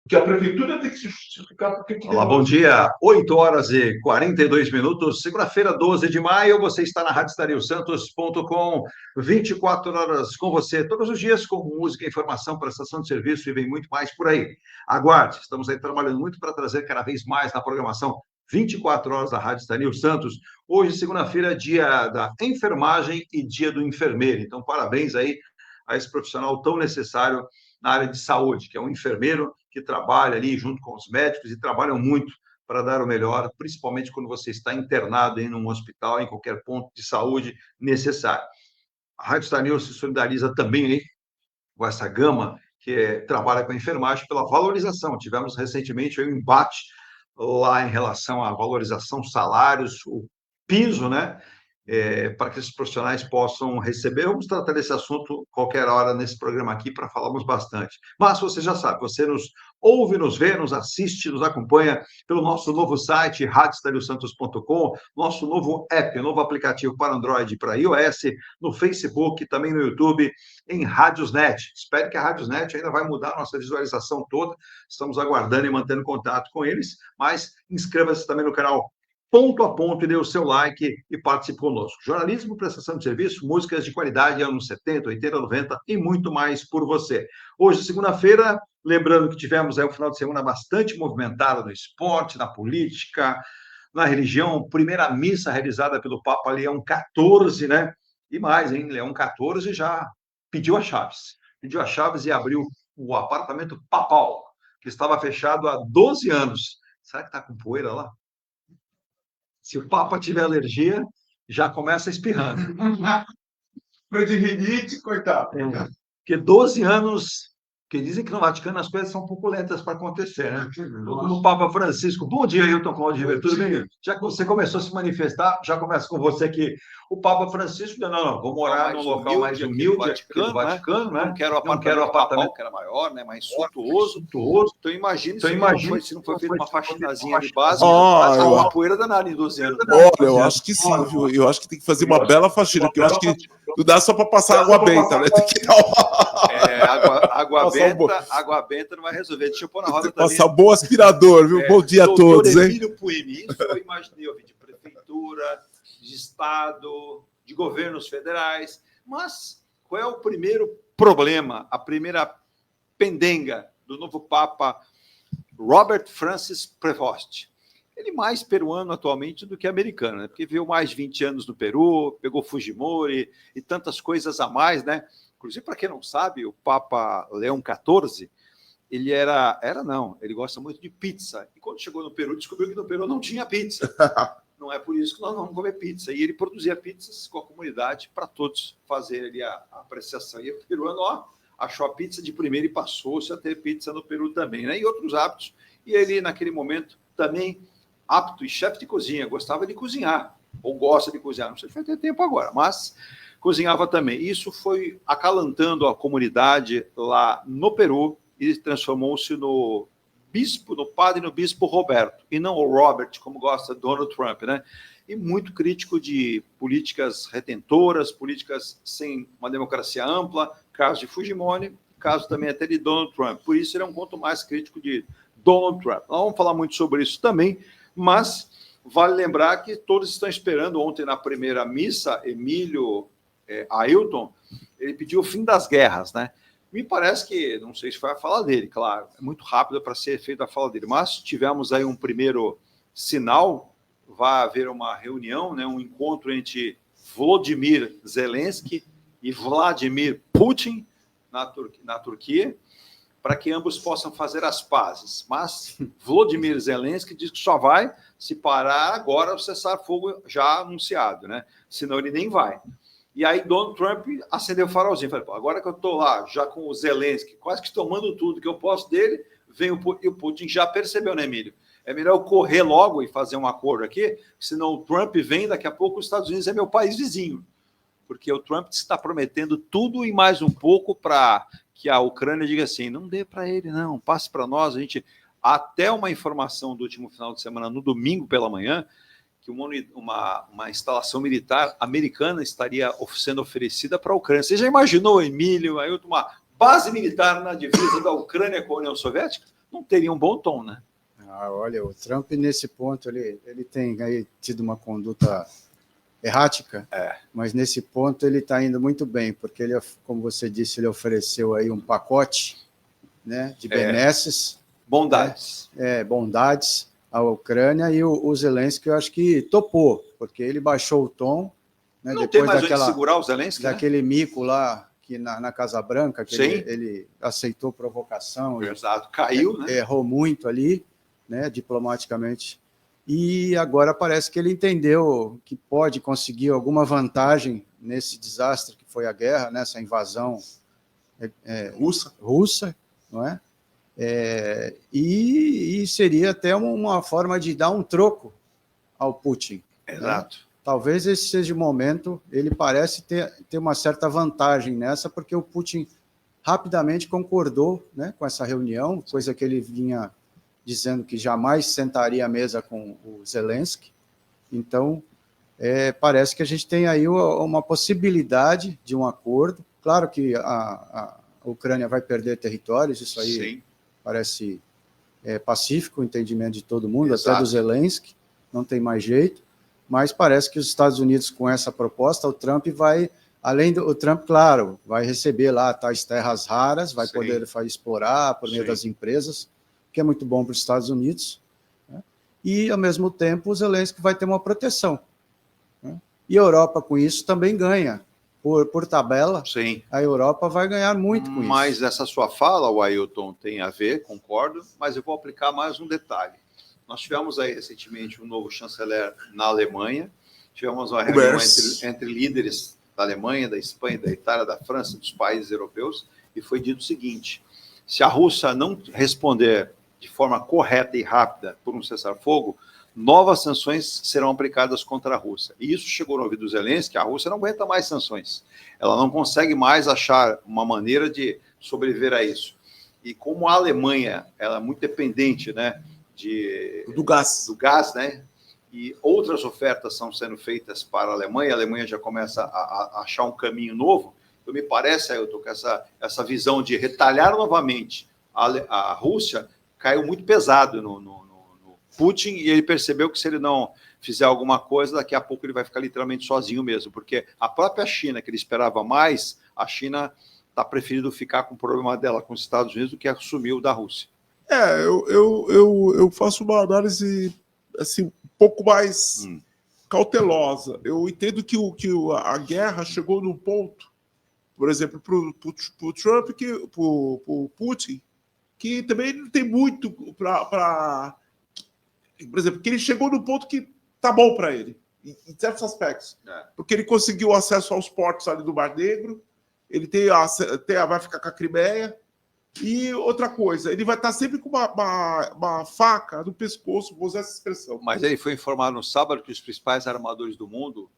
Porque a prefeitura tem que se justificar. Olá, bom dia. 8h42, segunda-feira, 12 de maio. Você está na RadioStarilSantos.com, 24 horas com você, todos os dias, com música, informação, prestação de serviço e vem muito mais por aí. Aguarde, estamos aí trabalhando muito para trazer cada vez mais na programação 24 horas da Rádio Estario Santos. Hoje, segunda-feira, dia da enfermagem e dia do enfermeiro. Então, parabéns aí a esse profissional tão necessário na área de saúde, que é um enfermeiro que trabalha ali junto com os médicos e trabalham muito para dar o melhor, principalmente quando você está internado em um hospital, em qualquer ponto de saúde necessário. A Rádio Estario se solidariza também aí com essa gama que trabalha com a enfermagem pela valorização. Tivemos recentemente um embate lá em relação à valorização, salários, o piso, né? Para que esses profissionais possam receber. Vamos tratar desse assunto qualquer hora nesse programa aqui para falarmos bastante. Mas você já sabe, você nos ouve, nos vê, nos assiste, nos acompanha pelo nosso novo site, radioestariosantos.com, nosso novo app, novo aplicativo para Android e para iOS, no Facebook, também no YouTube, em Radiosnet. Espero que a Radiosnet ainda vai mudar a nossa visualização toda. Estamos aguardando e mantendo contato com eles, mas inscreva-se também no canal Ponto a Ponto e dê o seu like e participe conosco. Jornalismo, prestação de serviço, músicas de qualidade, anos 70, 80, 90 e muito mais por você. Hoje, segunda-feira, lembrando que tivemos aí um final de semana bastante movimentado no esporte, na política, na religião. Primeira missa realizada pelo Papa Leão XIV, né? E mais, hein? Leão XIV já pediu as chaves. Pediu as chaves e abriu o apartamento papal, que estava fechado há 12 anos. Será que está com poeira lá? Se o Papa tiver alergia, já começa espirrando. Foi de rinite, coitado. Porque 12 anos, que dizem que no Vaticano as coisas são um pouco lentas para acontecer, né? O Papa Francisco. Bom dia, Ailton Claudio. Tudo bem? Já que você começou a se manifestar, já começa com você aqui. O Papa Francisco, não, vou morar num local mais humilde aqui do Vaticano, né? Não quero o apartamento que era maior, né? Mais suntuoso. Então imagine se não foi feita uma faxinazinha de base, uma poeira danada em 12 anos. Olha, eu acho que sim, viu? Eu acho que tem que fazer uma bela faxina, porque eu acho que não dá só para passar água benta, né? Tem que dar água benta não vai resolver. Deixa eu pôr na roda também. Passar um bom aspirador, viu? Bom dia a todos, hein? Emílio Puimi, isso eu imaginei, de prefeitura, de Estado, de governos federais. Mas qual é o primeiro problema, a primeira pendenga do novo Papa Robert Francis Prevost? Ele é mais peruano atualmente do que americano, né? Porque viveu mais de 20 anos no Peru, pegou Fujimori e tantas coisas a mais, né? Inclusive, para quem não sabe, o Papa Leão XIV, ele ele gosta muito de pizza. E quando chegou no Peru, descobriu que no Peru não tinha pizza. Não é por isso que nós não vamos comer pizza. E ele produzia pizzas com a comunidade para todos fazerem ali a apreciação. E o peruano, achou a pizza de primeira e passou-se a ter pizza no Peru também, né? E outros hábitos. E ele, naquele momento, também apto e chefe de cozinha, gostava de cozinhar, ou gosta de cozinhar. Não sei se vai ter tempo agora, mas cozinhava também. Isso foi acalantando a comunidade lá no Peru e transformou-se no padre e no bispo Roberto, e não o Robert, como gosta Donald Trump, né? E muito crítico de políticas retentoras, políticas sem uma democracia ampla, caso de Fujimori, caso também até de Donald Trump. Por isso ele é um ponto mais crítico de Donald Trump. Nós vamos falar muito sobre isso também, mas vale lembrar que todos estão esperando. Ontem, na primeira missa, Emílio Ailton, ele pediu o fim das guerras, né? Me parece que, não sei se foi a fala dele, claro, é muito rápido para ser feita a fala dele, mas tivemos aí um primeiro sinal, vai haver uma reunião, né, um encontro entre Volodymyr Zelensky e Vladimir Putin na Turquia, para que ambos possam fazer as pazes. Mas Volodymyr Zelensky diz que só vai se parar agora o cessar-fogo já anunciado, né? Senão ele nem vai. E aí Donald Trump acendeu o farolzinho. Falei, agora que eu estou lá, já com o Zelensky, quase que tomando tudo que eu posso dele, vem e o Putin já percebeu, né, Emílio? É melhor eu correr logo e fazer um acordo aqui, senão o Trump vem, daqui a pouco os Estados Unidos é meu país vizinho. Porque o Trump está prometendo tudo e mais um pouco para que a Ucrânia diga assim, não dê para ele, não, passe para nós. A gente, até uma informação do último final de semana, no domingo pela manhã, que uma instalação militar americana estaria sendo oferecida para a Ucrânia. Você já imaginou, Emílio, uma base militar na divisa da Ucrânia com a União Soviética? não teria um bom tom, né? Olha, o Trump, nesse ponto, ele tem aí tido uma conduta errática, mas nesse ponto ele está indo muito bem, porque ele, como você disse, ele ofereceu aí um pacote, né, de benesses, Bondades. Bondades à Ucrânia, e o Zelensky, eu acho que topou, porque ele baixou o tom, né, Não depois tem mais onde segurar o Zelensky, né? daquele mico lá, que na Casa Branca, que Sim. ele aceitou provocação. Exato, caiu, né? Errou muito ali, né, diplomaticamente. E agora parece que ele entendeu que pode conseguir alguma vantagem nesse desastre que foi a guerra, nessa invasão russa, não é? E seria até uma forma de dar um troco ao Putin. Exato. Né? Talvez esse seja o momento, ele parece ter uma certa vantagem nessa, porque o Putin rapidamente concordou, né, com essa reunião, coisa que ele vinha dizendo que jamais sentaria à mesa com o Zelensky. Então, parece que a gente tem aí uma possibilidade de um acordo. Claro que a Ucrânia vai perder territórios, isso aí Sim. Parece pacífico, o entendimento de todo mundo, Exato. Até do Zelensky, não tem mais jeito, mas parece que os Estados Unidos, com essa proposta, o Trump vai, o Trump, claro, vai receber lá tais terras raras, vai Sim. poder explorar por meio Sim. das empresas, que é muito bom para os Estados Unidos, né? E, ao mesmo tempo, o Zelensky vai ter uma proteção, né? E a Europa, com isso, também ganha. Por tabela, Sim. A Europa vai ganhar muito com isso. Mas essa sua fala, o Ailton, tem a ver, concordo, mas eu vou aplicar mais um detalhe. Nós tivemos aí, recentemente, um novo chanceler na Alemanha, tivemos uma reunião entre líderes da Alemanha, da Espanha, da Itália, da França, dos países europeus, e foi dito o seguinte: se a Rússia não responder de forma correta e rápida por um cessar-fogo, novas sanções serão aplicadas contra a Rússia. E isso chegou no ouvido do Zelensky, a Rússia não aguenta mais sanções. Ela não consegue mais achar uma maneira de sobreviver a isso. E como a Alemanha ela é muito dependente, né, do gás, né, e outras ofertas estão sendo feitas para a Alemanha já começa a achar um caminho novo, então me parece, eu estou com essa visão de retalhar novamente a Rússia, caiu muito pesado no Putin, e ele percebeu que se ele não fizer alguma coisa, daqui a pouco ele vai ficar literalmente sozinho mesmo, porque a própria China, que ele esperava mais, a China está preferindo ficar com o problema dela com os Estados Unidos do que assumir o da Rússia. Eu faço uma análise assim, um pouco mais cautelosa. Eu entendo que a guerra chegou num ponto, por exemplo, para o Trump, para o Putin, que também não tem muito para... Por exemplo, que ele chegou no ponto que tá bom para ele, em certos aspectos. Porque ele conseguiu acesso aos portos ali do Mar Negro, ele vai ficar com a Crimeia, e outra coisa, ele vai estar sempre com uma faca no pescoço, vou usar essa expressão. Mas ele foi informado no sábado que os principais armadores do mundo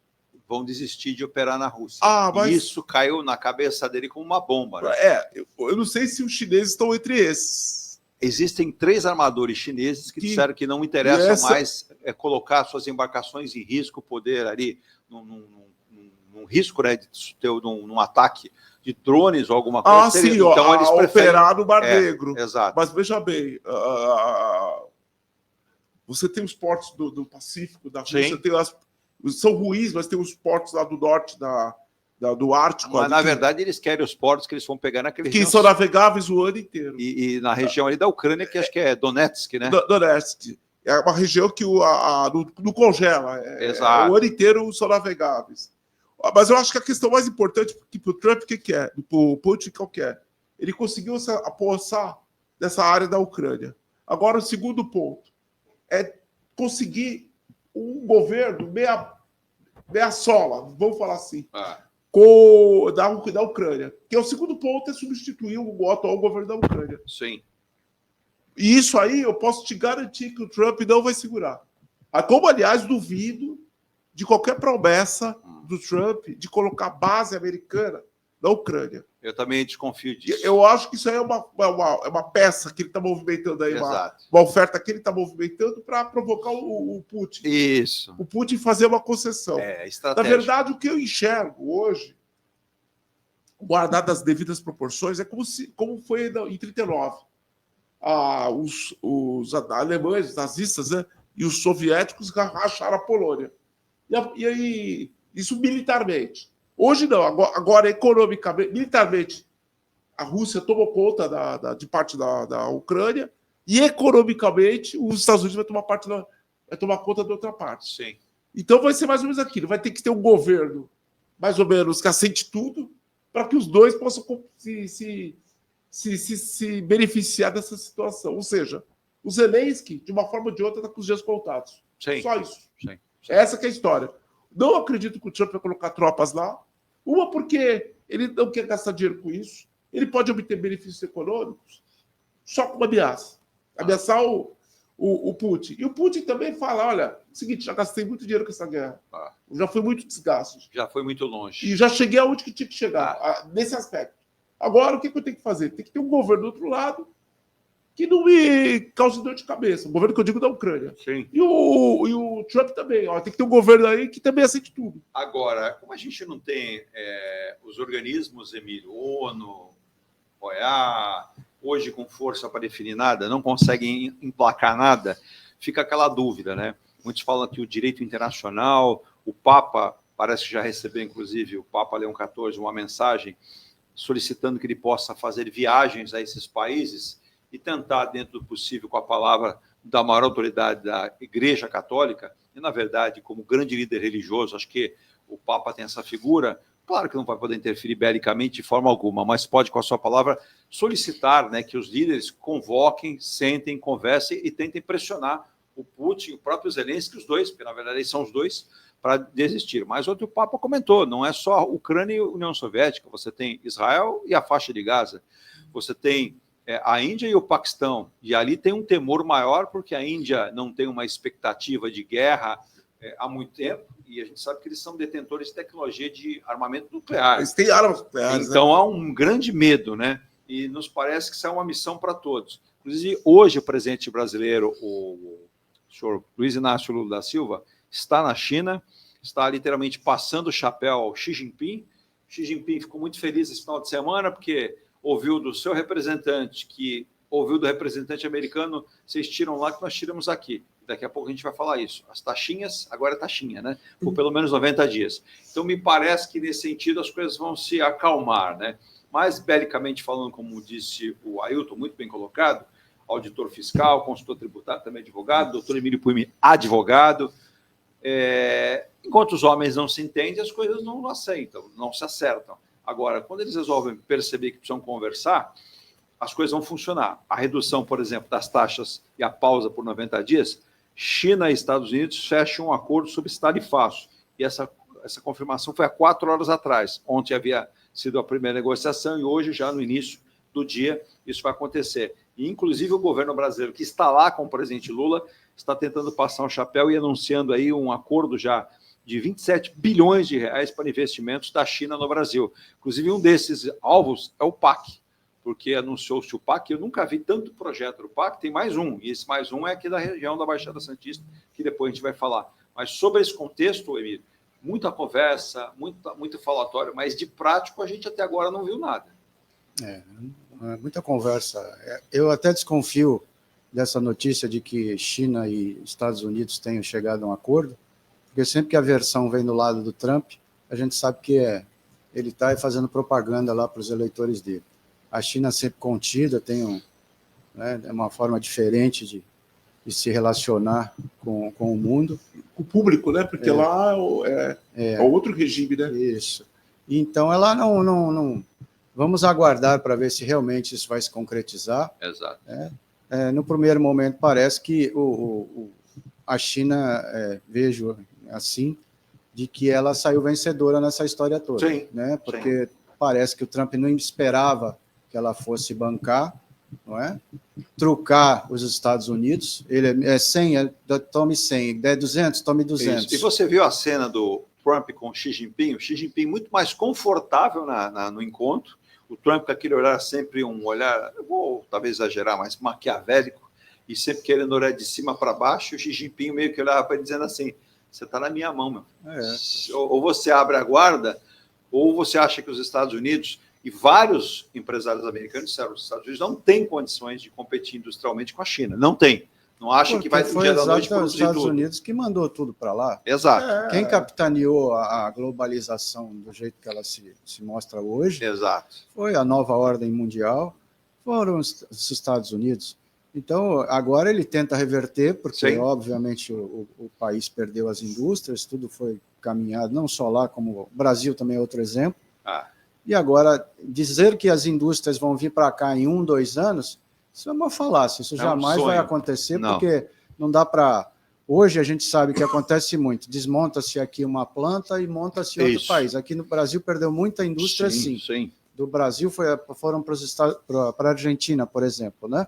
vão desistir de operar na Rússia. E isso caiu na cabeça dele como uma bomba. Né? Eu não sei se os chineses estão entre esses. Existem 3 armadores chineses que disseram que não interessa mais colocar suas embarcações em risco, poder ali, num risco, né, de ter num ataque de drones ou alguma coisa. Sim, então eles preferem operar no Mar Negro. Exato. Mas veja bem, você tem os portos do Pacífico, da Rússia, são ruins, mas tem os portos lá do norte do Ártico. Mas, na verdade, eles querem os portos que eles vão pegar naquele região. Que são navegáveis o ano inteiro. E na região ali da Ucrânia, que acho que é Donetsk, né? Donetsk. É uma região que não congela. Exato. O ano inteiro são navegáveis. Mas eu acho que a questão mais importante para o Trump, o que é? Para o Putin, qual que é? Ele conseguiu se apossar dessa área da Ucrânia. Agora, o segundo ponto é conseguir um governo meia sola, vamos falar assim, da Ucrânia. Que é o segundo ponto, é substituir o atual governo da Ucrânia. Sim. E isso aí eu posso te garantir que o Trump não vai segurar. Como, aliás, duvido de qualquer promessa do Trump de colocar base americana na Ucrânia. Eu também desconfio disso. Eu acho que isso aí é uma peça que ele está movimentando aí, uma oferta que ele está movimentando para provocar o Putin. Isso. O Putin fazer uma concessão. Estratégia. Na verdade, o que eu enxergo hoje, guardado as devidas proporções, é como foi em 1939. os alemães, os nazistas, né, e os soviéticos racharam a Polônia. E aí, isso militarmente. Hoje não, agora economicamente, militarmente, a Rússia tomou conta de parte da Ucrânia e economicamente os Estados Unidos vai tomar conta da outra parte. Sim. Então vai ser mais ou menos aquilo. Vai ter que ter um governo mais ou menos que aceite tudo para que os dois possam se beneficiar dessa situação. Ou seja, o Zelensky, de uma forma ou de outra, está com os dias contados. Sim. Só isso. Sim. Essa que é a história. Não acredito que o Trump vai colocar tropas lá. Uma, porque ele não quer gastar dinheiro com isso. Ele pode obter benefícios econômicos só com uma ameaça. Ameaçar o Putin. E o Putin também fala, olha, seguinte, já gastei muito dinheiro com essa guerra. Já foi muito desgaste. Já foi muito longe. E já cheguei aonde que tinha que chegar, nesse aspecto. Agora, o que eu tenho que fazer? Tem que ter um governo do outro lado que não me cause dor de cabeça. O governo que eu digo da Ucrânia. Sim. E o Trump também. Ó, tem que ter um governo aí que também aceite tudo. Agora, como a gente não tem os organismos, Emílio, ONU, OEA, hoje com força para definir nada, não conseguem emplacar nada, fica aquela dúvida, né? Muitos falam que o direito internacional, o Papa, parece que já recebeu, inclusive, o Papa Leão XIV, uma mensagem solicitando que ele possa fazer viagens a esses países e tentar, dentro do possível, com a palavra da maior autoridade da Igreja Católica, e, na verdade, como grande líder religioso, acho que o Papa tem essa figura, claro que não vai poder interferir belicamente de forma alguma, mas pode, com a sua palavra, solicitar, né, que os líderes convoquem, sentem, conversem e tentem pressionar o Putin, o próprio Zelensky, os dois, porque, na verdade, eles são os dois, para desistir. Mas outro Papa comentou, não é só Ucrânia e União Soviética, você tem Israel e a faixa de Gaza, você tem a Índia e o Paquistão, e ali tem um temor maior, porque a Índia não tem uma expectativa de guerra há muito tempo, e a gente sabe que eles são detentores de tecnologia de armamento nuclear. Eles têm armas nucleares, então, né? Há um grande medo, né? E nos parece que isso é uma missão para todos. Inclusive, hoje o presidente brasileiro, o senhor Luiz Inácio Lula da Silva, está na China, está literalmente passando o chapéu ao Xi Jinping. Xi Jinping ficou muito feliz esse final de semana, porque ouviu do seu representante, que ouviu do representante americano, vocês tiram lá que nós tiramos aqui. Daqui a pouco a gente vai falar isso. As taxinhas, agora é taxinha, né? Por pelo menos 90 dias. Então, me parece que, nesse sentido, as coisas vão se acalmar, né? Mas, belicamente falando, como disse o Ailton, muito bem colocado, auditor fiscal, consultor tributário, também advogado, doutor Emílio Puimi, advogado. Enquanto os homens não se entendem, as coisas não aceitam, não se acertam. Agora, quando eles resolvem perceber que precisam conversar, as coisas vão funcionar. A redução, por exemplo, das taxas e a pausa por 90 dias, China e Estados Unidos fecham um acordo sobre esse tarifaço. E essa confirmação foi há 4 horas atrás. Ontem havia sido a primeira negociação e hoje, já no início do dia, isso vai acontecer. E, inclusive, o governo brasileiro, que está lá com o presidente Lula, está tentando passar um chapéu e anunciando aí um acordo já de 27 bilhões de reais para investimentos da China no Brasil. Inclusive, um desses alvos é o PAC, porque anunciou-se o PAC. Eu nunca vi tanto projeto do PAC, tem mais um, e esse mais um é aqui da região da Baixada Santista, que depois a gente vai falar. Mas sobre esse contexto, Emílio, muita conversa, muito falatório, mas de prático a gente até agora não viu nada. Muita conversa. Eu até desconfio dessa notícia de que China e Estados Unidos tenham chegado a um acordo, porque sempre que a versão vem do lado do Trump, a gente sabe que ele está fazendo propaganda lá para os eleitores dele. A China sempre contida, tem uma forma diferente de se relacionar com o mundo. O público, né? Porque lá é outro regime, né? Isso. Então, ela não... Vamos aguardar para ver se realmente isso vai se concretizar. Exato. No primeiro momento, parece que a China, vejo assim, de que ela saiu vencedora nessa história toda. Sim, né? Porque parece que o Trump não esperava que ela fosse bancar, não é? Trucar os Estados Unidos. Ele é 100, tome 100, é 200, tome 200. Isso. E você viu a cena do Trump com o Xi Jinping? O Xi Jinping muito mais confortável no encontro. O Trump com aquele olhar, sempre um olhar, eu vou talvez exagerar, mas maquiavélico, e sempre querendo olhar de cima para baixo. O Xi Jinping meio que olhava para ele dizendo assim, você está na minha mão, meu. Ou você abre a guarda, ou você acha que os Estados Unidos E vários empresários americanos disseram que os Estados Unidos não têm condições de competir industrialmente com a China. Não tem. Não acha que vai do foi dia da noite exato os produzir Estados tudo. Unidos que mandou tudo para lá. Exato, Quem capitaneou a globalização do jeito que ela se mostra hoje exato. foi a nova ordem mundial, foram os Estados Unidos. Então, agora ele tenta reverter, porque, Sim. obviamente, o país perdeu as indústrias, tudo foi caminhado, não só lá, como o Brasil também é outro exemplo. Ah. E agora, dizer que as indústrias vão vir para cá em 1, 2 anos, isso é uma falácia, isso É um jamais sonho. vai acontecer, Não. porque não dá para... Hoje a gente sabe que acontece muito, desmonta-se aqui uma planta e monta-se em outro Isso. país. Aqui no Brasil perdeu muita indústria, sim. Sim. Do Brasil foram para a Argentina, por exemplo, né?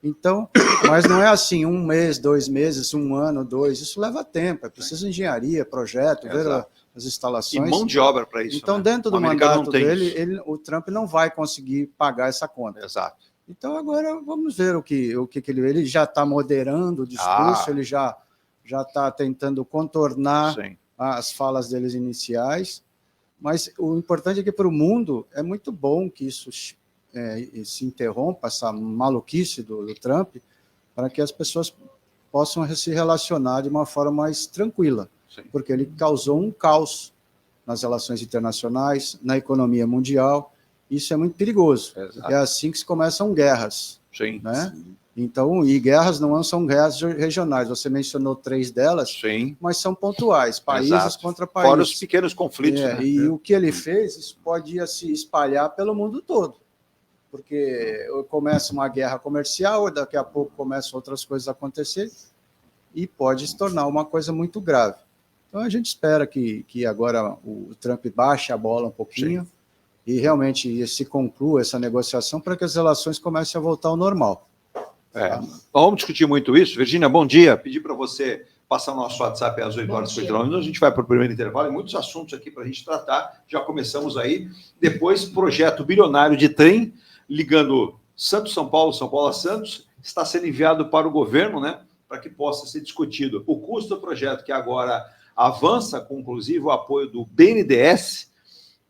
Então, mas não é assim, 1 mês, 2 meses, 1 ano, 2, isso leva tempo, é preciso engenharia, projeto, ver Exato. as E instalações. mão de obra para isso. Então, né? dentro O do americano mandato não tem dele, isso. o Trump não vai conseguir pagar essa conta. Exato. Então, agora vamos ver o que ele já está moderando o discurso, ele já está tentando contornar Sim. as falas deles iniciais, mas o importante é que para o mundo é muito bom que isso se interrompa, essa maluquice do Trump, para que as pessoas possam se relacionar de uma forma mais tranquila, Sim. porque ele causou um caos nas relações internacionais, na economia mundial. Isso é muito perigoso. Exato. É assim que se começam guerras, Sim. né? Então, e guerras não são guerras regionais. Você mencionou 3 delas, Sim. mas são pontuais, países Exato. contra Fora os países. pequenos conflitos. né? E o que ele fez, isso pode se espalhar pelo mundo todo, porque começa uma guerra comercial, daqui a pouco começam outras coisas a acontecer e pode se tornar uma coisa muito grave. Então a gente espera que agora o Trump baixe a bola um pouquinho. Sim. E realmente se conclua essa negociação para que as relações comecem a voltar ao normal. Tá? Vamos discutir muito isso. Virgínia, bom dia. Pedi para você passar o nosso WhatsApp às 8h59. A gente vai para o primeiro intervalo e muitos assuntos aqui para a gente tratar. Já começamos aí. Depois, projeto bilionário de trem ligando Santos, São Paulo a Santos, está sendo enviado para o governo, né, para que possa ser discutido o custo do projeto, que agora avança com, inclusive, o apoio do BNDES.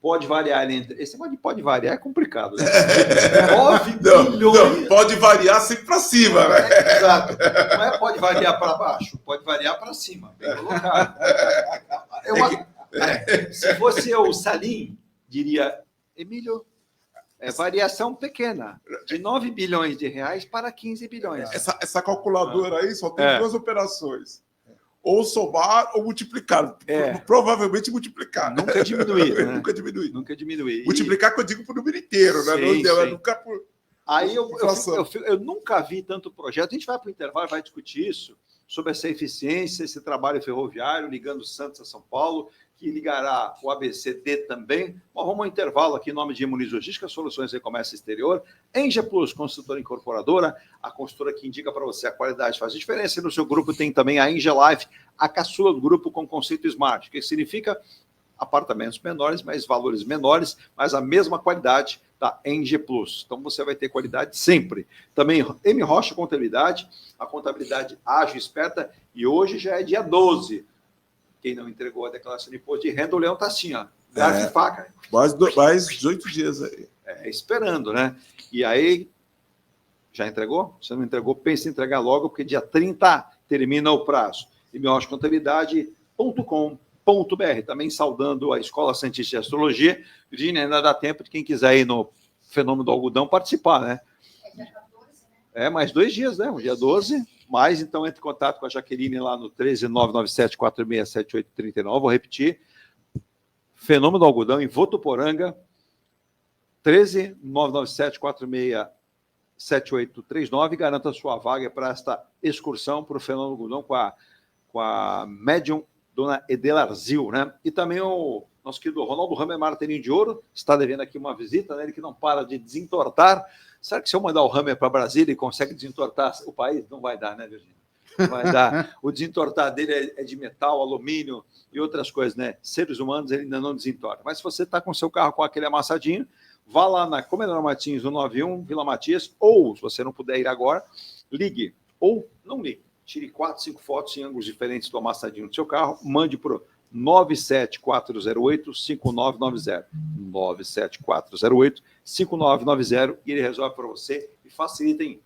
Pode variar entre... Esse pode variar é complicado. Né? 9 bilhões... Não, pode variar sempre para cima, né? Exato. Não é pode variar para baixo, pode variar para cima. Bem colocado. Se fosse eu, o Salim, diria, Emílio, é variação pequena, de 9 bilhões de reais para 15 bilhões. Essa calculadora aí só tem 2 operações. Ou somar ou multiplicar. Provavelmente multiplicar. Nunca diminuir. Né? Nunca diminuir. Multiplicar que eu digo por número inteiro, né? Sim. Nunca por... Aí eu nunca vi tanto projeto. A gente vai para o intervalo, vai discutir isso, sobre essa eficiência, esse trabalho ferroviário, ligando Santos a São Paulo, que ligará o ABCD também. Bom, vamos ao intervalo aqui em nome de Muniz Logística, Soluções de Comércio Exterior, Engia Plus, consultora incorporadora, a consultora que indica para você a qualidade faz diferença. E no seu grupo tem também a Engia Life, a caçula do grupo com conceito Smart, que significa apartamentos menores, mas valores menores, mas a mesma qualidade da Engia Plus. Então você vai ter qualidade sempre. Também M Rocha Contabilidade, a contabilidade ágil e esperta, e hoje já é dia 12. Quem não entregou a declaração de imposto de renda, o leão está assim, ó, garfo e faca. Mais 18 dias aí. Esperando, né? E aí, já entregou? Se não entregou, pense em entregar logo, porque dia 30 termina o prazo. E miochocontabilidade.com.br. Também saudando a Escola Santista de Astrologia. Virgínia, ainda dá tempo de quem quiser ir no Fenômeno do Algodão participar, né? Dia 14, né? Mais 2 dias, né? O dia 12. Mas, então, entre em contato com a Jaqueline lá no 13997-467839. Vou repetir. Fenômeno do Algodão, em Votuporanga. 13997-467839. Garanta sua vaga para esta excursão para o Fenômeno do Algodão com a médium Dona Edelarzil, né? E também o nosso querido Ronaldo Hammer Martelinho de Ouro está devendo aqui uma visita, né? Ele que não para de desentortar. Será que se eu mandar o Hammer para Brasília ele consegue desentortar o país? Não vai dar, né, Virgínia? Não vai dar. O desentortar dele é de metal, alumínio e outras coisas, né? Seres humanos ele ainda não desentorta. Mas se você está com o seu carro com aquele amassadinho, vá lá na Comendador Martins, 191, Vila Matias, ou, se você não puder ir agora, ligue, ou não ligue. Tire 4, 5 fotos em ângulos diferentes do amassadinho do seu carro, mande para o 97408-5990. 97408-5990 e ele resolve para você e facilita em,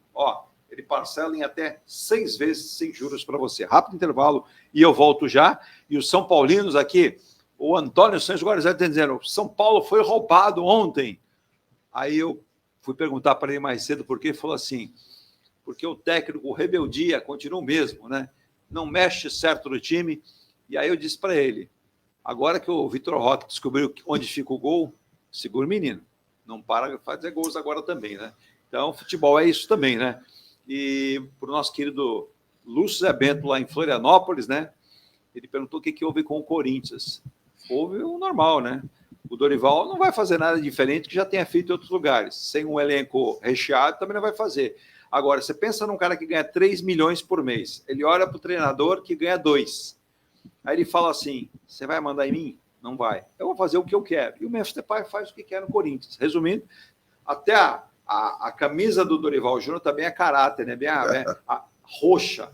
ele parcela em até 6 vezes sem juros para você. Rápido intervalo e eu volto já. E os São Paulinos aqui, o Antônio Santos Guarizete está dizendo, São Paulo foi roubado ontem. Aí eu fui perguntar para ele mais cedo por quê, ele falou assim, porque o técnico, o rebeldia, continua o mesmo, né? Não mexe certo no time. E aí eu disse para ele, agora que o Vitor Roque descobriu onde fica o gol, segura o menino. Não para de fazer gols agora também, né? Então, futebol é isso também, né? E para o nosso querido Lúcio Zé Bento, lá em Florianópolis, né? Ele perguntou o que houve com o Corinthians. Houve o normal, né? O Dorival não vai fazer nada diferente que já tenha feito em outros lugares. Sem um elenco recheado, também não vai fazer. Agora, você pensa num cara que ganha 3 milhões por mês. Ele olha para o treinador que ganha 2. Aí ele fala assim, você vai mandar em mim? Não vai. Eu vou fazer o que eu quero. E o Memphis Depay faz o que quer no Corinthians. Resumindo, até a camisa do Dorival Júnior também é caráter, né? Bem a roxa.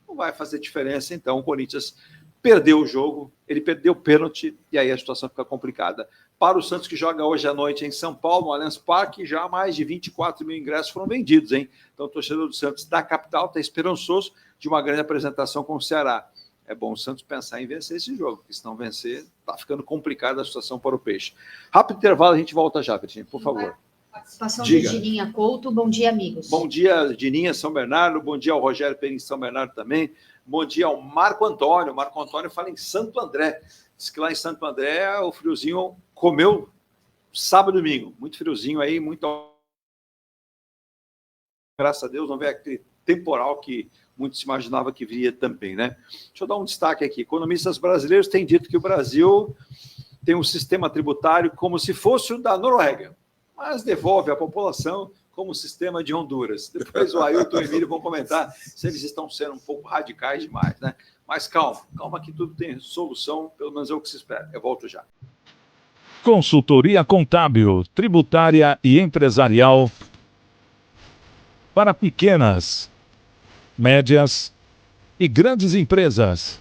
Não vai fazer diferença, então o Corinthians perdeu o jogo, ele perdeu o pênalti e aí a situação fica complicada. Para o Santos, que joga hoje à noite em São Paulo, no Allianz Parque, já mais de 24 mil ingressos foram vendidos, hein? Então o torcedor do Santos da capital está esperançoso de uma grande apresentação com o Ceará. É bom o Santos pensar em vencer esse jogo, porque se não vencer, está ficando complicada a situação para o Peixe. Rápido intervalo, a gente volta já, Virginia, por favor. Participação Diga. de Dininha Couto. Bom dia, amigos. Bom dia, Dininha, São Bernardo. Bom dia ao Rogério Perim, São Bernardo também. Bom dia ao Marco Antônio. Marco Antônio fala em Santo André. Diz que lá em Santo André o friozinho comeu sábado e domingo. Muito friozinho aí, muito. Graças a Deus não veio aquele temporal que muito se imaginava que viria também, né? Deixa eu dar um destaque aqui. Economistas brasileiros têm dito que o Brasil tem um sistema tributário como se fosse o da Noruega, mas devolve à população como o sistema de Honduras. Depois o Ailton e o Emílio vão comentar se eles estão sendo um pouco radicais demais, né? Mas calma que tudo tem solução, pelo menos é o que se espera. Eu volto já. Consultoria contábil, tributária e empresarial para pequenas, médias e grandes empresas.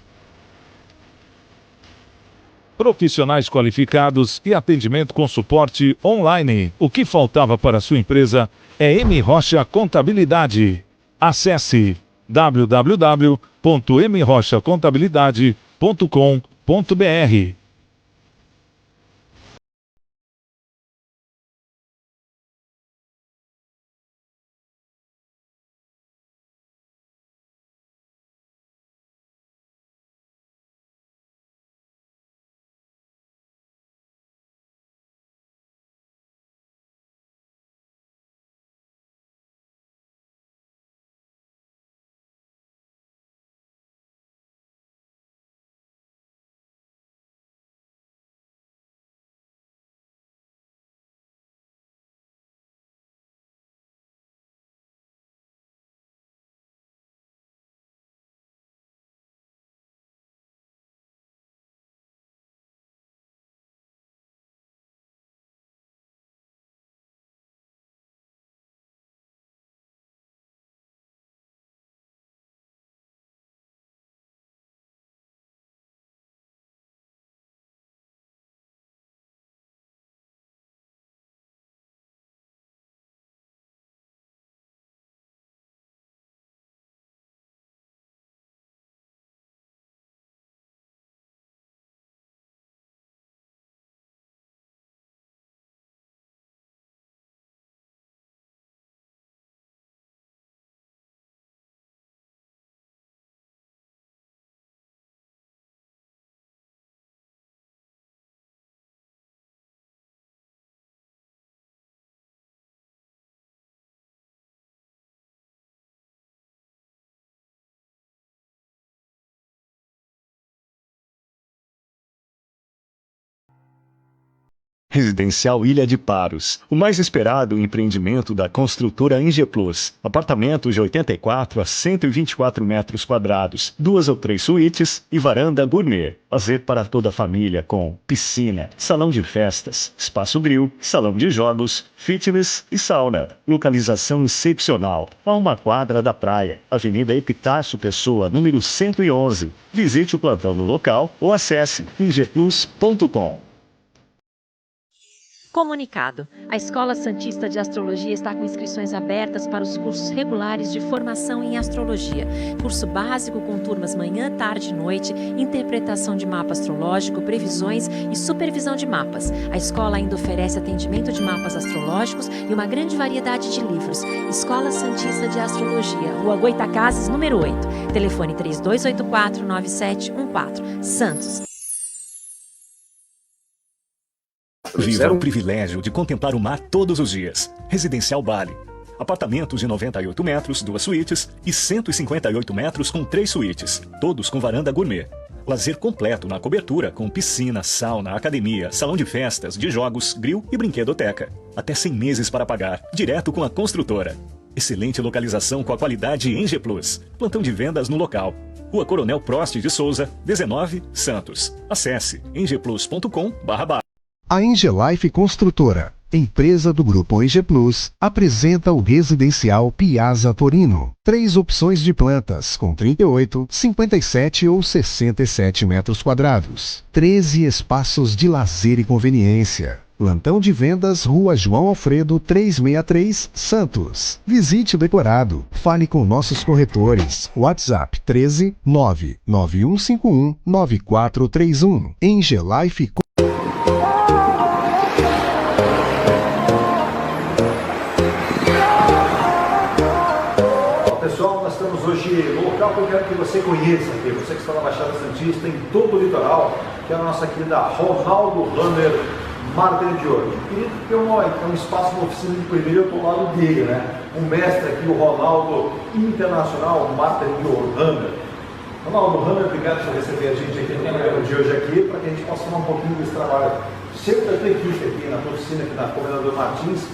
Profissionais qualificados e atendimento com suporte online. O que faltava para a sua empresa é M. Rocha Contabilidade. Acesse www.mrochacontabilidade.com.br. Residencial Ilha de Paros, o mais esperado empreendimento da construtora Eng Plus. Apartamentos de 84 a 124 metros quadrados, 2 ou 3 suítes e varanda gourmet. Lazer para toda a família com piscina, salão de festas, espaço grill, salão de jogos, fitness e sauna. Localização excepcional, a 1 quadra da praia. Avenida Epitácio Pessoa, número 111. Visite o plantão no local ou acesse engplus.com. Comunicado. A Escola Santista de Astrologia está com inscrições abertas para os cursos regulares de formação em astrologia. Curso básico com turmas manhã, tarde e noite, interpretação de mapa astrológico, previsões e supervisão de mapas. A escola ainda oferece atendimento de mapas astrológicos e uma grande variedade de livros. Escola Santista de Astrologia, Rua Goitacazes, número 8. Telefone 3284-9714. Santos. Viva o privilégio de contemplar o mar todos os dias. Residencial Bali. Apartamentos de 98 metros, 2 suítes e 158 metros com 3 suítes, todos com varanda gourmet. Lazer completo na cobertura com piscina, sauna, academia, salão de festas, de jogos, grill e brinquedoteca. Até 100 meses para pagar, direto com a construtora. Excelente localização com a qualidade Eng Plus. Plantão de vendas no local. Rua Coronel Prost de Souza, 19, Santos. Acesse engplus.com/. A Engelife Construtora, empresa do Grupo Eng Plus, apresenta o Residencial Piazza Torino. 3 opções de plantas, com 38, 57 ou 67 metros quadrados. 13 espaços de lazer e conveniência. Plantão de vendas, Rua João Alfredo 363, Santos. Visite o decorado. Fale com nossos corretores. WhatsApp 13 99151 9431. Engelife. Pessoal, nós estamos hoje no local que eu quero que você conheça aqui, você que está na Baixada Santista, em todo o litoral, que é a nossa querida Ronaldo Hammer Martelo de Ouro. Querido, tem um espaço na oficina de primeiro, eu estou ao lado dele, né? O mestre aqui, o Ronaldo Internacional Martelo de Ouro, Hammer. Ronaldo Hammer, obrigado por receber a gente aqui no programa de hoje aqui, para que a gente possa falar um pouquinho desse trabalho. Sempre da tua equipe aqui na tua oficina, aqui na Comendador Martins,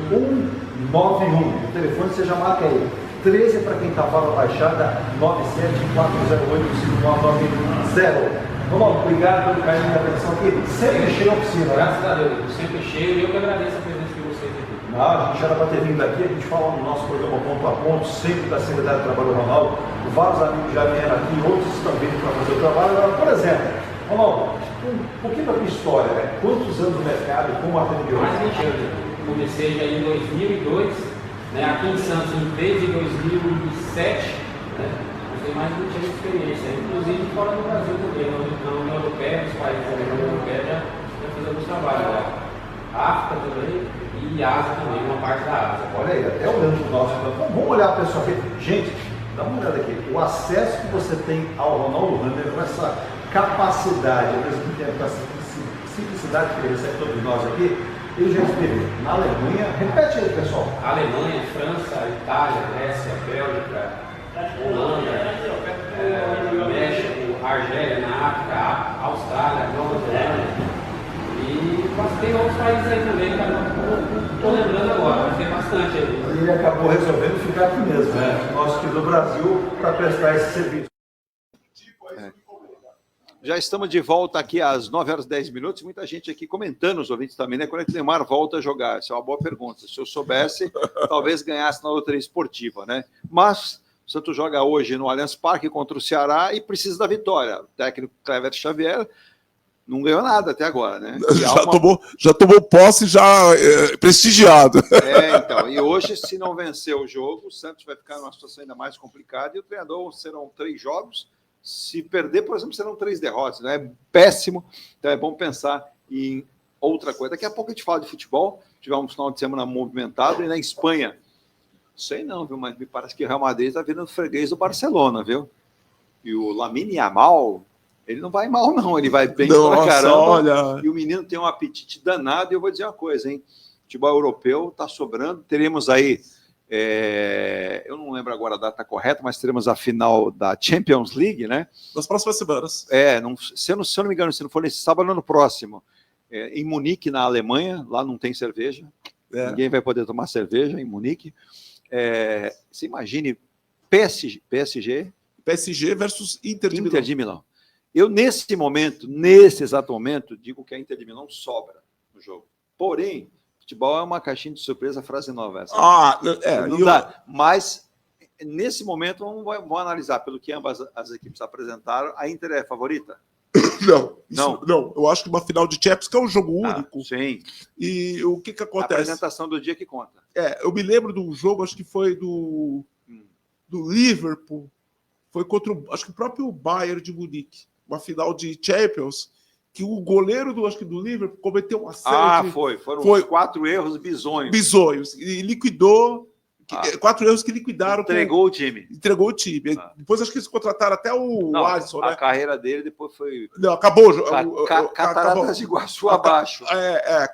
191, o telefone você já marca aí. 13 para quem está fora da Baixada, 974085990. Vamos, obrigado pelo carinho da atenção aqui. Sempre cheio a oficina, né? Graças a Deus, sempre cheio e eu que agradeço a presença de vocês aqui. Não, a gente era para ter vindo aqui, a gente fala no nosso programa Ponto a Ponto, sempre da Secretaria de Trabalho do Ronaldo. Vários amigos já vieram aqui, outros estão vindo para fazer o trabalho. Agora, por exemplo, Ronaldo, um pouquinho da tua história, né? Quantos anos no mercado, como atendeu? Mais de 20 anos. Comecei já em 2002. Né, aqui em Santos, desde 2007, né, tem mais de 20 anos de experiência, inclusive fora do Brasil também, na União Europeia, os países da União Europeia já fazemos trabalho lá. África também e Ásia também, uma parte da Ásia. Olha aí, até olhando para o nosso. Então, vamos olhar para o pessoal aqui. Gente, dá uma olhada aqui. O acesso que você tem ao Ronaldo Hammer, com essa capacidade, ao mesmo tempo, com essa simplicidade que ele recebe todos nós aqui. Ele já esteve na Alemanha, repete aí, pessoal. Alemanha, França, Itália, Grécia, Bélgica, Holanda, México, Argélia, na África, Austrália, Nova Zelândia. E tem outros países aí também, que eu não estou lembrando agora, mas tem bastante aí. Ele acabou resolvendo ficar aqui mesmo, né? Nós aqui do Brasil, para prestar esse serviço. Já estamos de volta aqui às 9h10. Muita gente aqui comentando, os ouvintes também, né? Quando é que o Neymar volta a jogar? Essa é uma boa pergunta. Se eu soubesse, talvez ganhasse na loteria esportiva, né? Mas o Santos joga hoje no Allianz Parque contra o Ceará e precisa da vitória. O técnico Clever Xavier não ganhou nada até agora, né? Já tomou posse, prestigiado. Então. E hoje, se não vencer o jogo, o Santos vai ficar numa situação ainda mais complicada e o treinador serão 3 jogos. Se perder, por exemplo, serão 3 derrotas, né? É péssimo, então é bom pensar em outra coisa. Daqui a pouco a gente fala de futebol, tivemos um final de semana movimentado, e na Espanha, não sei não, viu, mas me parece que o Real Madrid está virando freguês do Barcelona, viu? E o Lamine Yamal, ele não vai mal não, ele vai bem pra caramba, olha. E o menino tem um apetite danado, e eu vou dizer uma coisa, hein? O futebol europeu está sobrando, teremos aí eu não lembro agora a data correta, mas teremos a final da Champions League, né? Nas próximas semanas. Se eu não me engano, se não for nesse sábado, no próximo. em Munique, na Alemanha, lá não tem cerveja, ninguém vai poder tomar cerveja em Munique. Você imagine PSG versus Inter de Milão. Eu, nesse exato momento, digo que a Inter de Milão sobra no jogo. Porém, futebol é uma caixinha de surpresa, frase nova essa. Não dá. Mas, nesse momento, vamos analisar pelo que ambas as equipes apresentaram. A Inter é favorita? Não, eu acho que uma final de Champions, que é um jogo único. Sim. E o que acontece? A apresentação do dia que conta. Eu me lembro do jogo, acho que foi do Liverpool, foi contra acho que o próprio Bayern de Munique, uma final de Champions, que o goleiro do Liverpool cometeu uma série Foram 4 erros bizonhos. E liquidou. 4 erros que liquidaram. Entregou o time. Depois acho que eles contrataram até o Alisson, né? A carreira dele depois foi... Não, acabou. Cataratas de Iguaçu abaixo.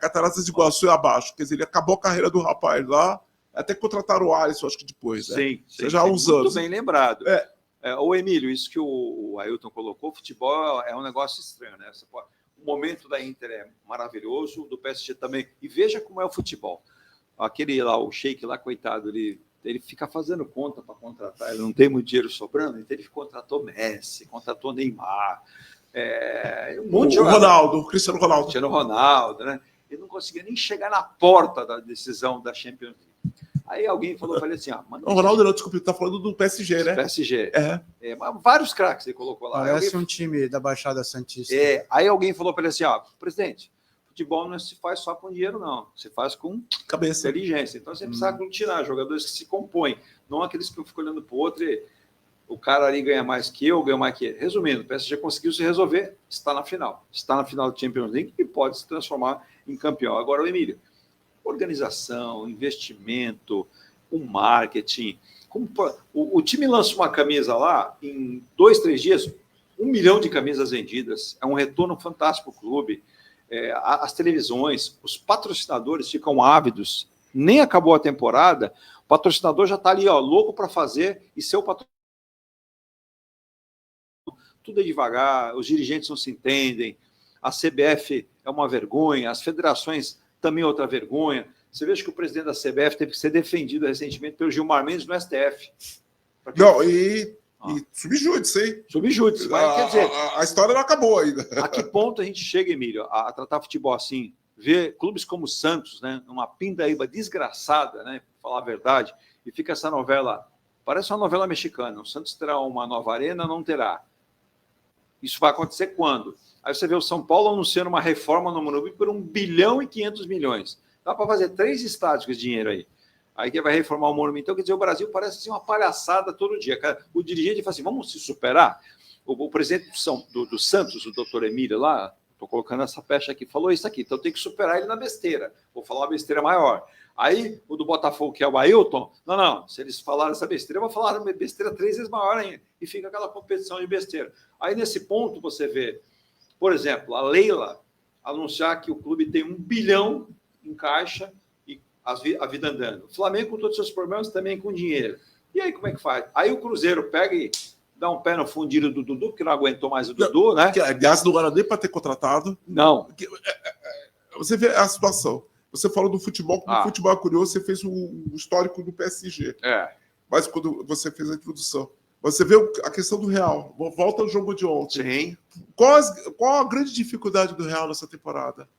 Cataratas de Iguaçu abaixo. Quer dizer, ele acabou a carreira do rapaz lá. Até contrataram o Alisson, acho que depois. Sim. Já há uns anos. Muito bem lembrado. Ô, Emílio, isso que o Ailton colocou, futebol é um negócio estranho, né? O momento da Inter é maravilhoso, do PSG também. E veja como é o futebol. Aquele lá, o Sheik lá, coitado, ele fica fazendo conta para contratar, ele não tem muito dinheiro sobrando, então ele contratou Messi, contratou Neymar, um monte de jogador. Cristiano Ronaldo, né? Ele não conseguia nem chegar na porta da decisão da Champions League. Aí alguém falou para ele assim, o Ronaldo não, desculpa, tá falando do PSG, né? PSG. Mas vários craques ele colocou lá. Parece um time da Baixada Santista. Aí alguém falou para ele assim, presidente, futebol não se faz só com dinheiro, não. Se faz com cabeça, inteligência. Então, você precisa aglutinar jogadores que se compõem, não aqueles que ficam olhando para o outro e o cara ali ganha mais que eu, ganha mais que ele. Resumindo, o PSG conseguiu se resolver, está na final. Está na final do Champions League e pode se transformar em campeão. Agora, o Emílio, organização, investimento, o marketing. O time lança uma camisa lá, em 2, 3 dias, 1 milhão de camisas vendidas. É um retorno fantástico para o clube. As televisões, os patrocinadores ficam ávidos, nem acabou a temporada, o patrocinador já está ali, louco para fazer e ser o patrocinador. Tudo é devagar, os dirigentes não se entendem, a CBF é uma vergonha, as federações também outra vergonha. Você veja que o presidente da CBF teve que ser defendido recentemente pelo Gilmar Mendes no STF. E subjúdice, hein? Subjúdice, mas quer dizer... A história não acabou ainda. A que ponto a gente chega, Emílio, a tratar futebol assim? Ver clubes como o Santos, né? Numa pindaíba desgraçada, né? Pra falar a verdade. E fica essa novela... Parece uma novela mexicana. O Santos terá uma nova arena, não terá. Isso vai acontecer quando? Aí você vê o São Paulo anunciando uma reforma no Morumbi por 1 bilhão e 500 milhões. Dá para fazer 3 estádios com esse dinheiro aí. Aí que vai reformar o Morumbi. Então, quer dizer, o Brasil parece assim, uma palhaçada todo dia. O dirigente fala assim, vamos se superar? O presidente do Santos, o doutor Emílio lá, estou colocando essa pecha aqui, falou isso aqui, então tem que superar ele na besteira. Vou falar uma besteira maior. Aí, o do Botafogo, que é o Ailton, não, se eles falaram essa besteira, eu vou falar uma besteira 3 vezes maior ainda. E fica aquela competição de besteira. Aí, nesse ponto, você vê, por exemplo, a Leila anunciar que o clube tem 1 bilhão em caixa, a vida andando. O Flamengo, com todos os seus problemas, também com dinheiro. E aí, como é que faz? Aí o Cruzeiro pega e dá um pé no fundido do Dudu, porque não aguentou mais o Dudu, né? Que, aliás, não era nem para ter contratado. Não. Você vê a situação. Você falou do futebol, como o futebol é curioso, você fez o histórico do PSG. Mas quando você fez a introdução, você vê a questão do Real. Volta ao jogo de ontem. Sim. Qual a grande dificuldade do Real nessa temporada?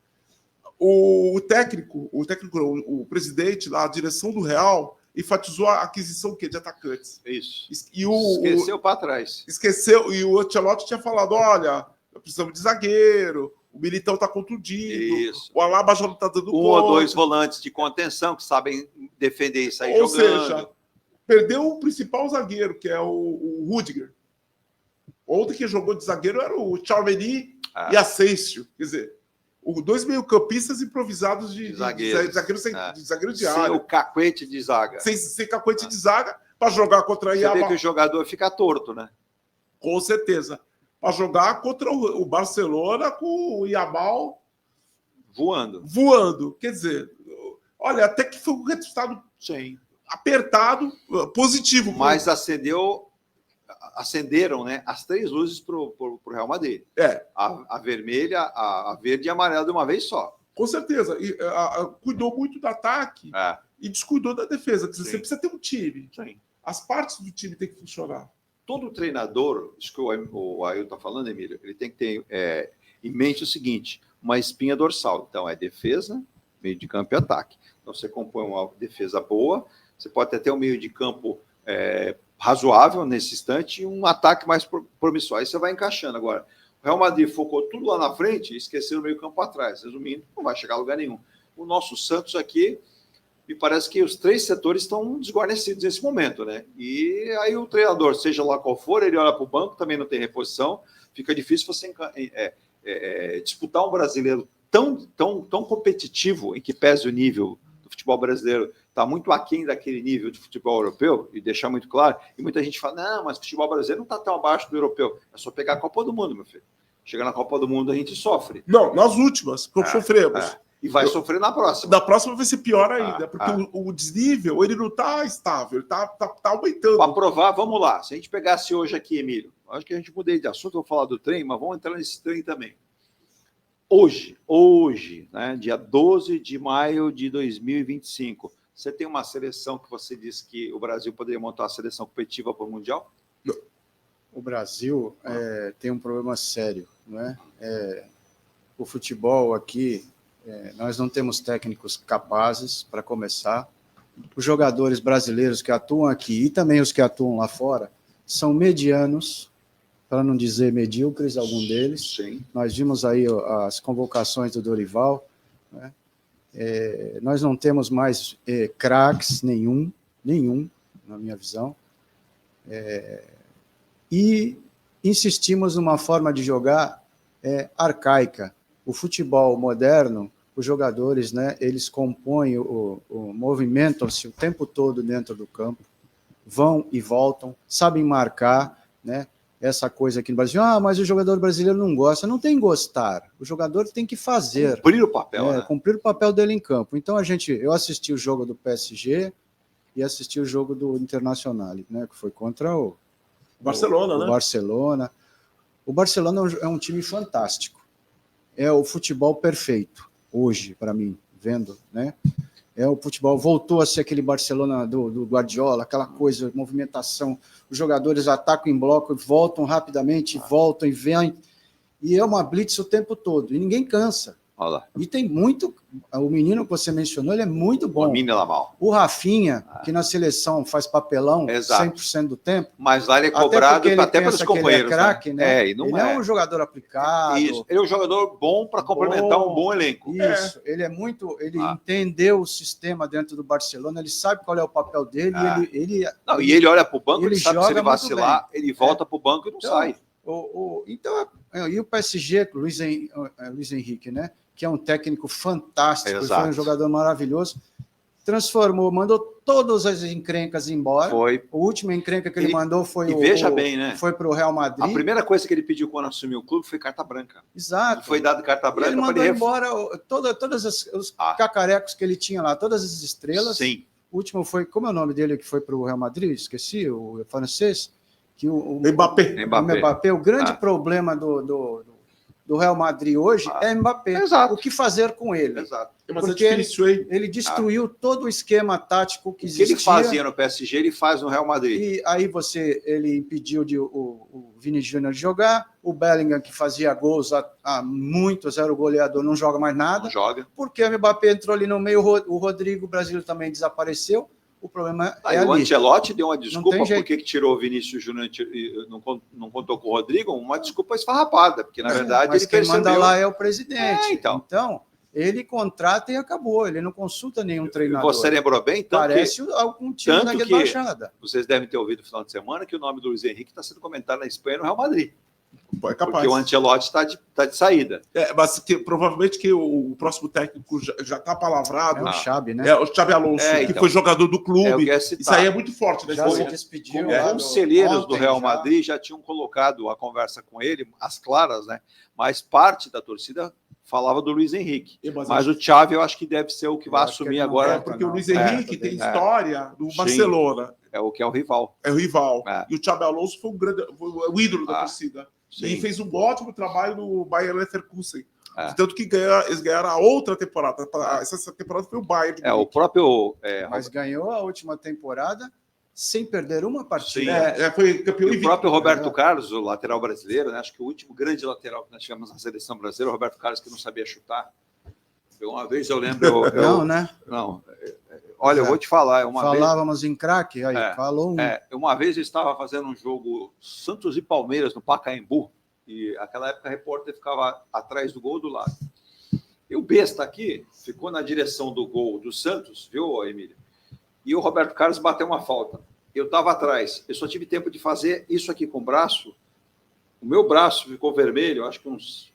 O técnico, o presidente, a direção do Real, enfatizou a aquisição de atacantes. Isso. Esqueceu para trás. Esqueceu, e o Ancelotti tinha falado, olha, precisamos de zagueiro, o Militão está contundido, isso. O Alaba já não está dando conta. 1 ou 2 volantes de contenção que sabem defender e sair jogando. Ou seja, perdeu o principal zagueiro, que é o Rudiger. Outro que jogou de zagueiro era o Tchouaméni e Asensio. Quer dizer, 2 meio-campistas improvisados de zagueiro de área. Sem o cacuete de zaga. Sem cacuete de zaga, para jogar contra a Yamal. Você vê que o jogador fica torto, né? Com certeza. Para jogar contra o Barcelona com o Yamal voando. Quer dizer, olha, até que foi um resultado apertado, positivo. Mas acendeu acenderam, né, as 3 luzes para o Real Madrid. A vermelha, a verde e a amarela de uma vez só. Com certeza. E, cuidou muito do ataque e descuidou da defesa. Quer dizer, você precisa ter um time. Sim. As partes do time têm que funcionar. Todo treinador, isso que o Ailton está falando, Emílio, ele tem que ter em mente o seguinte, uma espinha dorsal. Então, é defesa, meio de campo e ataque. Então, você compõe uma defesa boa, você pode até ter um meio de campo razoável nesse instante e um ataque mais promissor. Aí você vai encaixando. Agora, o Real Madrid focou tudo lá na frente e esqueceu o meio campo atrás. Resumindo, não vai chegar a lugar nenhum. O nosso Santos aqui, me parece que os 3 setores estão desguarnecidos nesse momento, né? E aí o treinador, seja lá qual for, ele olha para o banco, também não tem reposição, fica difícil você disputar um brasileiro tão competitivo, em que pese o nível do futebol brasileiro, está muito aquém daquele nível de futebol europeu, e deixar muito claro, e muita gente fala, não, mas o futebol brasileiro não está tão abaixo do europeu, é só pegar a Copa do Mundo, meu filho. Chega na Copa do Mundo, a gente sofre. Não, nas últimas, que sofremos. E vai sofrer na próxima. Na próxima vai ser pior ainda, porque o desnível, ele não está estável, ele está aumentando. Para provar, vamos lá. Se a gente pegasse hoje aqui, Emílio, acho que a gente mudei de assunto, vou falar do trem, mas vamos entrar nesse trem também. Hoje, né, dia 12 de maio de 2025, você tem uma seleção que você disse que o Brasil poderia montar uma seleção competitiva para o Mundial? Não. O Brasil tem um problema sério, não é? O futebol aqui, nós não temos técnicos capazes, para começar. Os jogadores brasileiros que atuam aqui e também os que atuam lá fora são medianos, para não dizer medíocres, algum deles. Sim. Nós vimos aí as convocações do Dorival, né? Nós não temos mais craques nenhum, na minha visão, e insistimos numa forma de jogar arcaica. O futebol moderno, os jogadores, né, eles compõem, movimentam-se o tempo todo dentro do campo, vão e voltam, sabem marcar, né? Essa coisa aqui no Brasil, mas o jogador brasileiro não gosta. Não tem que gostar, o jogador tem que fazer. Cumprir o papel, né? Cumprir o papel dele em campo. Então, eu assisti o jogo do PSG e assisti o jogo do Internacional, né, que foi contra o Barcelona, né? Barcelona. O Barcelona é um time fantástico. É o futebol perfeito, hoje, para mim, vendo, né? O futebol voltou a ser aquele Barcelona do Guardiola, aquela coisa, movimentação, os jogadores atacam em bloco, voltam rapidamente, voltam e vêm, e é uma blitz o tempo todo, e ninguém cansa. Olha lá. E tem muito, o menino que você mencionou, ele é muito bom. O menino lá mal. O Rafinha, que na seleção faz papelão Exato. 100% do tempo. Mas lá ele é cobrado até pelos companheiros. Ele é craque, né? E não ele é um jogador aplicado. Isso. Ele é um jogador bom para complementar um bom elenco. Isso. Ele é muito. Ele entendeu o sistema dentro do Barcelona, ele sabe qual é o papel dele. E ele olha para o banco, ele sabe que se ele vacilar, ele volta para o banco e não sai. E o PSG, o Luiz Henrique, né? Que é um técnico fantástico, Exato. foi um jogador maravilhoso, transformou, mandou todas as encrencas embora. Foi. A última encrenca que ele mandou foi bem, né? Foi para o Real Madrid. A primeira coisa que ele pediu quando assumiu o clube foi carta branca. Exato. Foi dado carta branca. Ele mandou embora todos os cacarecos que ele tinha lá, todas as estrelas. Sim. O último foi, como é o nome dele que foi para o Real Madrid? Esqueci, o francês. Que o Mbappé. O grande problema do Real Madrid hoje é Mbappé. Exato. O que fazer com ele? Exato. Mas porque é difícil, hein? ele destruiu todo o esquema tático que existia. O que ele fazia no PSG, ele faz no Real Madrid. E aí ele impediu o Vini Júnior de jogar, o Bellingham, que fazia gols há muitos, era o goleador, não joga mais nada. Não joga. Porque o Mbappé entrou ali no meio, o Rodrigo, o Brasil também desapareceu. O problema é ali. O Ancelotti deu uma desculpa por que tirou o Vinícius Júnior e não contou com o Rodrigo, uma desculpa esfarrapada, porque na verdade mas ele quem percebeu... manda lá é o presidente. Então, ele contrata e acabou, ele não consulta nenhum treinador. Você lembrou bem? Parece algum time da Baixada. Vocês devem ter ouvido no final de semana que o nome do Luiz Henrique está sendo comentado na Espanha no Real Madrid. É capaz. Porque o Ancelotti está de saída. Mas provavelmente que o próximo técnico já está palavrado. É o Xabi, né? É o Xabi Alonso, que foi jogador do clube. Isso aí é muito forte. Né? Já se despediu. Os conselheiros do Real Madrid já tinham colocado a conversa com ele, as claras, né? Mas parte da torcida falava do Luiz Henrique. Mas o Xavi eu acho que deve ser o que vai assumir agora. Porque o Luiz Henrique tem história do Barcelona. É o que é o rival. É o rival. É. E o Xabi Alonso foi o ídolo da torcida. Sim. E fez um ótimo trabalho no Bayer Leverkusen. É. Tanto que eles ganharam a outra temporada. Essa temporada foi o Bayern. O próprio... Mas ganhou a última temporada sem perder uma partida. Sim. Foi campeão E o invicto. próprio Roberto Carlos, o lateral brasileiro, né? Acho que o último grande lateral que nós tivemos na seleção brasileira, o Roberto Carlos, que não sabia chutar. Uma vez eu lembro... Não, né? Não. Olha, eu vou te falar. Falávamos em craque, aí falou um. Uma vez eu estava fazendo um jogo Santos e Palmeiras no Pacaembu, e naquela época a repórter ficava atrás do gol do lado. E o besta aqui ficou na direção do gol do Santos, viu, Emílio? E o Roberto Carlos bateu uma falta. Eu estava atrás. Eu só tive tempo de fazer isso aqui com o braço. O meu braço ficou vermelho, acho que uns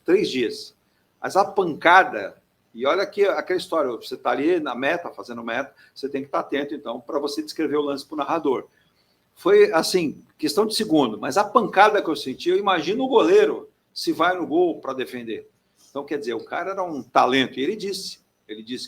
3 dias. Mas a pancada... E olha aqui aquela história, você está ali na meta, fazendo meta, você tem que estar atento, então, para você descrever o lance para o narrador. Foi, assim, questão de segundo, mas a pancada que eu senti, eu imagino o goleiro se vai no gol para defender. Então, quer dizer, o cara era um talento, e ele disse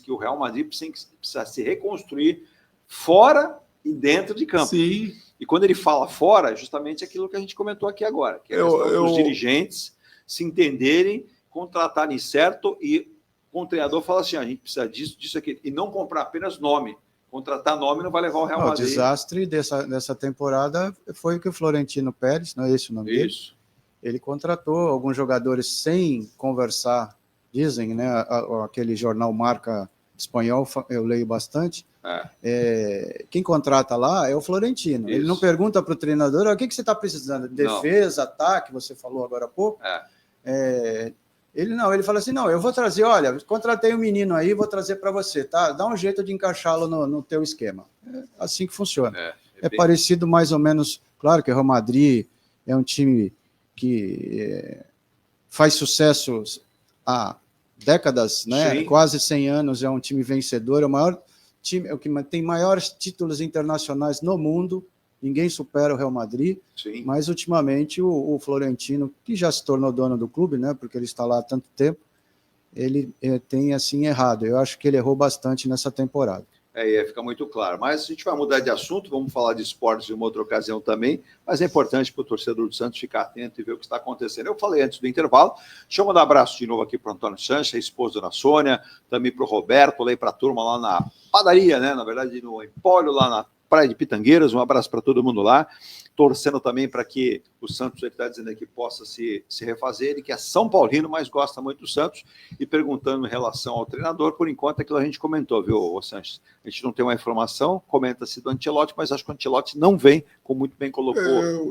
que o Real Madrid precisa se reconstruir fora e dentro de campo. Sim. E quando ele fala fora, justamente aquilo que a gente comentou aqui agora, que é os dirigentes se entenderem, contratarem certo e com o treinador fala assim, a gente precisa disso aqui, e não comprar apenas nome. Contratar nome não vai levar o Real Madrid. O desastre dessa temporada foi que o Florentino Pérez, não é esse o nome dele? Isso. Ele contratou alguns jogadores sem conversar, dizem, né? Aquele jornal Marca espanhol, eu leio bastante. Quem contrata lá é o Florentino. Isso. Ele não pergunta para o treinador, o que você está precisando? Defesa, ataque, você falou agora há pouco. Ele fala assim, eu vou trazer, olha, contratei um menino aí, vou trazer para você, tá? Dá um jeito de encaixá-lo no teu esquema. É assim que funciona. É parecido mais ou menos, claro que o Real Madrid é um time que faz sucesso há décadas, né? Sim. Quase 100 anos, é um time vencedor, é o maior time, é o que tem maiores títulos internacionais no mundo. Ninguém supera o Real Madrid, Sim. Mas ultimamente o Florentino, que já se tornou dono do clube, né, porque ele está lá há tanto tempo, ele tem assim errado. Eu acho que ele errou bastante nessa temporada. Fica muito claro. Mas a gente vai mudar de assunto, vamos falar de esportes em uma outra ocasião também, mas é importante para o torcedor do Santos ficar atento e ver o que está acontecendo. Eu falei antes do intervalo, deixa eu mandar um abraço de novo aqui para o Antônio Sanches, a esposa da Dona Sônia, também para o Roberto, falei para a turma lá na padaria, né, na verdade no Empório, lá na Praia de Pitangueiras, um abraço para todo mundo lá, torcendo também para que o Santos, ele está dizendo aqui, possa se refazer, ele que é São Paulino, mas gosta muito do Santos, e perguntando em relação ao treinador, por enquanto aquilo a gente comentou, viu, Sanches? A gente não tem uma informação, comenta-se do Ancelotti, mas acho que o Ancelotti não vem, como muito bem colocou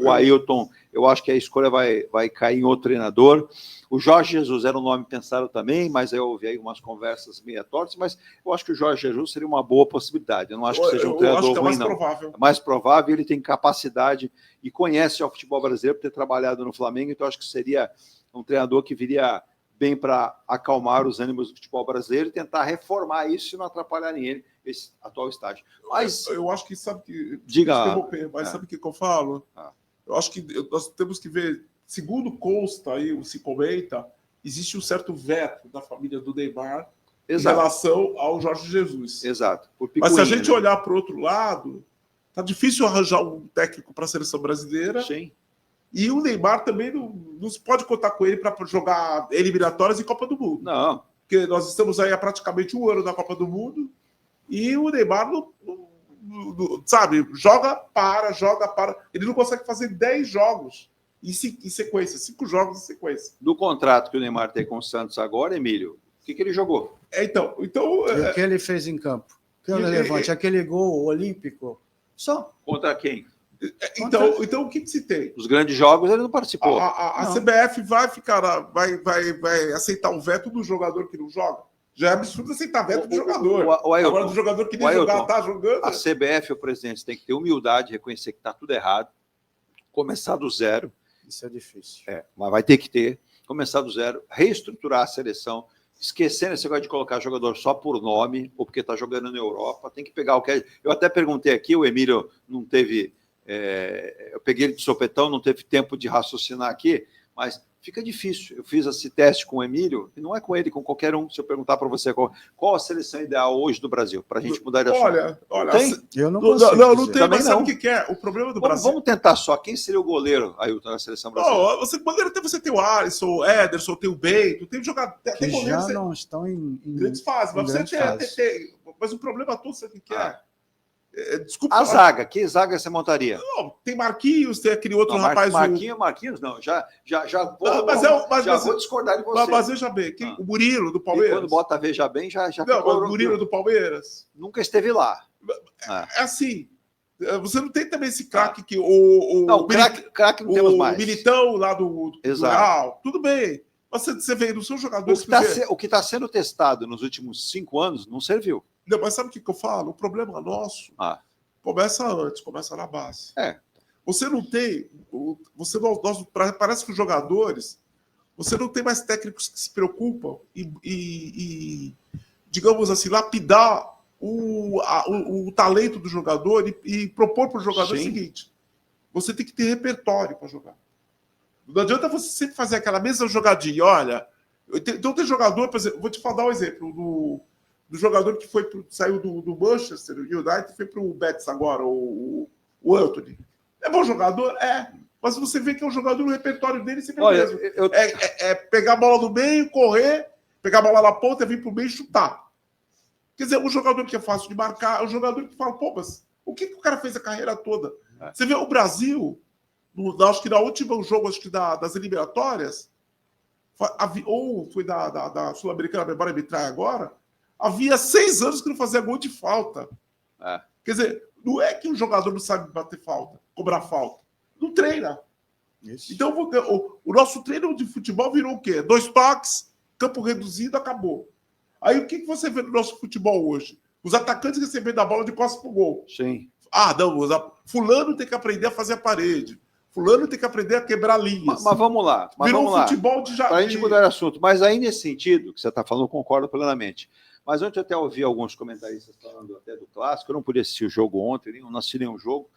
o Ailton, eu acho que a escolha vai cair em outro treinador. O Jorge Jesus era um nome pensado também, mas eu ouvi aí umas conversas meio tortas, mas eu acho que o Jorge Jesus seria uma boa possibilidade. Eu não acho que seja um treinador ruim, não. É mais provável, ele tem capacidade e conhece o futebol brasileiro por ter trabalhado no Flamengo, então acho que seria um treinador que viria bem para acalmar os ânimos do futebol brasileiro e tentar reformar isso e não atrapalhar ele, esse atual estágio. Mas eu acho que, sabe que... sabe o que eu falo? Eu acho que nós temos que ver, segundo consta aí, se comenta, existe um certo veto da família do Neymar em relação ao Jorge Jesus. Exato. Mas se a gente olhar para o outro lado, tá difícil arranjar um técnico para a seleção brasileira. Sim. E o Neymar também não se pode contar com ele para jogar eliminatórias e Copa do Mundo. Não. Porque nós estamos aí há praticamente um ano na Copa do Mundo e o Neymar sabe, joga, para. Ele não consegue fazer 10 jogos em sequência, 5 jogos em sequência. Do contrato que o Neymar tem com o Santos agora, Emílio, o que ele jogou? E o que ele fez em campo? Que é relevante? Aquele gol olímpico? Só. Contra quem? Então o que se tem? Os grandes jogos ele não participou. A CBF vai aceitar o veto do jogador que não joga? Já é absurdo aceitar veto do jogador. Agora do jogador que nem jogar, tá jogando. A CBF, o presidente, tem que ter humildade, reconhecer que está tudo errado, começar do zero. Isso é difícil. Mas vai ter que ter. Começar do zero, reestruturar a seleção, esquecendo esse negócio de colocar jogador só por nome, ou porque está jogando na Europa, tem que pegar o que é... Eu até perguntei aqui, o Emílio não teve... eu peguei ele de sopetão, não teve tempo de raciocinar aqui, Mas fica difícil. Eu fiz esse teste com o Emílio, e não é com ele, com qualquer um. Se eu perguntar para você qual a seleção ideal hoje do Brasil, para a gente mudar de assunto. Olha, tem? Eu não consigo não dizer. tem, Também mas sabe não. o que é? O problema do Brasil. Vamos tentar só. Quem seria o goleiro, Ailton, na seleção brasileira? Não, você tem o Alisson, o Ederson, tem o Bento, tem jogador. Que Tem goleiro, já não estão em grandes fases, mas em você grandes tem, fases. mas o problema todo, sabe o que é? Ah. Desculpa. A zaga, que zaga você montaria? Não, tem Marquinhos, tem aquele outro Não, rapaz. Marquinhos não. Já vou, Não, mas vou discordar de você. Mas veja bem, o Murilo do Palmeiras. E quando bota Veja Bem, já Não, ficou... o Murilo do Palmeiras. Nunca esteve lá. É assim. Você não tem também esse craque que Não, craque não temos mais. O Militão lá do Exato. Real. Tudo bem. Mas você vê nos seus jogadores. O que está sendo testado nos últimos 5 anos não serviu. Não, mas sabe o que eu falo? O problema nosso começa antes, começa na base. Você não tem. Parece que os jogadores. Você não tem mais técnicos que se preocupam e digamos assim, lapidar o talento do jogador e propor para o jogador o seguinte: você tem que ter repertório para jogar. Não adianta você sempre fazer aquela mesma jogadinha. Olha, então tem jogador, por exemplo, vou te dar um exemplo do jogador que saiu do Manchester United e foi para o Betis agora, o Anthony. É bom jogador? É. Mas você vê que é um jogador, no repertório dele sempre é o mesmo. É pegar a bola no meio, correr, pegar a bola na ponta, vir para o meio e chutar. Quer dizer, um jogador que é fácil de marcar, é um jogador que fala, pô, mas o que o cara fez a carreira toda? Você vê o Brasil, acho que no último jogo das eliminatórias, ou foi da Sul-Americana, memória arbitrária agora, havia 6 anos que não fazia gol de falta. Quer dizer, não é que o jogador não sabe bater falta, cobrar falta. Não treina. Isso. Então, o nosso treino de futebol virou o quê? 2 toques, campo reduzido, acabou. Aí o que você vê no nosso futebol hoje? Os atacantes recebendo a bola de costas pro gol. Sim. Não, fulano tem que aprender a fazer a parede. Fulano tem que aprender a quebrar linhas. Mas vamos lá. Virou um futebol de... Para a gente mudar de assunto. Mas aí, nesse sentido, que você está falando, eu concordo plenamente. Mas ontem eu até ouvi alguns comentaristas falando até do clássico. Eu não pude assistir o jogo ontem, não assisti nenhum jogo.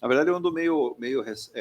Na verdade, eu ando meio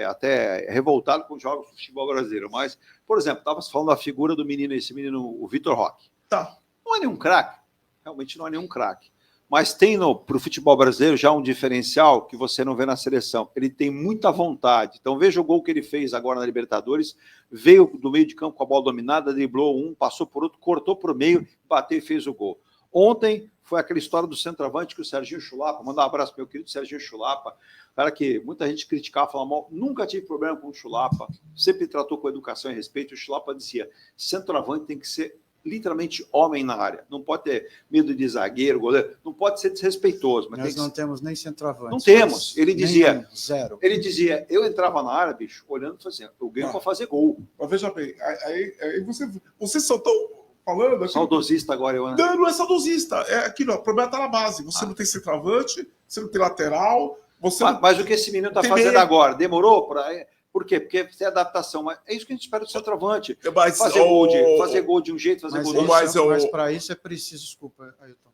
até revoltado com os jogos do futebol brasileiro. Mas, por exemplo, estava falando da figura do menino, esse menino, o Vitor Roque. Tá. Não é nenhum craque. Realmente não é nenhum craque. Mas tem para o futebol brasileiro já um diferencial que você não vê na seleção. Ele tem muita vontade. Então veja o gol que ele fez agora na Libertadores. Veio do meio de campo com a bola dominada, driblou um, passou por outro, cortou para o meio, bateu e fez o gol. Ontem foi aquela história do centroavante que o Serginho Chulapa, mandar um abraço para meu querido Serginho Chulapa, cara que muita gente criticava, falava mal, nunca tive problema com o Chulapa, sempre tratou com educação e respeito. O Chulapa dizia, centroavante tem que ser literalmente homem na área, não pode ter medo de zagueiro, goleiro, não pode ser desrespeitoso. Mas nós não temos nem centroavante. Não temos. Ele dizia, zero. Ele dizia, eu entrava na área, bicho, olhando e falava assim, eu ganho para fazer gol. Mas veja bem, aí vocês só estão falando... Saudosista agora, eu... Não é saudosista, é aquilo, o problema está na base, você não tem centroavante, você não tem lateral, mas o que esse menino está fazendo agora, demorou para... Por quê? Porque tem adaptação. Mas é isso que a gente espera do centroavante. Fazer gol de um jeito, fazer gol de outro. Mas para isso é preciso, desculpa, Ailton.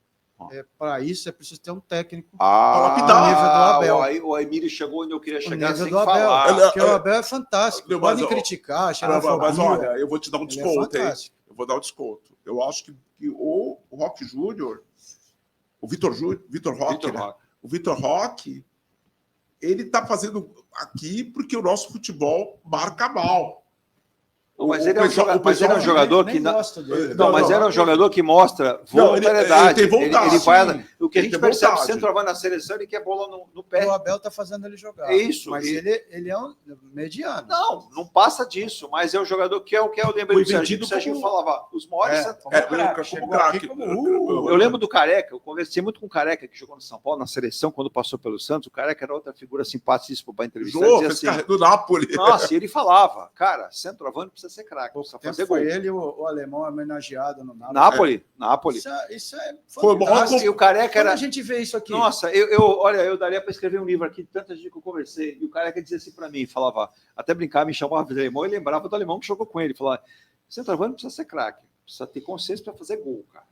Para isso é preciso ter um técnico para lapidar o nível do Abel. O Emílio chegou onde eu queria chegar sem falar. Porque o Abel é fantástico. Podem criticar, mas olha, eu vou te dar um desconto. Eu vou dar um desconto. Eu acho que o Roque Júnior, o Vitor Roque, ele está fazendo aqui porque o nosso futebol marca mal. Não, mas ele é um jogador que é um jogador que mostra voluntariedade. Ele tem vontade. Ele vai, o que a gente percebe, o centroavante na seleção, ele quer bola no pé. O Abel está fazendo ele jogar. É isso. Mas ele é um mediano. Não passa disso. Mas é um jogador que eu lembrei do Serginho. O Serginho falava, os maiores como craque. Eu lembro do Careca. Eu conversei muito com o Careca, que jogou no São Paulo, na seleção, quando passou pelo Santos. O Careca era outra figura simpaticíssima para entrevistar. Dizia assim, do Napoli. Nossa, e ele falava, cara, centroavante precisa ser craque, precisa fazer gol. Foi ele o alemão homenageado no Napoli. Nápoles. Isso é fantástico. E o Careca era... Quando a gente vê isso aqui... Nossa, eu daria para escrever um livro aqui, tanta gente que eu conversei, e o Careca dizia assim para mim, falava, até brincar, me chamava de alemão, e lembrava do alemão que jogou com ele, falava, centroavante precisa ser craque, precisa ter consciência para fazer gol, cara.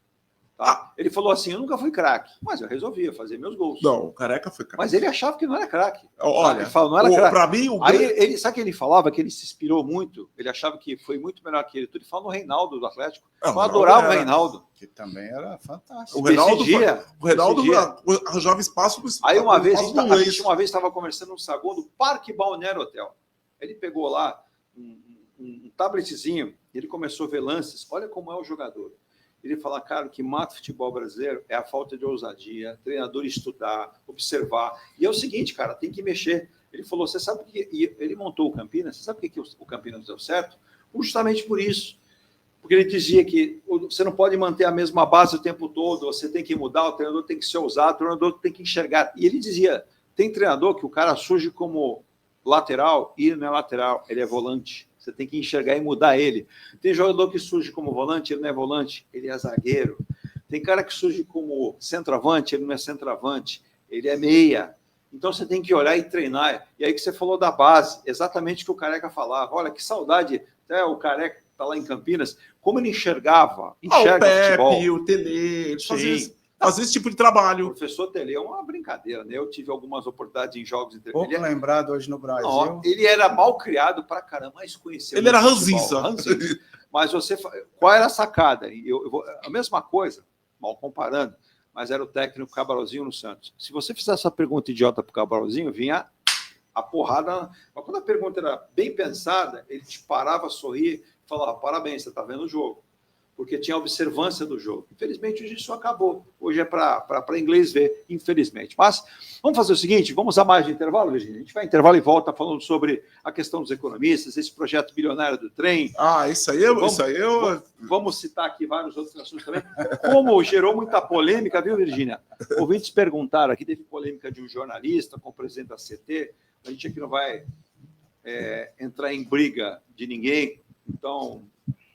Tá? Ele falou assim, eu nunca fui craque, mas eu resolvia fazer meus gols. Não, o Careca foi craque. Mas ele achava que não era craque. Olha, ele falou, não era craque. Para mim, Aí ele, sabe o que ele falava? Que ele se inspirou muito, ele achava que foi muito melhor que ele. Ele falou no Reinaldo do Atlético. Eu adorava o Reinaldo. Que também era fantástico. O Reinaldo arranjava espaço no Aí uma vez, a gente estava conversando no saguão do Parque Balneário Hotel. Ele pegou lá um tabletzinho e ele começou a ver lances. Olha como é o jogador. Ele fala, cara, o que mata o futebol brasileiro é a falta de ousadia, treinador estudar, observar. E é o seguinte, cara, tem que mexer. Ele falou, você sabe que... E ele montou o Campinas, você sabe por que o Campinas deu certo? Justamente por isso. Porque ele dizia que você não pode manter a mesma base o tempo todo, você tem que mudar, o treinador tem que ser ousado, o treinador tem que enxergar. E ele dizia, tem treinador que o cara surge como lateral e ele não é lateral, ele é volante. Você tem que enxergar e mudar ele. Tem jogador que surge como volante, ele não é volante, ele é zagueiro. Tem cara que surge como centroavante, ele não é centroavante, ele é meia. Então você tem que olhar e treinar. E aí que você falou da base, exatamente o que o Careca falava. Olha, que saudade, até o Careca está lá em Campinas, como ele enxerga o Pepe, futebol. O Tele, eles faziam esse tipo de trabalho. O professor Tele é uma brincadeira, né? Eu tive algumas oportunidades em jogos. Pouco lembrado hoje no Brasil. Não, ele era mal criado pra caramba, mas conhecido. Ele era ranzinza. Mas qual era a sacada? A mesma coisa, mal comparando, mas era o técnico Cabalzinho no Santos. Se você fizesse essa pergunta idiota pro Cabalzinho, vinha a porrada. Mas quando a pergunta era bem pensada, ele te parava, sorria e falava, parabéns, você está vendo o jogo. Porque tinha observância do jogo. Infelizmente, hoje isso acabou. Hoje é para inglês ver, infelizmente. Mas vamos fazer o seguinte, vamos a mais de intervalo, Virginia? A gente vai intervalo e volta falando sobre a questão dos economistas, esse projeto bilionário do trem. Isso aí eu... Vamos citar aqui vários outros assuntos também. Como gerou muita polêmica, viu, Virginia? Ouvintes perguntaram aqui, teve polêmica de um jornalista com o presidente da CT. A gente aqui não vai entrar em briga de ninguém, então...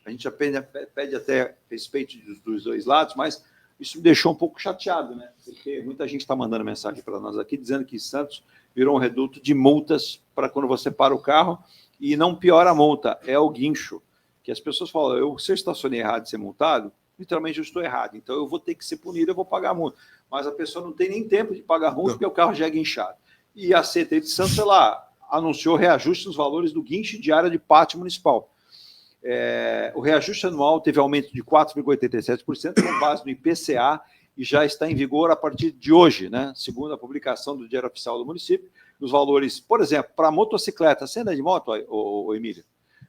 A gente pede até respeito dos dois lados, mas isso me deixou um pouco chateado, né? Porque muita gente está mandando mensagem para nós aqui, dizendo que Santos virou um reduto de multas para quando você para o carro, e não piora a multa, é o guincho. Que as pessoas falam, se eu estacionei errado e ser multado, literalmente eu estou errado, então eu vou ter que ser punido, eu vou pagar a multa. Mas a pessoa não tem nem tempo de pagar a multa, porque o carro já é guinchado. E a CT de Santos, ela anunciou reajuste nos valores do guincho de área de pátio municipal. O reajuste anual teve aumento de 4,87% com base no IPCA e já está em vigor a partir de hoje, né? Segundo a publicação do Diário Oficial do município. Os valores, por exemplo, para motocicleta, você anda de moto, Emília?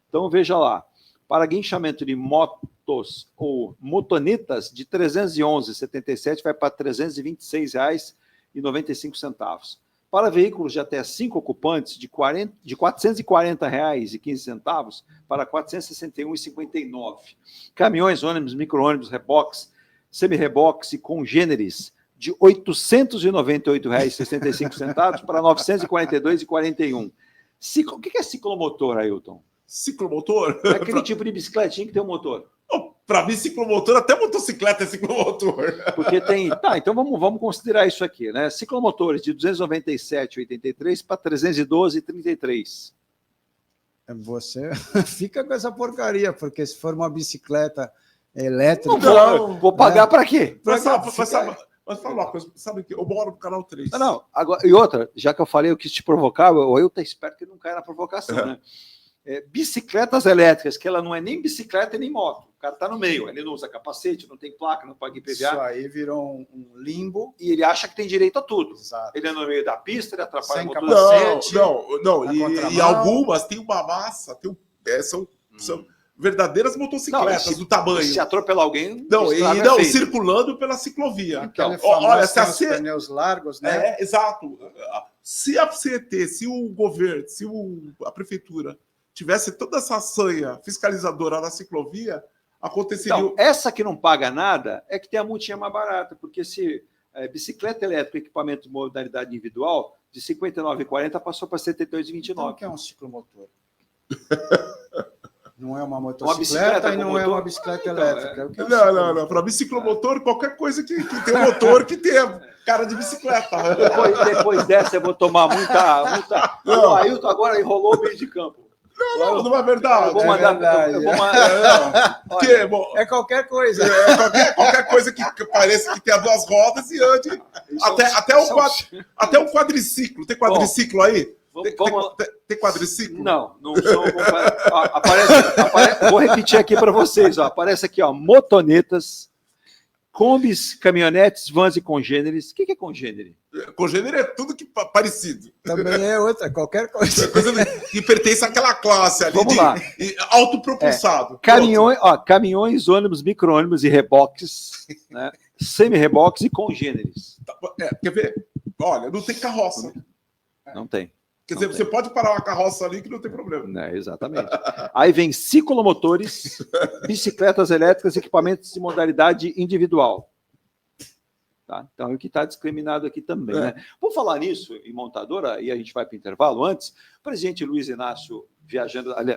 Então, veja lá, para guinchamento de motos ou motonetas, de R$ 311,77 vai para R$ 326,95. Para veículos de até 5 ocupantes, de R$ 440,15 para R$ 461,59. Caminhões, ônibus, micro-ônibus, reboques, semi-reboques e congêneres, de R$ 898,65 para R$ 942,41. O que é ciclomotor, Ailton? Ciclomotor? É aquele tipo de bicicletinha que tem um motor. Para mim, ciclomotor, até motocicleta é ciclomotor. Porque tem... então vamos considerar isso aqui, né? Ciclomotores de 297,83 para 312,33. Você fica com essa porcaria, porque se for uma bicicleta elétrica... Vou pagar para quê? Mas fala uma coisa, sabe que eu moro no canal 3. Não, agora, e outra, já que eu falei, eu quis te provocar, eu tô esperto que não caia na provocação, né? Bicicletas elétricas, que ela não é nem bicicleta e nem moto. O cara está no meio, ele não usa capacete, não tem placa, não paga IPVA. Isso aí virou um limbo. E ele acha que tem direito a tudo. Exato. Ele é no meio da pista, ele atrapalha sem o capacete. Não. E algumas têm uma massa, são verdadeiras motocicletas do tamanho. Se atropelar alguém... circulando pela ciclovia. Então, olha, se os pneus largos, né? Exato. Se a CT, se o governo, se a prefeitura tivesse toda essa sanha fiscalizadora na ciclovia, aconteceria... Então, essa que não paga nada é que tem a multinha mais barata, porque se bicicleta elétrica, equipamento de modalidade individual, de R$ 59,40 passou para R$ 72,29. Então, o que é um ciclomotor? Não é uma motocicleta e não é uma bicicleta elétrica. Não. Para mim, ciclomotor, qualquer coisa que tem um motor que tenha cara de bicicleta. Depois dessa, eu vou tomar muita... O Ailton agora enrolou o meio de campo. Não é verdade. Eu vou mandar. verdade. Eu vou mandar. Que é bom. É qualquer coisa. Qualquer coisa que pareça que tenha duas rodas e ande. Até um quadriciclo. Tem quadriciclo aí? Tem quadriciclo? Não são. Vou repetir aqui para vocês. Ó, aparece aqui, ó, motonetas, combis, caminhonetes, vans e congêneres. O que é congênere? Congênero é tudo que parecido. Também é outra, qualquer coisa. É coisa que pertence àquela classe ali. Vamos lá. Autopropulsado. Caminhões, ônibus, micro-ônibus e reboques, né? Semi-reboques e congêneres. Quer ver? Olha, não tem carroça. Não tem. Quer dizer, você pode parar uma carroça ali que não tem problema. Exatamente. Aí vem ciclomotores, bicicletas elétricas, equipamentos de modalidade individual. Tá? Então, é o que está discriminado aqui também. Né? Vou falar nisso em montadora, e a gente vai para o intervalo antes. O presidente Luiz Inácio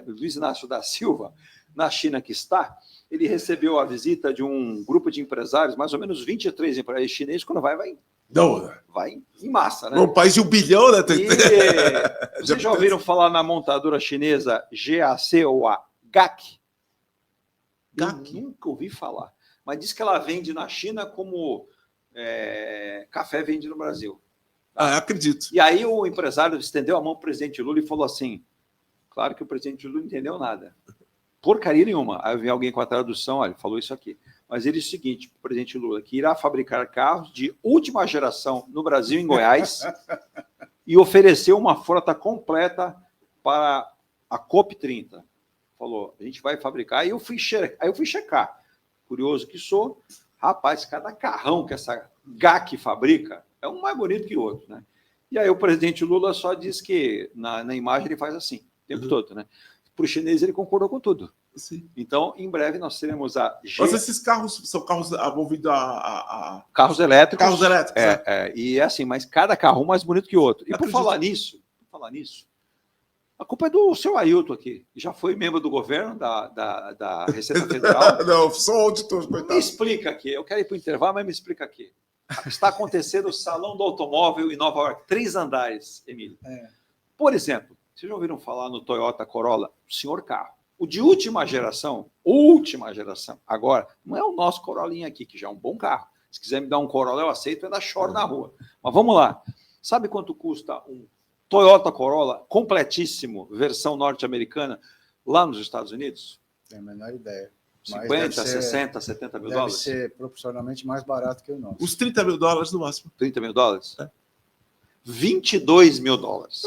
Luiz Inácio da Silva, na China que está, ele recebeu a visita de um grupo de empresários, mais ou menos 23 empresários chineses, quando vai em massa, né? Um país de 1 bilhão, né? E vocês já ouviram falar na montadora chinesa GAC ou a GAC? GAC? Eu nunca ouvi falar. Mas diz que ela vende na China como café vende no Brasil. Acredito. E aí o empresário estendeu a mão para o presidente Lula e falou assim, claro que o presidente Lula não entendeu nada. Porcaria nenhuma. Aí vem alguém com a tradução, olha, ele falou isso aqui. Mas ele disse o seguinte, o presidente Lula, que irá fabricar carros de última geração no Brasil, em Goiás, e ofereceu uma frota completa para a COP30. Falou, a gente vai fabricar. Aí eu fui checar. Curioso que sou, rapaz, cada carrão que essa GAC fabrica é um mais bonito que o outro, né? E aí o presidente Lula só diz que na imagem ele faz assim, o tempo todo, né? Para o chinês ele concordou com tudo. Sim. Então, em breve nós teremos Mas esses carros são carros envolvidos a... Carros elétricos. Carros elétricos, e é assim, mas cada carro um mais bonito que o outro. E por falar nisso, a culpa é do seu Ailton aqui. Já foi membro do governo da Receita Federal. Não, sou auditor, coitado. Me explica aqui. Eu quero ir para o intervalo, mas me explica aqui. Está acontecendo o Salão do Automóvel em Nova York. 3 andares, Emílio. Por exemplo, vocês já ouviram falar no Toyota Corolla? O senhor carro. O de última geração, agora, não é o nosso Corollinha aqui, que já é um bom carro. Se quiser me dar um Corolla, eu aceito, eu ainda choro na rua. Mas vamos lá. Sabe quanto custa um Toyota Corolla completíssimo, versão norte-americana, lá nos Estados Unidos? Tenho a menor ideia. 50, 60, 70 mil dólares? Deve ser proporcionalmente mais barato que o nosso. Os 30 mil dólares no máximo. 30 mil dólares? 22 mil dólares.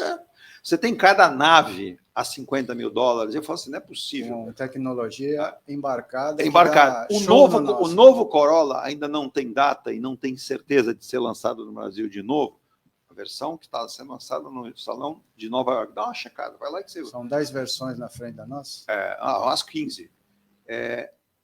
Você tem cada nave a 50 mil dólares. Eu falo assim, não é possível. Com tecnologia embarcada. O novo Corolla ainda não tem data e não tem certeza de ser lançado no Brasil de novo. A versão que está sendo lançada no Salão de Nova York. Dá uma checada, vai lá que você... São 10 versões na frente da nossa? Umas 15.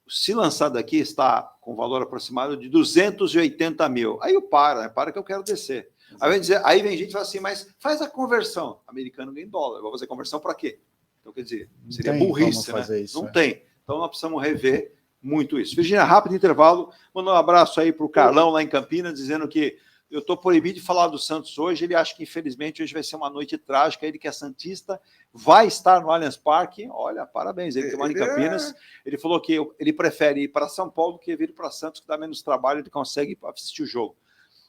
Se lançado aqui, está com valor aproximado de 280 mil. Aí eu para que eu quero descer. Aí vem gente e fala assim, mas faz a conversão. Americano ganha em dólar. Eu vou fazer conversão para quê? Então, quer dizer, seria burrice, né? Não tem. Então, nós precisamos rever muito isso. Virginia, rápido intervalo. Manda um abraço aí para o Carlão, lá em Campinas, dizendo que eu estou proibido de falar do Santos hoje. Ele acha que, infelizmente, hoje vai ser uma noite trágica. Ele que é santista, vai estar no Allianz Parque. Olha, parabéns. Ele que mora em Campinas. Ele falou que ele prefere ir para São Paulo do que vir para Santos, que dá menos trabalho, ele consegue assistir o jogo.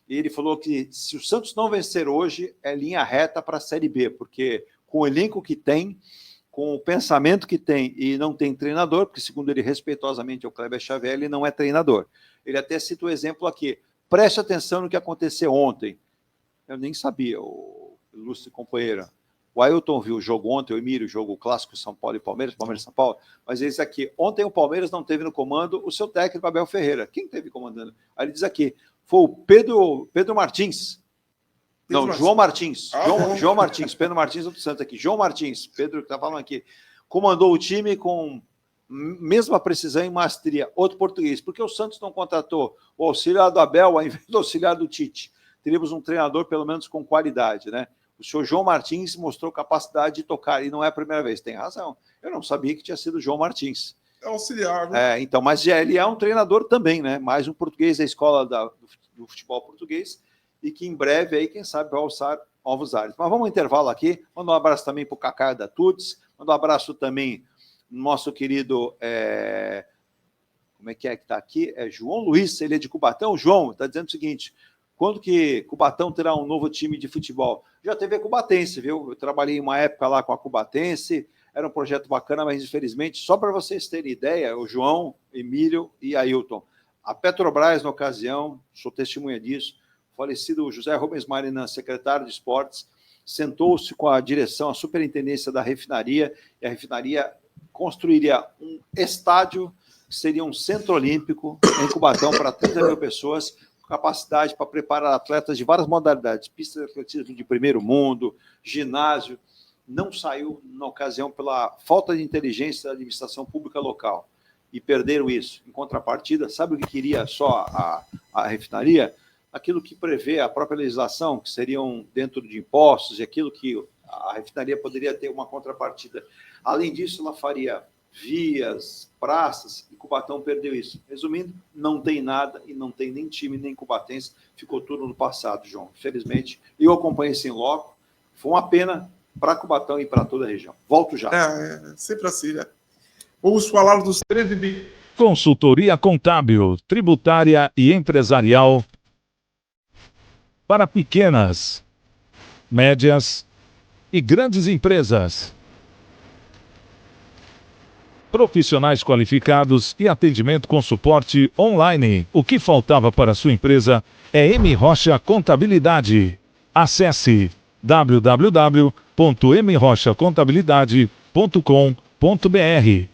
E ele falou que se o Santos não vencer hoje, é linha reta para a Série B, porque com o elenco que tem, com o pensamento que tem e não tem treinador, porque segundo ele, respeitosamente, é o Kleber Xavier, ele não é treinador. Ele até cita o exemplo aqui. Preste atenção no que aconteceu ontem. Eu nem sabia, o ilustre companheiro. O Ailton viu o jogo ontem, o Emílio, o jogo clássico São Paulo e Palmeiras, Palmeiras-São Paulo, mas ele diz aqui, ontem o Palmeiras não teve no comando o seu técnico Abel Ferreira. Quem teve comandando? Aí ele diz aqui, foi o Pedro Martins. João Martins. João Martins. Pedro Martins do Santos aqui. João Martins. Pedro que está falando aqui. Comandou o time com mesma precisão e maestria. Outro português. Por que o Santos não contratou o auxiliar do Abel ao invés do auxiliar do Tite? Teríamos um treinador, pelo menos, com qualidade, né? O senhor João Martins mostrou capacidade de tocar. E não é a primeira vez. Tem razão. Eu não sabia que tinha sido o João Martins. É auxiliar, né? Então, mas ele é um treinador também, né? Mais um português da escola do futebol português e que em breve aí, quem sabe, vai alçar novos ares. Mas vamos ao intervalo aqui. Manda um abraço também para o Cacá da Tuts. Manda um abraço também no nosso querido... como é que está aqui? É João Luiz, ele é de Cubatão. João, está dizendo o seguinte: quando que Cubatão terá um novo time de futebol? Já teve a Cubatense, viu? Eu trabalhei uma época lá com a Cubatense, era um projeto bacana, mas infelizmente, só para vocês terem ideia, o João, Emílio e Ailton, a Petrobras, na ocasião, sou testemunha disso, o falecido José Rubens Marinan, secretário de esportes, sentou-se com a direção, a superintendência da refinaria, e a refinaria construiria um estádio, que seria um centro olímpico em Cubatão para 30 mil pessoas, com capacidade para preparar atletas de várias modalidades, pista de atletismo de primeiro mundo, ginásio. Não saiu na ocasião pela falta de inteligência da administração pública local e perderam isso. Em contrapartida, sabe o que queria só a refinaria? Aquilo que prevê a própria legislação, que seriam dentro de impostos e aquilo que a refinaria poderia ter uma contrapartida. Além disso, ela faria vias, praças, e Cubatão perdeu isso. Resumindo, não tem nada e não tem nem time, nem cubatense, ficou tudo no passado, João. Infelizmente, eu acompanhei isso em loco, foi uma pena para Cubatão e para toda a região. Volto já. Sempre assim, né? Vamos falar dos 13 bi. Consultoria contábil, tributária e empresarial para pequenas, médias e grandes empresas. Profissionais qualificados e atendimento com suporte online. O que faltava para a sua empresa é M. Rocha Contabilidade. Acesse www.mrochacontabilidade.com.br.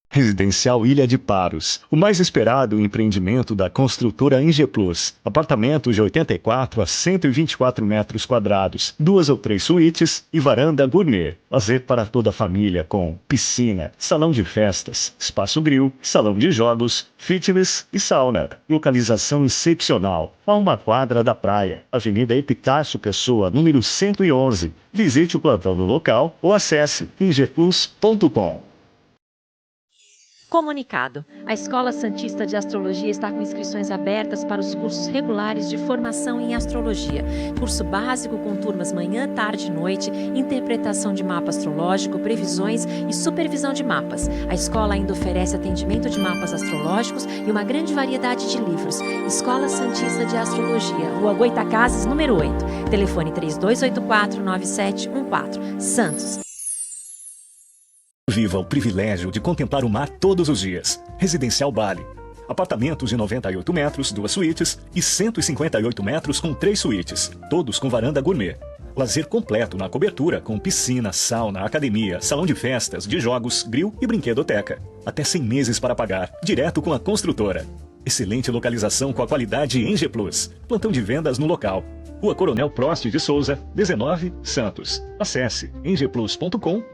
Residencial Ilha de Paros, o mais esperado empreendimento da construtora Ingeplus. Apartamentos de 84 a 124 metros quadrados, 2 ou 3 suítes e varanda gourmet. Lazer para toda a família com piscina, salão de festas, espaço grill, salão de jogos, fitness e sauna. Localização excepcional, a uma quadra da praia. Avenida Epitácio Pessoa, número 111. Visite o plantão no local ou acesse ingeplus.com. Comunicado. A Escola Santista de Astrologia está com inscrições abertas para os cursos regulares de formação em astrologia. Curso básico com turmas manhã, tarde e noite, interpretação de mapa astrológico, previsões e supervisão de mapas. A escola ainda oferece atendimento de mapas astrológicos e uma grande variedade de livros. Escola Santista de Astrologia, Rua Goitacazes, número 8. Telefone 3284-9714. Santos. Viva o privilégio de contemplar o mar todos os dias. Residencial Bali. Apartamentos de 98 metros, 2 suítes e 158 metros com 3 suítes, todos com varanda gourmet. Lazer completo na cobertura com piscina, sauna, academia, salão de festas, de jogos, grill e brinquedoteca. Até 100 meses para pagar, direto com a construtora. Excelente localização com a qualidade Eng Plus. Plantão de vendas no local. Rua Coronel Prost de Souza, 19, Santos. Acesse engplus.com.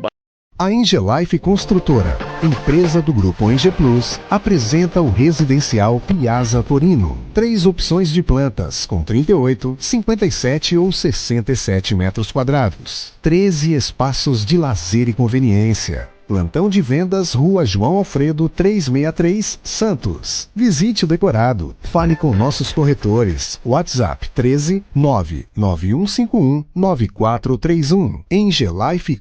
A Engelife Construtora, empresa do Grupo Eng Plus, apresenta o residencial Piazza Torino. 3 opções de plantas, com 38, 57 ou 67 metros quadrados. 13 espaços de lazer e conveniência. Plantão de vendas, Rua João Alfredo, 363, Santos. Visite o decorado. Fale com nossos corretores. WhatsApp 13 99151 9431. Engelife.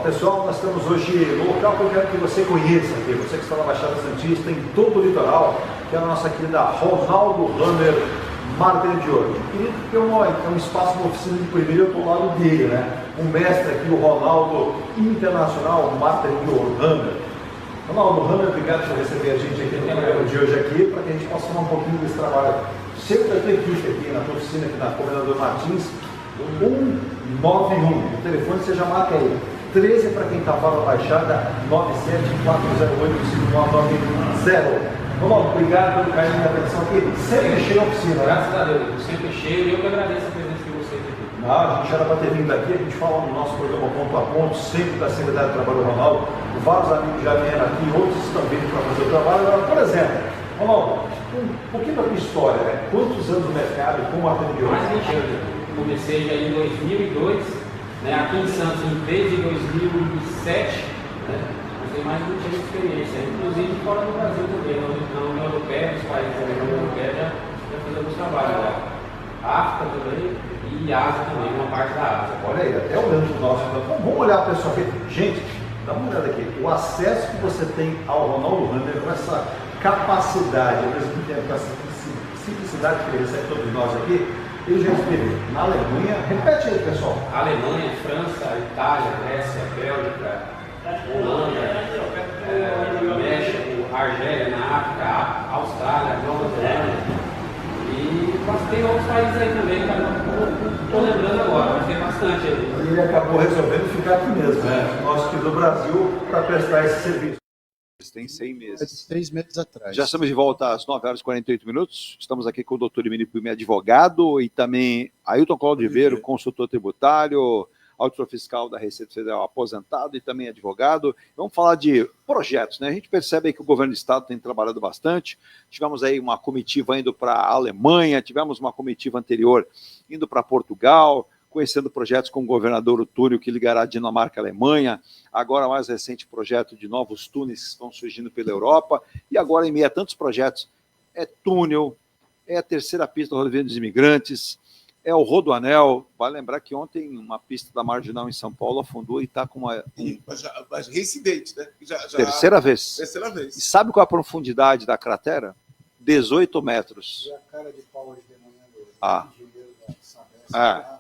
Pessoal, nós estamos hoje no local que eu quero que você conheça aqui, você que está na Baixada Santista, em todo o litoral, que é a nossa querida Ronaldo Hammer Marketing de Ouro. Querido, porque é um espaço, uma oficina de primeiro, eu estou ao lado dele, né? O mestre aqui, o Ronaldo Internacional Marketing de Ouro, Hammer. Ronaldo Hammer, obrigado por receber a gente aqui no programa de hoje aqui, para que a gente possa falar um pouquinho desse trabalho. Sempre da tua equipe aqui, na tua oficina, aqui na Comendador Martins, 191, o telefone você já marca aí. 13 para quem está fora da Baixada, 974085990. Vamos, obrigado pelo carinho da atenção aqui. Sempre cheio a oficina, né? Graças a Deus, sempre cheio e eu que agradeço a presença de vocês aqui. Não, a gente era para ter vindo aqui, a gente fala no nosso programa Ponto a Ponto, sempre da Secretaria do Trabalho Ronaldo. Vários amigos já vieram aqui, outros estão vindo para fazer o trabalho. Agora, por exemplo, Ronaldo, um pouquinho da tua história, né? Quantos anos no mercado, como atendeu? Mais de 20 anos. Comecei já em 2002. Né, aqui em Santos, desde 2007, né, nós temos mais de 20 anos de experiência, inclusive fora do Brasil também, na União Europeia, nos países da União Europeia já fazemos trabalho lá. África também e Ásia também, uma parte da Ásia. Olha aí, até olhando o nosso. Então, vamos olhar o pessoal aqui. Gente, dá uma olhada aqui. O acesso que você tem ao Ronaldo Hammer com essa capacidade, ao mesmo tempo com essa simplicidade que ele recebe todos nós aqui. Ele já esteve na Alemanha. Repete aí, pessoal. Alemanha, França, Itália, Grécia, Bélgica, Holanda, México, Argélia, na África, Austrália, Nova Zelândia. Mas tem outros países aí também, que eu não estou lembrando agora, mas tem bastante aí. E ele acabou resolvendo ficar aqui mesmo, né? Nós aqui do Brasil, para prestar esse serviço. Tem 100 meses. 6 meses atrás. Já estamos de volta às 9h48. Estamos aqui com o doutor Emílio Pumi, advogado, e também Ailton Claudiveiro, consultor tributário, auditor fiscal da Receita Federal, aposentado e também advogado. Vamos falar de projetos, né? A gente percebe que o governo do estado tem trabalhado bastante. Tivemos aí uma comitiva indo para a Alemanha, tivemos uma comitiva anterior indo para Portugal, conhecendo projetos com o governador Túlio, que ligará a Dinamarca à Alemanha, agora mais recente projeto de novos túneis que estão surgindo pela Europa, e agora em meio a tantos projetos, é túnel, é a terceira pista da rodovia dos imigrantes, é o Rodoanel. Vale lembrar que ontem uma pista da Marginal em São Paulo afundou e está com uma... Mas reincidente, né? Terceira vez. Terceira vez. E sabe qual é a profundidade da cratera? 18 metros. E a cara de pau hoje de manhã do engenheiro da Sabesp,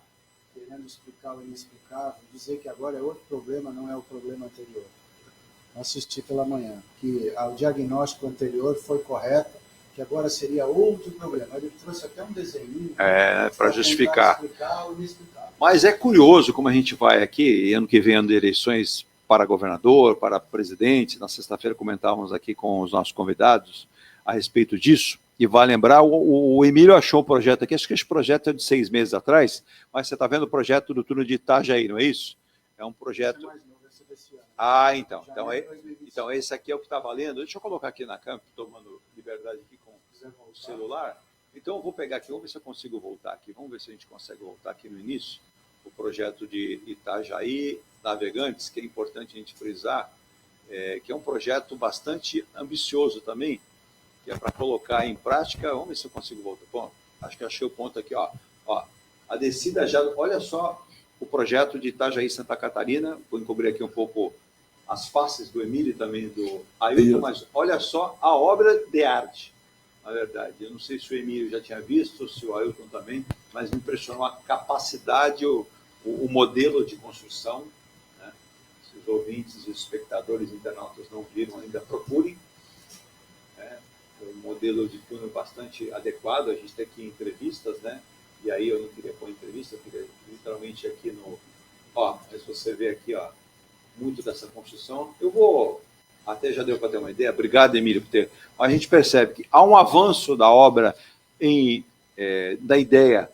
querendo explicar o inexplicável, dizer que agora é outro problema, não é o problema anterior. Assisti pela manhã, que o diagnóstico anterior foi correto, que agora seria outro problema. Ele trouxe até um desenho para justificar. O inexplicável. Mas é curioso como a gente vai aqui, e ano que vem, ano de eleições para governador, para presidente. Na sexta-feira comentávamos aqui com os nossos convidados a respeito disso. E vai lembrar, o Emílio achou um projeto aqui, acho que esse projeto é de 6 meses atrás, mas você está vendo o projeto do túnel de Itajaí, não é isso? É um projeto... Então esse aqui é o que está valendo. Deixa eu colocar aqui na câmera, tomando liberdade aqui com o celular. Então eu vou pegar aqui, vamos ver se eu consigo voltar aqui. Vamos ver se a gente consegue voltar aqui no início. O projeto de Itajaí Navegantes, que é importante a gente frisar, que é um projeto bastante ambicioso também, que é para colocar em prática. Vamos ver se eu consigo voltar. Bom, acho que achei o ponto aqui, ó. A descida já, olha só o projeto de Itajaí, Santa Catarina. Vou encobrir aqui um pouco as faces do Emílio e também do Ailton, mas olha só a obra de arte, na verdade. Eu não sei se o Emílio já tinha visto, se o Ailton também, mas me impressionou a capacidade, o modelo de construção, né? Se os ouvintes, os espectadores, internautas não viram ainda, procurem. É um modelo de túnel bastante adequado. A gente tem aqui entrevistas, né? E aí eu não queria pôr entrevista, eu queria literalmente aqui no Ó, se você vê aqui, ó, muito dessa construção, eu vou, até já deu para ter uma ideia, obrigado, Emílio, por ter, a gente percebe que há um avanço da obra, da ideia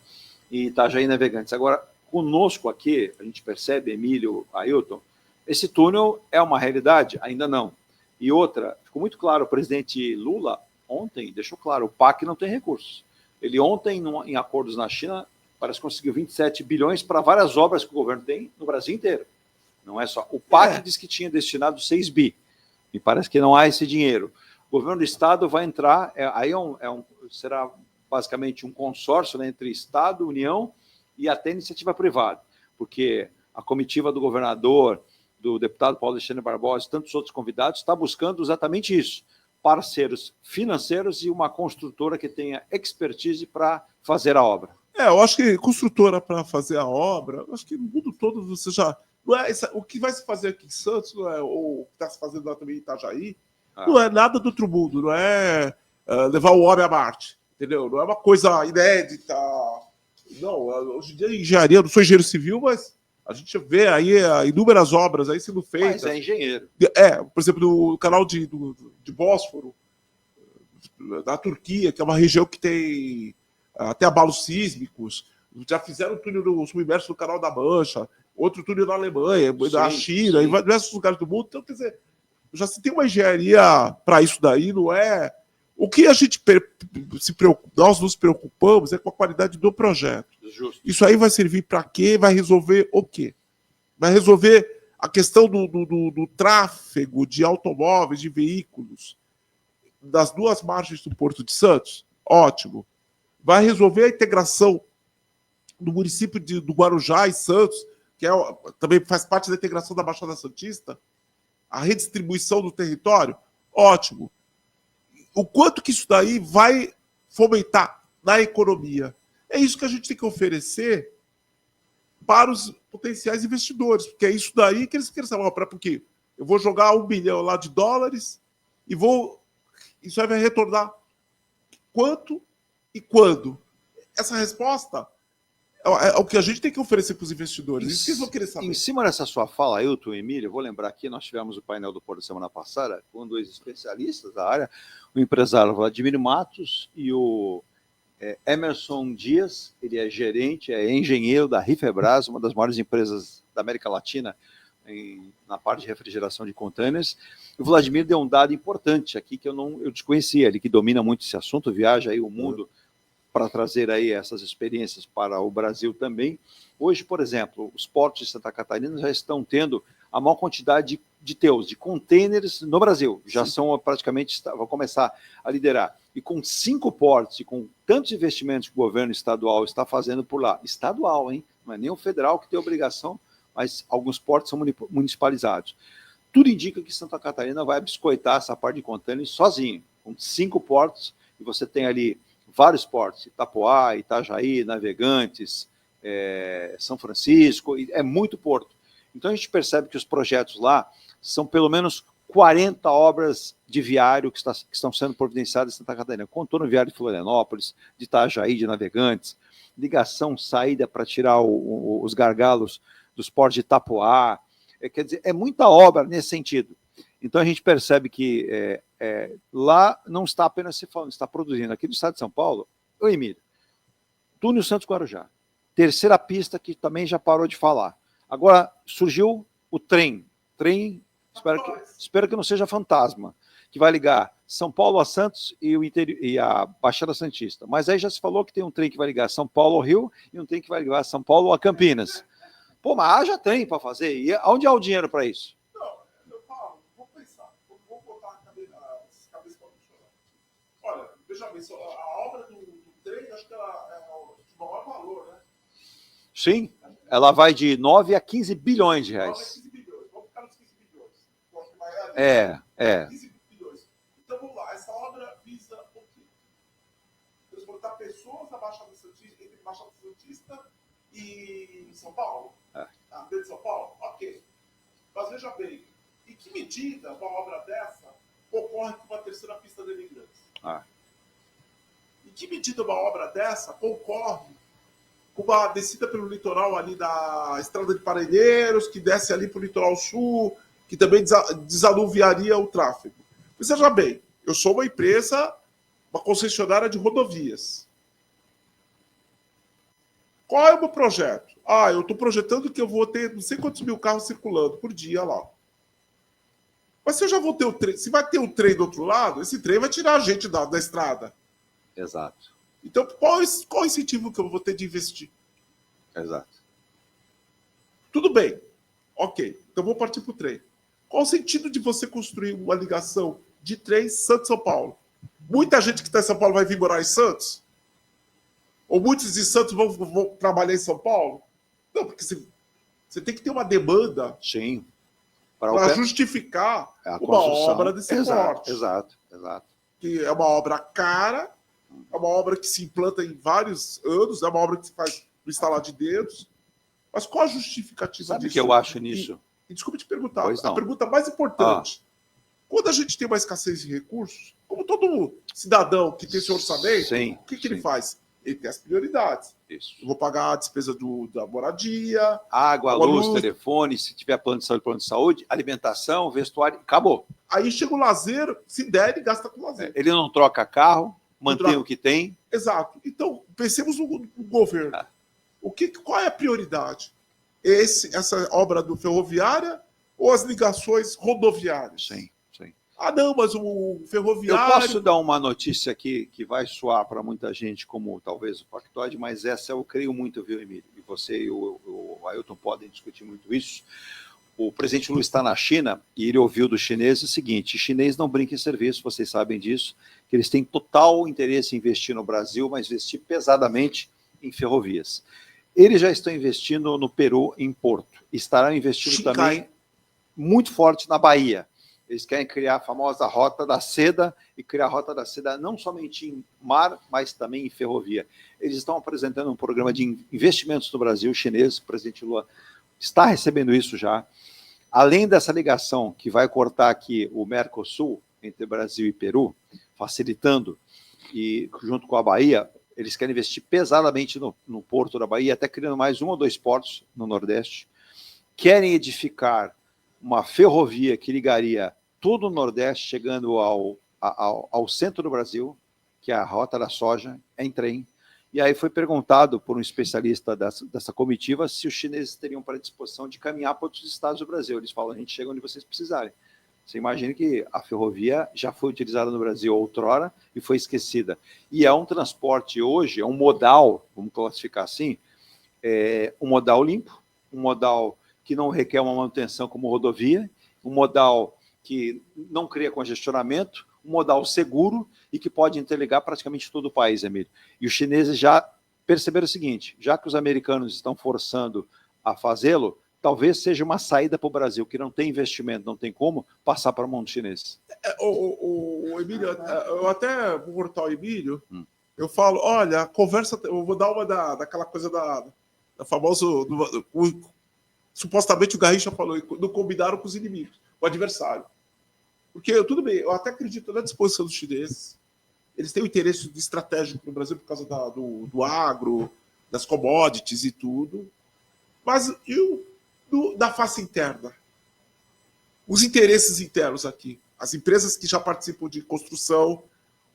em Itajaí Navegantes. Agora, conosco aqui, a gente percebe, Emílio, Ailton, esse túnel é uma realidade? Ainda não. E outra, ficou muito claro, o presidente Lula, ontem, deixou claro, o PAC não tem recursos. Ele ontem, em acordos na China, parece que conseguiu 27 bilhões para várias obras que o governo tem no Brasil inteiro. Não é só. O PAC diz que tinha destinado 6 bi. Me parece que não há esse dinheiro. O governo do Estado vai entrar, será basicamente um consórcio, né, entre Estado, União e até iniciativa privada, porque a comitiva do governador, do deputado Paulo Alexandre Barbosa e tantos outros convidados está buscando exatamente isso, parceiros financeiros e uma construtora que tenha expertise para fazer a obra. Eu acho que construtora para fazer a obra, eu acho que no mundo todo você já... Não é o que vai se fazer aqui em Santos, não é, ou o que está se fazendo lá também em Itajaí, não é nada do outro mundo, não é levar o homem a Marte, entendeu? Não é uma coisa inédita. Não, hoje em dia engenharia, eu não sou engenheiro civil, mas a gente vê aí inúmeras obras aí sendo feitas. Mas é engenheiro. Por exemplo, no canal de Bósforo, da Turquia, que é uma região que tem até abalos sísmicos. Já fizeram um túnel submerso no Canal da Mancha, outro túnel na Alemanha, na China, em diversos lugares do mundo. Então, quer dizer, já se tem uma engenharia para isso daí, não é... O que a gente nós nos preocupamos é com a qualidade do projeto. Justo. Isso aí vai servir para quê? Vai resolver o quê? Vai resolver a questão do tráfego de automóveis, de veículos das duas margens do Porto de Santos? Ótimo. Vai resolver a integração do município do Guarujá e Santos, que também faz parte da integração da Baixada Santista? A redistribuição do território? Ótimo. O quanto que isso daí vai fomentar na economia? É isso que a gente tem que oferecer para os potenciais investidores, porque é isso daí que eles querem saber. Porque eu vou jogar $1 bilhão lá de dólares e isso aí vai retornar quanto e quando? Essa resposta é o que a gente tem que oferecer para os investidores. Isso que eles vão querer saber. Em cima dessa sua fala, Ailton e Emílio, eu vou lembrar aqui, nós tivemos o painel do Porto semana passada com dois especialistas da área, o empresário Vladimir Matos e o Emerson Dias. Ele é gerente, é engenheiro da Rifebras, uma das maiores empresas da América Latina na parte de refrigeração de containers. O Vladimir deu um dado importante aqui que eu desconhecia, ele que domina muito esse assunto, viaja aí o mundo para trazer aí essas experiências para o Brasil também. Hoje, por exemplo, os portos de Santa Catarina já estão tendo a maior quantidade de TEUs, de containers no Brasil. Já são praticamente, vão começar a liderar. E com 5 portos e com tantos investimentos que o governo estadual está fazendo por lá, estadual, hein? Não é nem o federal que tem obrigação, mas alguns portos são municipalizados. Tudo indica que Santa Catarina vai biscoitar essa parte de containers sozinho, com 5 portos, e você tem ali vários portos, Itapoá, Itajaí, Navegantes, São Francisco, é muito porto. Então a gente percebe que os projetos lá são pelo menos 40 obras de viário que estão sendo providenciadas em Santa Catarina. Contorno viário de Florianópolis, de Itajaí, de Navegantes, ligação, saída para tirar os gargalos dos portos de Itapoá. Quer dizer, é muita obra nesse sentido. Então a gente percebe que lá não está apenas se falando, está produzindo. Aqui no estado de São Paulo, Emílio, túnel Santos Guarujá, terceira pista que também já parou de falar. Agora surgiu o trem, espero que não seja fantasma, que vai ligar São Paulo a Santos e a Baixada Santista. Mas aí já se falou que tem um trem que vai ligar São Paulo ao Rio e um trem que vai ligar São Paulo a Campinas. Pô, mas haja trem para fazer. E onde há o dinheiro para isso? Veja bem, a obra do trem, acho que ela é de maior valor, né? Sim, ela vai de 9 a 15 bilhões de reais. 9 a 15 bilhões, vamos ficar nos 15 bilhões. 15 bilhões. Então vamos lá, essa obra visa o quê? Transportar pessoas da Baixada Santista, entre Baixada Santista e São Paulo? Dentro de São Paulo? Ok. Mas veja bem, em que medida uma obra dessa ocorre com uma terceira pista de imigrantes? Em que medida uma obra dessa concorre com uma descida pelo litoral ali da Estrada de Parelheiros, que desce ali para o litoral sul, que também desanuviaria o tráfego. Mas veja bem, eu sou uma empresa, uma concessionária de rodovias. Qual é o meu projeto? Eu estou projetando que eu vou ter não sei quantos mil carros circulando por dia lá. Mas se eu já vou ter o trem, se vai ter um trem do outro lado, esse trem vai tirar a gente da estrada. Exato. Então, qual o incentivo que eu vou ter de investir? Exato. Tudo bem. Ok. Então, vou partir para o trem. Qual o sentido de você construir uma ligação de trem Santos-São Paulo? Muita gente que está em São Paulo vai vir morar em Santos? Ou muitos de Santos vão trabalhar em São Paulo? Não, porque você tem que ter uma demanda para justificar uma obra desse porte. Exato. Que é uma obra cara, é uma obra que se implanta em vários anos, é uma obra que se faz no instalar de dedos. Mas qual a justificativa Sabe disso? o que eu acho nisso? E desculpe te perguntar, Pois a não. pergunta mais importante. Quando a gente tem uma escassez de recursos, como todo cidadão que tem seu orçamento, o que ele faz? Ele tem as prioridades. Isso. Eu vou pagar a despesa da moradia, água, luz, telefone, se tiver plano de saúde, alimentação, vestuário, acabou. Aí chega o lazer, se der, ele gasta com lazer. Ele não troca carro, mantém o que tem. Exato. Então, pensemos no governo. Qual é a prioridade? Essa obra do ferroviária ou as ligações rodoviárias? Sim. Não, mas o ferroviário... Eu posso dar uma notícia aqui que vai soar para muita gente como talvez o factoide, mas essa eu creio muito, viu, Emílio? E você e o Ailton podem discutir muito isso. O presidente Lula está na China e ele ouviu dos chineses o seguinte: chinês não brinca em serviço, vocês sabem disso, que eles têm total interesse em investir no Brasil, mas investir pesadamente em ferrovias. Eles já estão investindo no Peru, em Porto. Estarão investindo também muito forte na Bahia. Eles querem criar a famosa Rota da Seda e criar a Rota da Seda não somente em mar, mas também em ferrovia. Eles estão apresentando um programa de investimentos no Brasil chinês, o presidente Lula está recebendo isso já. Além dessa ligação que vai cortar aqui o Mercosul entre Brasil e Peru, facilitando, e junto com a Bahia, eles querem investir pesadamente no porto da Bahia, até criando mais 1 ou 2 portos no Nordeste. Querem edificar uma ferrovia que ligaria todo o Nordeste, chegando ao centro do Brasil, que é a Rota da Soja, em trem. E aí foi perguntado por um especialista dessa comitiva se os chineses teriam predisposição de caminhar para outros estados do Brasil. Eles falam: a gente chega onde vocês precisarem. Você imagina que a ferrovia já foi utilizada no Brasil outrora e foi esquecida. E é um transporte hoje, é um modal, vamos classificar assim, um modal limpo, um modal que não requer uma manutenção como rodovia, um modal que não cria congestionamento, um modal seguro e que pode interligar praticamente todo o país, Emílio. E os chineses já perceberam o seguinte: já que os americanos estão forçando a fazê-lo, talvez seja uma saída para o Brasil, que não tem investimento, não tem como passar para a mão dos chineses. Emílio, eu até vou cortar o Emílio, eu falo, olha, a conversa, eu vou dar uma daquela coisa da famosa... supostamente o Garrincha falou, não combinaram com os inimigos, o adversário. Porque, tudo bem, eu até acredito na disposição dos chineses. Eles têm um interesse estratégico no Brasil por causa do agro, das commodities e tudo. Mas da face interna? Os interesses internos aqui. As empresas que já participam de construção,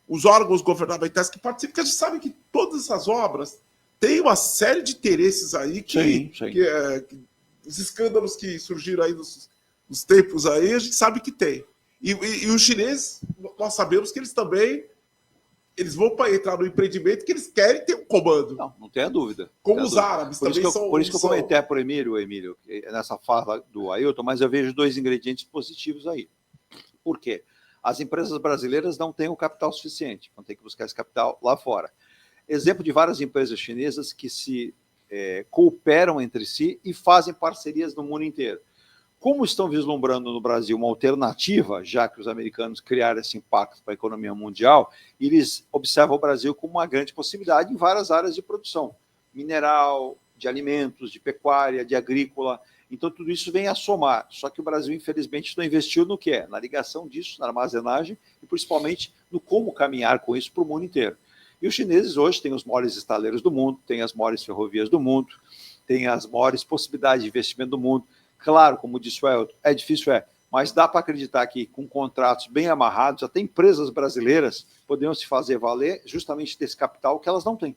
os órgãos governamentais que participam, porque a gente sabe que todas essas obras têm uma série de interesses aí que os escândalos que surgiram aí nos tempos aí, a gente sabe que tem. E os chineses, nós sabemos que eles também vão entrar no empreendimento que eles querem ter um comando. Não tenha dúvida. Como os árabes também são... Por isso que eu comentei para o Emílio, nessa fala do Ailton, mas eu vejo 2 ingredientes positivos aí. Por quê? As empresas brasileiras não têm o capital suficiente, vão ter que buscar esse capital lá fora. Exemplo de várias empresas chinesas que se cooperam entre si e fazem parcerias no mundo inteiro. Como estão vislumbrando no Brasil uma alternativa, já que os americanos criaram esse impacto para a economia mundial, eles observam o Brasil como uma grande possibilidade em várias áreas de produção, mineral, de alimentos, de pecuária, de agrícola. Então, tudo isso vem a somar. Só que o Brasil, infelizmente, não investiu no que é? Na ligação disso, na armazenagem e, principalmente, no como caminhar com isso para o mundo inteiro. E os chineses hoje têm os maiores estaleiros do mundo, têm as maiores ferrovias do mundo, têm as maiores possibilidades de investimento do mundo. Claro, como disse o Elton, é difícil, mas dá para acreditar que com contratos bem amarrados, até empresas brasileiras poderiam se fazer valer justamente desse capital que elas não têm.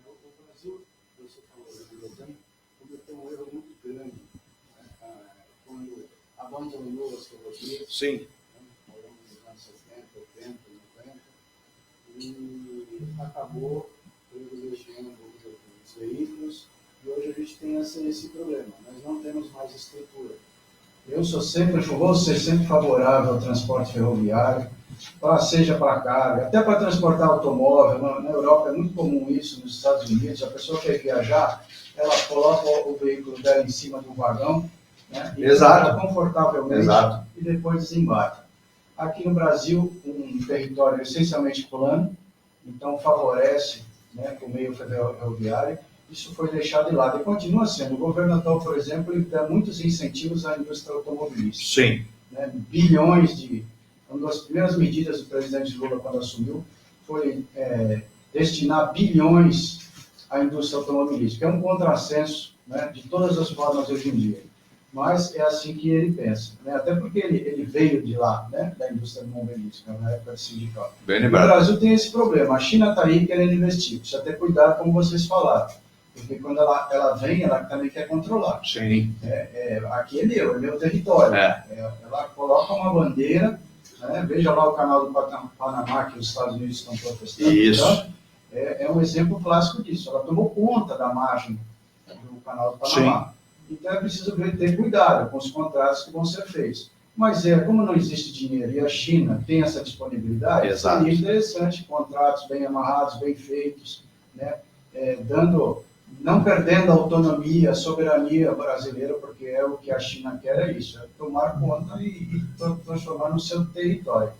O Brasil, você falou, cometeu um erro muito grande, né? Quando abandonou as ferrovias. Sim. Ao longo dos anos 70, 80, 90, e acabou privilegiando os veículos, e hoje a gente tem esse problema. Nós não temos mais estrutura. Vou ser sempre favorável ao transporte ferroviário, seja para carga, até para transportar automóvel. Na Europa é muito comum isso, nos Estados Unidos, a pessoa quer viajar, ela coloca o veículo dela em cima de um vagão, né, e viaja confortavelmente. Exato. E depois desembarca. Aqui no Brasil, um território essencialmente plano, então favorece, né, o meio ferroviário. Isso foi deixado de lado e continua sendo. O governo atual, por exemplo, ele dá muitos incentivos à indústria automobilística. Sim. Né, bilhões de... Uma das primeiras medidas do presidente Lula, quando assumiu, foi destinar bilhões à indústria automobilística. É um contrassenso, né, de todas as formas hoje em dia. Mas é assim que ele pensa. Né? Até porque ele veio de lá, né, da indústria automobilística, na época sindical. Bem o lembrado. Brasil tem esse problema. A China está aí querendo investir. Precisa ter cuidado, como vocês falaram. Porque quando ela vem, ela também quer controlar. Sim. Aqui é meu território. Ela coloca uma bandeira, né? Veja lá o canal do Panamá, que os Estados Unidos estão protestando. Isso. Então, é um exemplo clássico disso. Ela tomou conta da margem do canal do Panamá. Sim. Então é preciso ter cuidado com os contratos que vão ser feitos. Mas como não existe dinheiro e a China tem essa disponibilidade, exato, seria interessante contratos bem amarrados, bem feitos, né? Não perdendo a autonomia, a soberania brasileira, porque é o que a China quer, é isso, é tomar conta e transformar no seu território.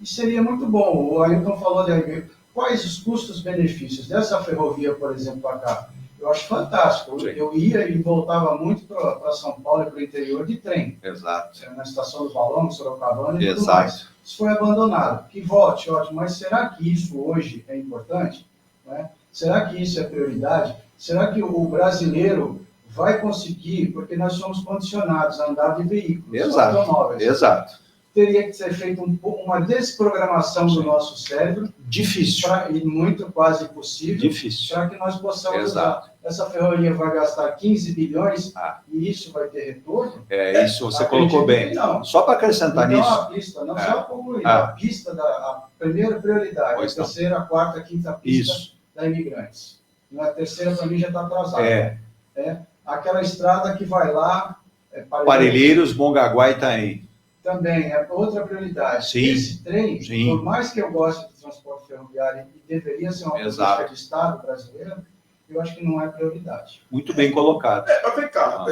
E seria muito bom. O Ailton falou de quais os custos-benefícios dessa ferrovia, por exemplo, para cá. Eu acho fantástico. Eu ia e voltava muito para São Paulo e para o interior de trem. Exato. Na estação do Balão, Sorocabana e tudo exato, mais. Isso foi abandonado. Que volte, ótimo. Mas será que isso hoje é importante? Né? Será que isso é prioridade? Será que o brasileiro vai conseguir, porque nós somos condicionados a andar de veículos, automóveis. Exato. Teria que ser feita uma desprogramação do nosso cérebro. Difícil. E muito quase impossível. Difícil. Para que nós possamos usar. Essa ferrovia vai gastar 15 bilhões e isso vai ter retorno? Isso você colocou bem. Não. Só para acrescentar nisso. A pista, não só concluir. A pista, a primeira prioridade, a terceira, a quarta, a quinta pista da Imigrantes. A terceira, para mim, já está atrasada. Aquela estrada que vai lá... Parelheiros, Mongaguá e Itaém. Também, é outra prioridade. Sim. Esse trem, por mais que eu goste de transporte ferroviário e deveria ser uma política de Estado brasileira, eu acho que não é prioridade. Muito bem colocado. Mas vem cá,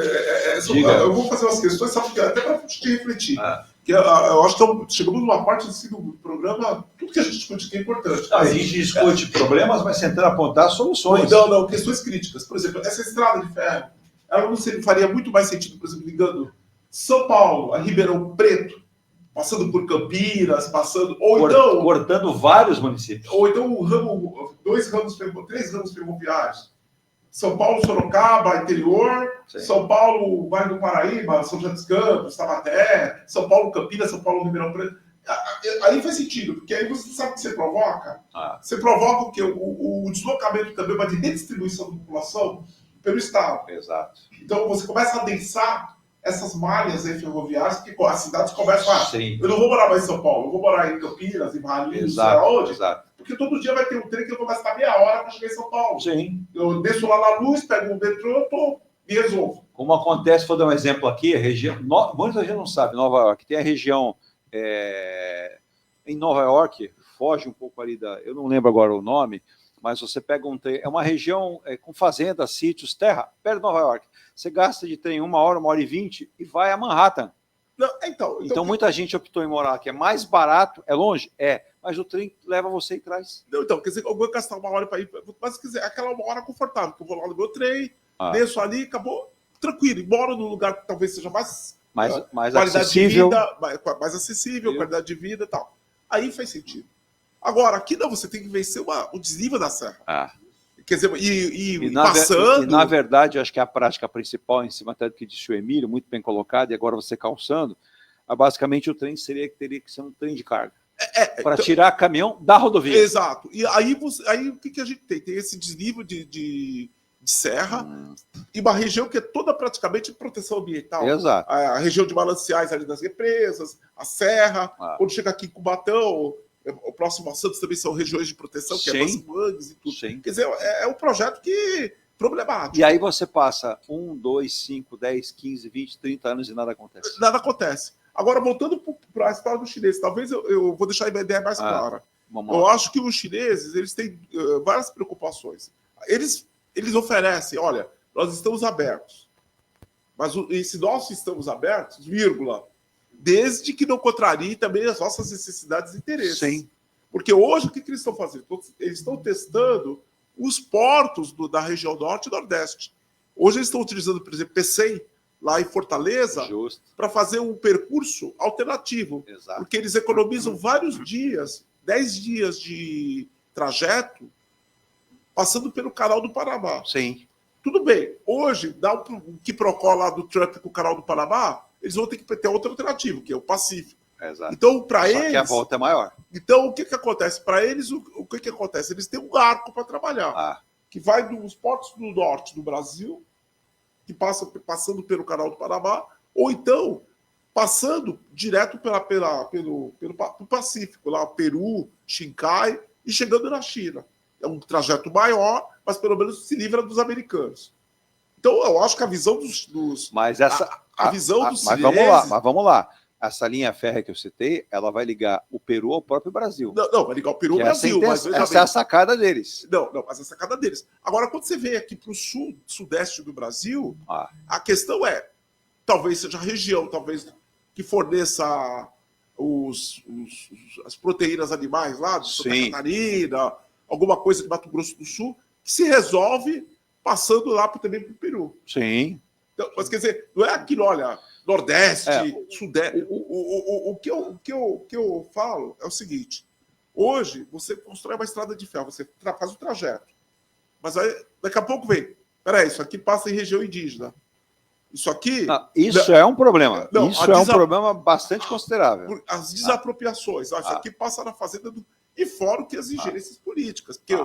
eu vou fazer umas questões, sabe, até para te refletir. Que eu acho que chegamos numa parte do programa, tudo que a gente discute aqui é importante. A gente discute problemas, mas tentando apontar soluções. Não, questões críticas. Por exemplo, essa estrada de ferro, ela não faria muito mais sentido, por exemplo, ligando São Paulo a Ribeirão Preto, passando por Campinas, cortando vários municípios. Ou então três ramos ferroviários. São Paulo, Sorocaba, interior, Sim. São Paulo, Vale do Paraíba, São José dos Campos, Taubaté, São Paulo, Campinas, São Paulo, Ribeirão Preto. Aí faz sentido, porque aí você sabe o que você provoca? Você provoca o quê? O deslocamento também, uma redistribuição da população pelo Estado. Exato. Então você começa a adensar essas malhas ferroviárias, porque as cidades começam eu não vou morar mais em São Paulo, eu vou morar em Campinas, em Valinhos, sei lá onde. Exato. Porque todo dia vai ter um trem que eu vou gastar meia hora para chegar em São Paulo. Sim. Eu desço lá na Luz, pego o metrô, e resolvo. Como acontece, vou dar um exemplo aqui, a região, muita gente não sabe, Nova York, tem a região em Nova York, foge um pouco ali eu não lembro agora o nome, mas você pega um trem, é uma região com fazendas, sítios, terra, perto de Nova York. Você gasta de trem 1 hora, 1h20 e vai a Manhattan. Não, então muita gente optou em morar aqui. É mais barato, é longe? Mas o trem leva você e traz. Não, então, quer dizer, eu vou gastar 1 hora para ir, mas quer dizer, aquela 1 hora confortável, que eu vou lá no meu trem, desço ali, acabou, tranquilo, embora num lugar que talvez seja mais qualidade acessível. De vida, mais acessível, qualidade de vida e tal. Aí faz sentido. Agora, aqui não, você tem que vencer o desnível da serra. Ah. Quer dizer, E, na verdade, eu acho que a prática principal, em cima até do que disse o Emílio, muito bem colocado, e agora você calçando, basicamente o trem teria que ser um trem de carga. Para então, tirar caminhão da rodovia. Exato. E aí o que a gente tem? Tem esse desnível de serra e uma região que é toda praticamente proteção ambiental. Exato. A região de mananciais ali das represas, a serra. Quando chega aqui em Cubatão, o próximo a Santos também são regiões de proteção, que é mangues e tudo. Sim. Quer dizer, é um projeto que problemático. E aí você passa 1, 2, 5, 10, 15, 20, 30 anos e nada acontece. Nada acontece. Agora, voltando para a história dos chineses, talvez eu vou deixar a ideia mais clara. Eu acho que os chineses eles têm várias preocupações. Eles oferecem, olha, nós estamos abertos. Mas se nós estamos abertos, vírgula, desde que não contrarie também as nossas necessidades e interesses. Sim. Porque hoje o que eles estão fazendo? Eles estão testando os portos da região norte e nordeste. Hoje eles estão utilizando, por exemplo, Pecém, lá em Fortaleza, para fazer um percurso alternativo. Exato. Porque eles economizam vários dias, 10 dias de trajeto, passando pelo canal do Panamá. Sim. Tudo bem, hoje, dá um quiprocó lá do Trump com o canal do Panamá, eles vão ter que ter outra alternativa, que é o Pacífico. Exato. Então, para eles... Só que a volta é maior. Então, o que acontece? Para eles, o que acontece? Eles têm um arco para trabalhar, que vai dos portos do norte do Brasil, que passando pelo canal do Panamá, ou então passando direto pelo Pacífico, lá Peru, Xinkai, e chegando na China. É um trajeto maior, mas pelo menos se livra dos americanos. Então, eu acho que a visão dos mas visão dos mas chineses... vamos lá. Essa linha férrea que eu citei, ela vai ligar o Peru ao próprio Brasil. Não, vai ligar o Peru ao Brasil. Mas essa é a sacada deles. Não, mas é a sacada deles. Agora, quando você vem aqui para o sudeste do Brasil, a questão é, talvez seja a região, talvez que forneça as proteínas animais lá, de Santa Catarina, alguma coisa de Mato Grosso do Sul, que se resolve passando lá também para o Peru. Sim. Então, mas quer dizer, não é aquilo, olha, Nordeste, Sudeste. O que eu falo é o seguinte: hoje você constrói uma estrada de ferro, você faz o trajeto. Mas aí, daqui a pouco vem. Peraí, isso aqui passa em região indígena. Isso aqui. Isso é um problema. Isso é um problema bastante considerável. As desapropriações. Isso aqui passa na fazenda do. E fora que as ingerências políticas. Porque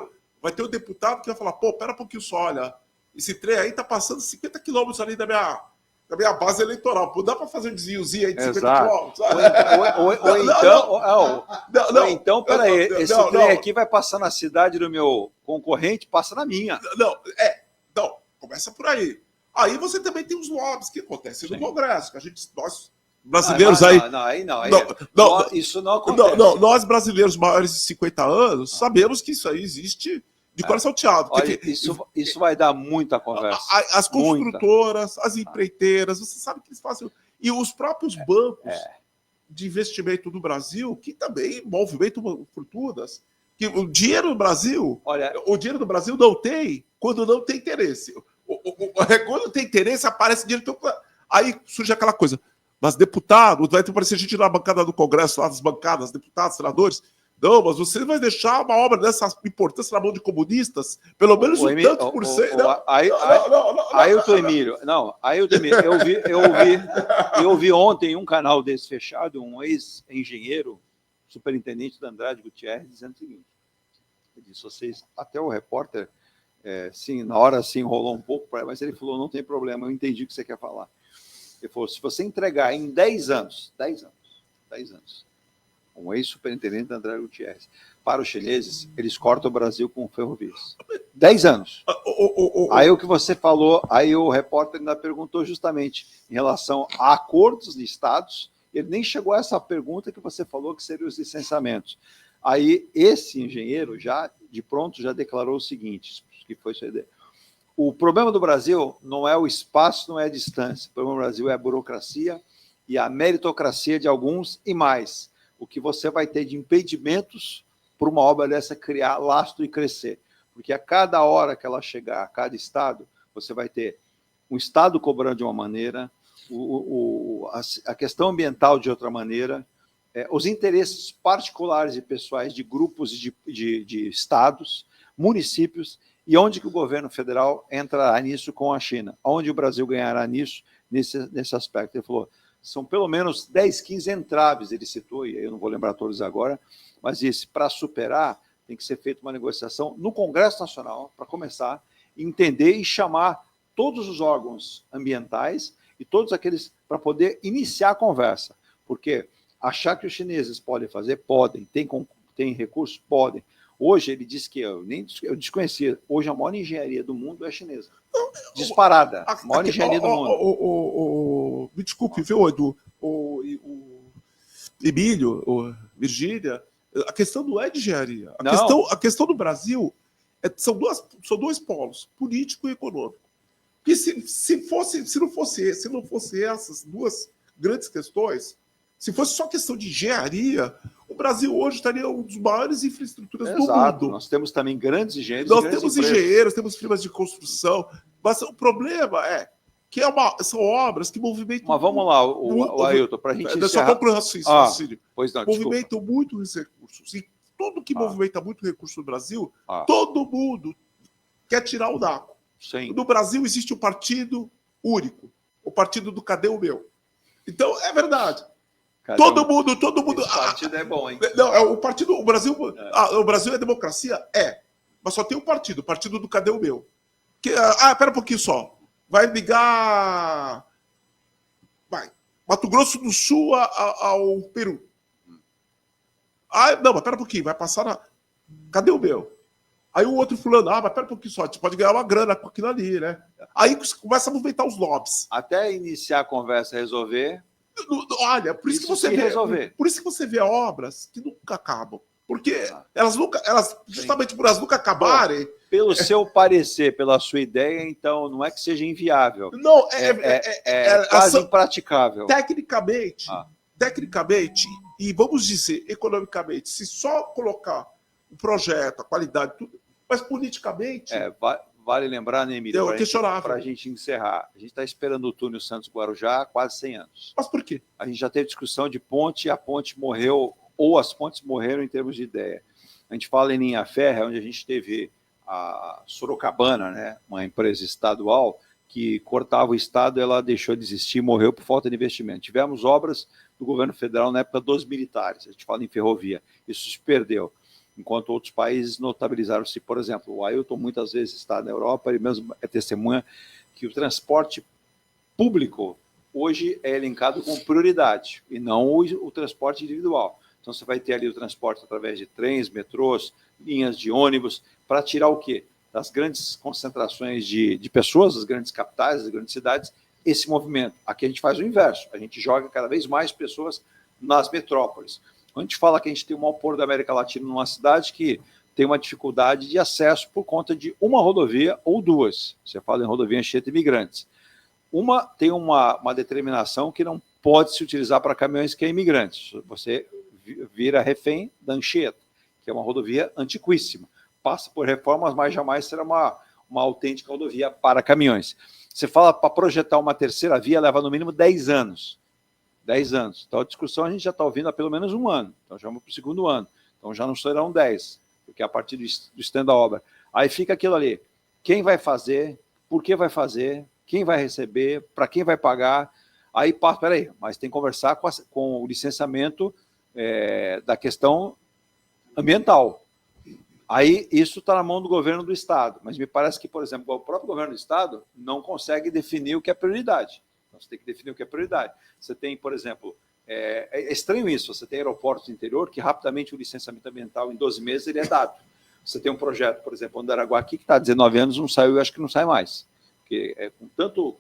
vai ter um deputado que vai falar: pô, pera um pouquinho só, olha, esse trem aí tá passando 50 quilômetros ali da minha base eleitoral. Pô, dá para fazer um desviozinho aí de 50 quilômetros? Ou então, peraí, esse trem aqui vai passar na cidade do meu concorrente, passa na minha. Não, começa por aí. Aí você também tem os lobbies que acontecem no Congresso, que nós brasileiros isso não acontece. Nós brasileiros maiores de 50 anos sabemos que isso aí existe de coração salteado. Olha, isso vai dar muita conversa. As construtoras, as empreiteiras, você sabe que eles fazem. E os próprios bancos de investimento do Brasil, que também movimentam fortunas. Que o dinheiro do Brasil, não tem quando não tem interesse. Quando tem interesse, aparece dinheiro. Aí surge aquela coisa. Mas deputado, vai ter que aparecer gente na bancada do Congresso, lá das bancadas, deputados, senadores. Não, mas você vai deixar uma obra dessa importância na mão de comunistas? Pelo menos um tanto por cento. Ailton Emílio, eu vi ontem um canal desse fechado, um ex-engenheiro, superintendente da Andrade Gutierrez, dizendo o seguinte: ele disse, vocês, até o repórter, sim, na hora se enrolou um pouco, mas ele falou, não tem problema, eu entendi o que você quer falar. Ele falou, se você entregar em 10 anos, um ex-superintendente da Andrade Gutierrez, para os chineses, eles cortam o Brasil com ferrovias. 10 anos. Aí o que você falou, aí o repórter ainda perguntou justamente em relação a acordos de estados, ele nem chegou a essa pergunta que você falou, que seriam os licenciamentos. Aí esse engenheiro, já de pronto, já declarou o seguinte, que foi sua ideia. O problema do Brasil não é o espaço, não é a distância. O problema do Brasil é a burocracia e a meritocracia de alguns e mais. O que você vai ter de impedimentos para uma obra dessa criar lastro e crescer. Porque a cada hora que ela chegar a cada estado, você vai ter um estado cobrando de uma maneira, a questão ambiental de outra maneira, os interesses particulares e pessoais de grupos de estados, municípios, e onde que o governo federal entrará nisso com a China, onde o Brasil ganhará nisso, nesse aspecto. Ele falou, são pelo menos 10, 15 entraves, ele citou, e eu não vou lembrar todos agora, mas disse, para superar, tem que ser feita uma negociação no Congresso Nacional, para começar, entender e chamar todos os órgãos ambientais e todos aqueles para poder iniciar a conversa. Porque achar que os chineses podem fazer, podem, tem recursos, podem. Hoje, ele disse que eu desconhecia, hoje a maior engenharia do mundo é chinesa. Disparada, a maior engenharia do mundo. Me desculpe, viu, Edu? O Emílio, Virgínia, a questão não é de engenharia. A questão do Brasil são dois polos, político e econômico. Porque se não fosse essas duas grandes questões, se fosse só questão de engenharia, o Brasil hoje estaria um dos maiores infraestruturas do mundo. Nós temos também grandes engenheiros. Nós temos engenheiros, temos firmas de construção, mas o problema é que são obras que movimentam... Mas vamos lá, o Ailton, para a gente encerrar... Só concluir raciocínio. Pois não, movimentam muitos recursos. E tudo que movimenta muito recurso no Brasil, todo mundo quer tirar o naco. Sim. No Brasil existe um partido único, o partido do cadê o meu? Então, é verdade. Todo mundo... Esse partido é bom, hein? Não, é o partido... O Brasil é democracia? É. Mas só tem um partido, o partido do cadê o meu? Pera um pouquinho só. Vai ligar... Mato Grosso do Sul ao Peru. Não, mas pera um pouquinho, vai passar na... Cadê o meu? Aí o outro fulano, mas pera um pouquinho só, a gente pode ganhar uma grana com aquilo ali, né? Aí começa a movimentar os lobbies. Até iniciar a conversa e resolver... Olha, por isso que você vê obras que nunca acabam. Porque justamente por elas nunca acabarem... Pelo seu parecer, pela sua ideia, então, não é que seja inviável. Não, é quase impraticável. Tecnicamente, e vamos dizer, economicamente, se só colocar o projeto, a qualidade, tudo, mas politicamente... Vale lembrar, né, Emílio, para a gente gente encerrar, a gente está esperando o túnel Santos-Guarujá há quase 100 anos. Mas por quê? A gente já teve discussão de ponte, a ponte morreu, ou as pontes morreram em termos de ideia. A gente fala em linha férrea, onde a gente teve a Sorocabana, né, uma empresa estadual que cortava o estado, ela deixou de existir, morreu por falta de investimento. Tivemos obras do governo federal na época dos militares, a gente fala em ferrovia, isso se perdeu. Enquanto outros países notabilizaram-se, por exemplo, o Ailton muitas vezes está na Europa, ele mesmo é testemunha que o transporte público hoje é elencado com prioridade, e não o transporte individual. Então você vai ter ali o transporte através de trens, metrôs, linhas de ônibus, para tirar o quê? Das grandes concentrações de pessoas, das grandes capitais, das grandes cidades, esse movimento. Aqui a gente faz o inverso, a gente joga cada vez mais pessoas nas metrópoles. A gente fala que a gente tem o maior porto da América Latina numa cidade que tem uma dificuldade de acesso por conta de uma rodovia ou duas. Você fala em rodovia Anchieta imigrantes. Uma tem uma determinação que não pode se utilizar para caminhões que é imigrantes. Você vira refém da Anchieta, que é uma rodovia antiquíssima. Passa por reformas, mas jamais será uma autêntica rodovia para caminhões. Você fala para projetar uma terceira via, leva no mínimo 10 anos. 10 anos. Então, a discussão a gente já está ouvindo há pelo menos um ano. Então, já vamos para o segundo ano. Então, já não serão 10, porque é a partir do stand da obra. Aí fica aquilo ali. Quem vai fazer? Por que vai fazer? Quem vai receber? Para quem vai pagar? Aí, peraí, mas tem que conversar com o licenciamento da questão ambiental. Aí, isso está na mão do governo do Estado. Mas me parece que, por exemplo, o próprio governo do Estado não consegue definir o que é prioridade. Então, você tem que definir o que é prioridade. Você tem, por exemplo, é estranho isso, você tem aeroportos do interior que rapidamente o licenciamento ambiental em 12 meses ele é dado. Você tem um projeto, por exemplo, Andaraguá aqui, que está há 19 anos, não saiu e acho que não sai mais. Porque com tanto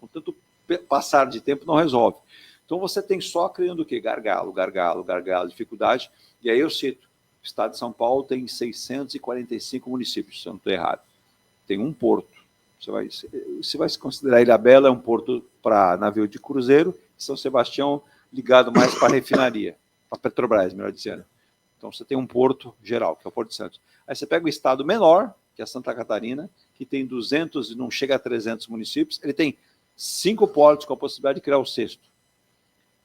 passar de tempo não resolve. Então você tem só criando o quê? Gargalo, dificuldade. E aí eu cito, o estado de São Paulo tem 645 municípios, se eu não estou errado. Tem um porto. Você vai se considerar Ilhabela é um porto para navio de cruzeiro, São Sebastião ligado mais para a refinaria, para a Petrobras, melhor dizendo. Então você tem um porto geral, que é o Porto de Santos. Aí você pega o estado menor, que é Santa Catarina, que tem 200 e não chega a 300 municípios, ele tem 5 portos com a possibilidade de criar o 6º.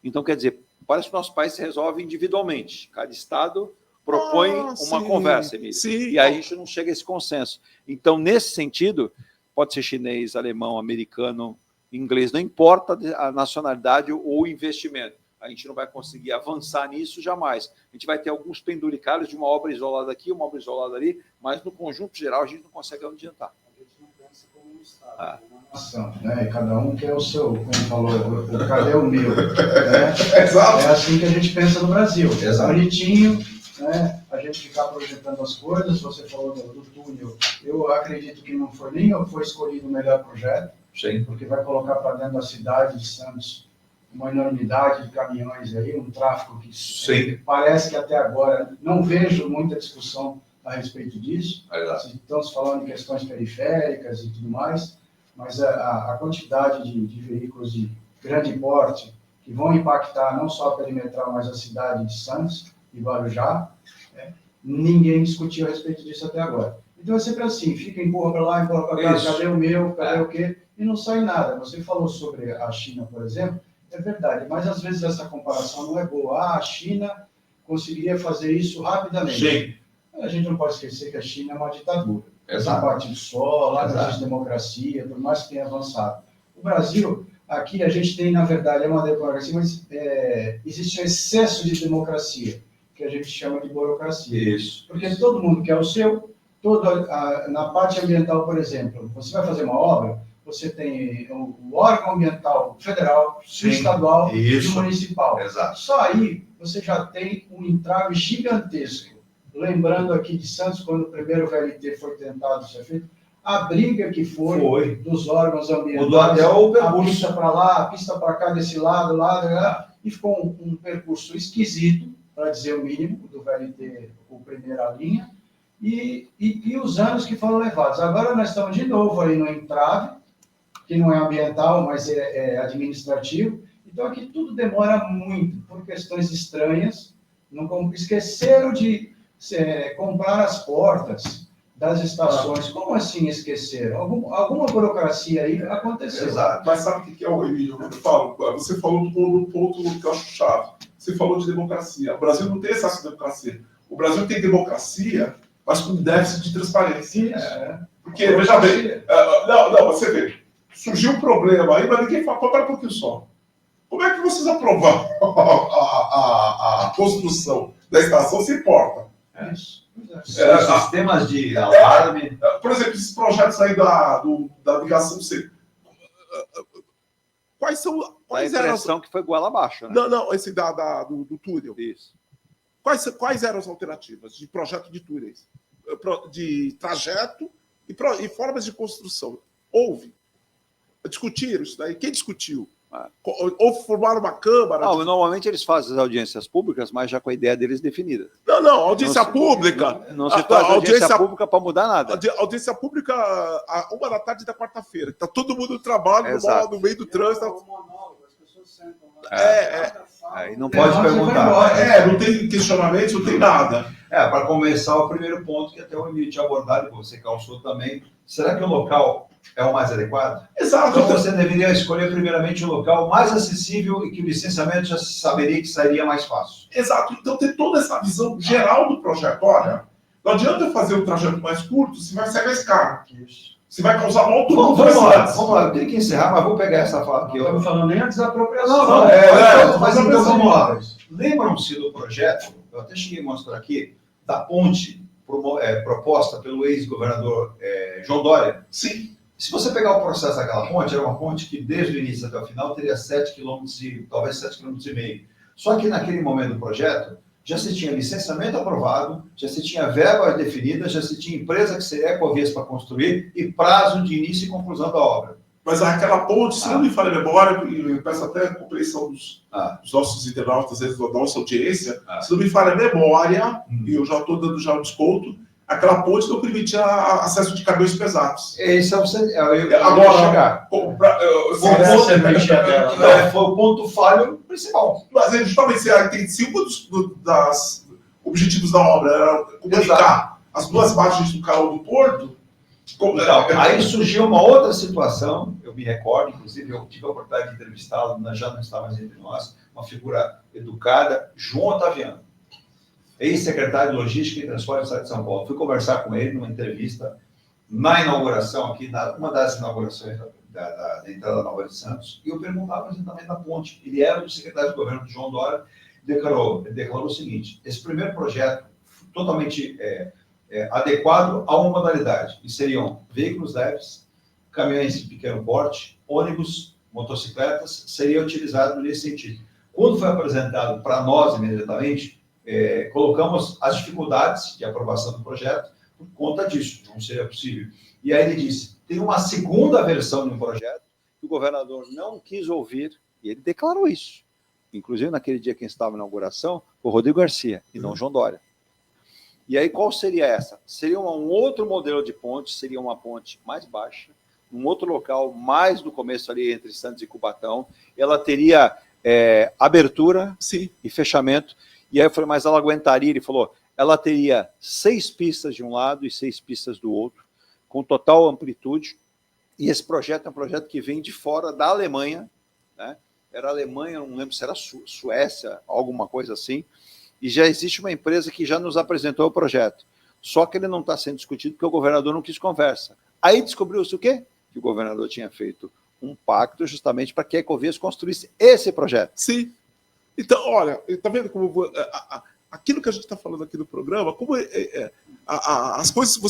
Então, quer dizer, parece que o nosso país se resolve individualmente. Cada estado propõe uma sim, conversa, Emílio. sim. E aí a gente não chega a esse consenso. Então, nesse sentido, pode ser chinês, alemão, americano, inglês, não importa a nacionalidade ou o investimento. A gente não vai conseguir avançar nisso jamais. A gente vai ter alguns penduricalhos de uma obra isolada aqui, uma obra isolada ali, mas no conjunto geral a gente não consegue adiantar. A gente não pensa como um Estado, como uma nação, né? E cada um quer o seu, como falou, o cadê o meu? Né? É assim que a gente pensa no Brasil. É bonitinho, né? A gente ficar projetando as coisas. Você falou do túnel. Eu acredito que não foi nem foi escolhido o melhor projeto, Sim. porque vai colocar para dentro da cidade de Santos uma enormidade de caminhões aí, um tráfego que Sim. parece que até agora não vejo muita discussão a respeito disso. Estamos falando de questões periféricas e tudo mais, mas a quantidade de veículos de grande porte que vão impactar não só a perimetral, mas a cidade de Santos e Guarujá, né? Ninguém discutiu a respeito disso até agora. Então é sempre assim, empurra para lá, empurra para cá, cadê o meu, cadê o quê? E não sai nada. Você falou sobre a China, por exemplo, é verdade, mas às vezes essa comparação não é boa. A China conseguiria fazer isso rapidamente. Sim. A gente não pode esquecer que a China é uma ditadura. Exato. Tem partido só, lá não existe democracia, por mais que tenha avançado. O Brasil, aqui a gente tem, na verdade, é uma democracia, mas existe um excesso de democracia, que a gente chama de burocracia. Isso. Porque todo mundo quer o seu, na parte ambiental, por exemplo, você vai fazer uma obra, você tem o órgão ambiental federal, estadual e municipal. Exato. Só aí você já tem um entrave gigantesco. Lembrando aqui de Santos, quando o primeiro VLT foi tentado ser feito, a briga que foi dos órgãos ambientais, Mudou até o a percurso. pista para lá, a pista para cá, desse lado, e ficou um percurso esquisito, para dizer o mínimo, do VLT com primeira linha, e os anos que foram levados. Agora nós estamos de novo aí no entrave, que não é ambiental, mas é administrativo. Então, aqui tudo demora muito, por questões estranhas. Esqueceram de comprar as portas das estações. Como assim esqueceram? Alguma burocracia aí aconteceu. Exato. Mas sabe o que é o Emílio? Eu falo, você falou do ponto que eu acho chave. Você falou de democracia. O Brasil não tem excesso de democracia. O Brasil tem democracia, mas com déficit de transparência. Porque, veja bem, você vê, surgiu um problema aí, mas ninguém fala, para um pouquinho só. Como é que vocês aprovaram a construção da estação se importa? Isso. Sistemas de alarme. Por exemplo, esses projetos aí da ligação C. Quais a impressão que foi goela abaixo, né? Não, esse do túnel. Isso. Quais eram as alternativas de projeto de túneis? De trajeto e formas de construção? Houve. Discutiram isso daí? Quem discutiu? Ou formaram uma câmara? Não, normalmente eles fazem as audiências públicas, mas já com a ideia deles definida. Não, audiência pública. Não se faz audiência pública para mudar nada. Audiência pública à 1h da tarde-feira. Está todo mundo no trabalho, no meio do trânsito. As pessoas sentam lá. E não pode perguntar. Não tem questionamento, não tem nada. Para começar, o primeiro ponto que até o Emílio tinha abordado, e você calçou também, será que o local é o mais adequado? Exato. Então você deveria escolher primeiramente o local mais acessível e que o licenciamento já saberia que sairia mais fácil. Exato. Então tem toda essa visão geral do projeto. Olha, não adianta eu fazer um trajeto mais curto se vai ser mais caro. Isso. Se vai causar uma Vamos lá, eu tenho que encerrar, mas vou pegar essa fala aqui. Não estamos falando nem a desapropriação. Mas então vamos lá. Lembram-se do projeto, eu até cheguei a mostrar aqui, da ponte proposta pelo ex-governador João Dória? Sim. Se você pegar o processo daquela ponte, era uma ponte que desde o início até o final teria 7,5 km, talvez 7,5 km. Só que naquele momento do projeto, já se tinha licenciamento aprovado, já se tinha verba definida, já se tinha empresa que seria Ecovias para construir e prazo de início e conclusão da obra. Mas aquela ponte, se não me falha a memória, e eu peço até a compreensão dos nossos internautas, da nossa audiência, se não me falha a memória, e eu já estou dando já um desconto, aquela ponte não permitia acesso de caminhões pesados. Esse é o agora, foi o ponto falho principal. Mas justamente a intenção dos objetivos da obra era comunicar as duas margens do canal do Porto. Aí surgiu uma outra situação, eu me recordo, inclusive eu tive a oportunidade de entrevistá-lo, já não está mais entre nós, uma figura educada, João Otaviano, ex-secretário de Logística e Transporte do Estado de São Paulo. Fui conversar com ele numa entrevista na inauguração aqui, uma das inaugurações da entrada da Nova de Santos, e eu perguntava exatamente da ponte. Ele era o secretário de governo do João Dória, declarou o seguinte: esse primeiro projeto totalmente adequado a uma modalidade, e seriam veículos leves, caminhões de pequeno porte, ônibus, motocicletas, seria utilizado nesse sentido. Quando foi apresentado para nós imediatamente, colocamos as dificuldades de aprovação do projeto por conta disso, não seria possível. E aí ele disse, tem uma segunda versão de um projeto que o governador não quis ouvir, e ele declarou isso. Inclusive, naquele dia que estava na inauguração, o Rodrigo Garcia, e não João Dória. E aí, qual seria essa? Seria um outro modelo de ponte, seria uma ponte mais baixa, um outro local, mais no começo ali, entre Santos e Cubatão. Ela teria abertura e fechamento. E aí eu falei, mas ela aguentaria? Ele falou, ela teria 6 pistas de um lado e 6 pistas do outro, com total amplitude. E esse projeto é um projeto que vem de fora da Alemanha, né? Era Alemanha, não lembro se era Suécia, alguma coisa assim. E já existe uma empresa que já nos apresentou o projeto. Só que ele não está sendo discutido porque o governador não quis conversa. Aí descobriu-se o quê? Que o governador tinha feito um pacto justamente para que a Ecovias construísse esse projeto. Sim. Então, olha, tá vendo como aquilo que a gente está falando aqui no programa, como as coisas,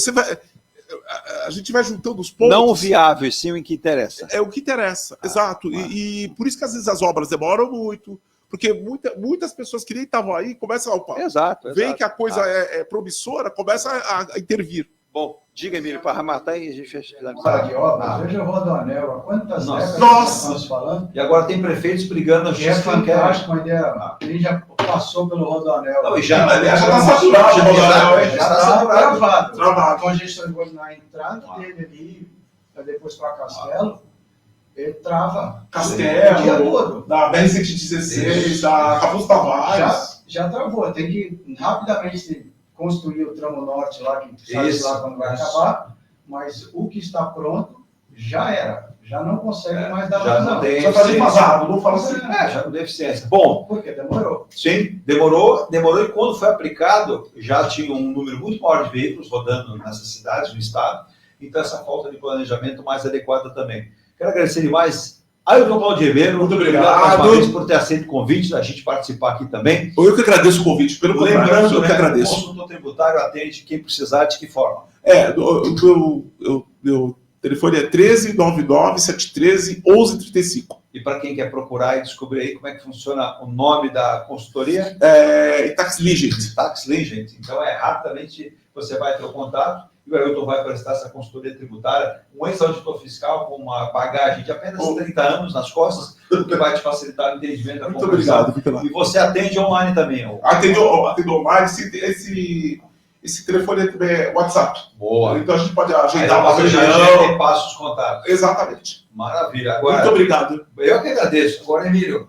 a gente vai juntando os pontos. Não o viável, sim o que interessa. É o que interessa, exato. E por isso que às vezes as obras demoram muito, porque muitas pessoas que nem estavam aí começam a Exato. veem que a coisa é promissora, começa a intervir. Bom, diga, Emílio, para arrematar e a gente fecha. Veja o Rodoanel, há quantas décadas Nossa! estamos falando? E agora tem prefeitos brigando na Que é justiça. fantástico, a ideia. Ele já passou pelo Rodoanel. Não, e já está saturado. Já está está saturado. travado. A congestão na entrada dele ali, depois para Castelo, ele trava. Castelo, o dia todo. da BR-116, da Raposo Tavares. Já travou. Tem que rapidamente construir o tramo norte lá, que sabe lá quando vai acabar, mas o que está pronto já era. Já não consegue mais dar já vazão. não tem Só fazer vazado, não fala assim. já não tem eficiência. Bom, porque demorou. Sim, demorou, e quando foi aplicado, já tinha um número muito maior de veículos rodando nessas cidades, no estado, então essa falta de planejamento mais adequada também. Quero agradecer demais Ailton Claudio Ribeiro, muito obrigado mais uma vez por ter aceito o convite da gente participar aqui também. Eu que agradeço o convite, pelo Lembrando, eu que agradeço. O consultor tributário atende quem precisar, de que forma? Meu telefone é 1399-713-1135. E para quem quer procurar e descobrir aí como é que funciona o nome da consultoria? Tax Legend. Tax Legend. Então, rapidamente você vai ter o contato e o Ailton vai prestar essa consultoria tributária, um ex-auditor fiscal com uma bagagem de apenas 30 anos nas costas, o que vai te facilitar o entendimento da Muito obrigado, Vitor. E você atende online também? Atendo online, esse telefone é WhatsApp. Boa. Então a gente pode agendar uma reunião. E passa os contatos. Exatamente. Maravilha. Agora, muito obrigado. Eu que agradeço. Agora, Emílio,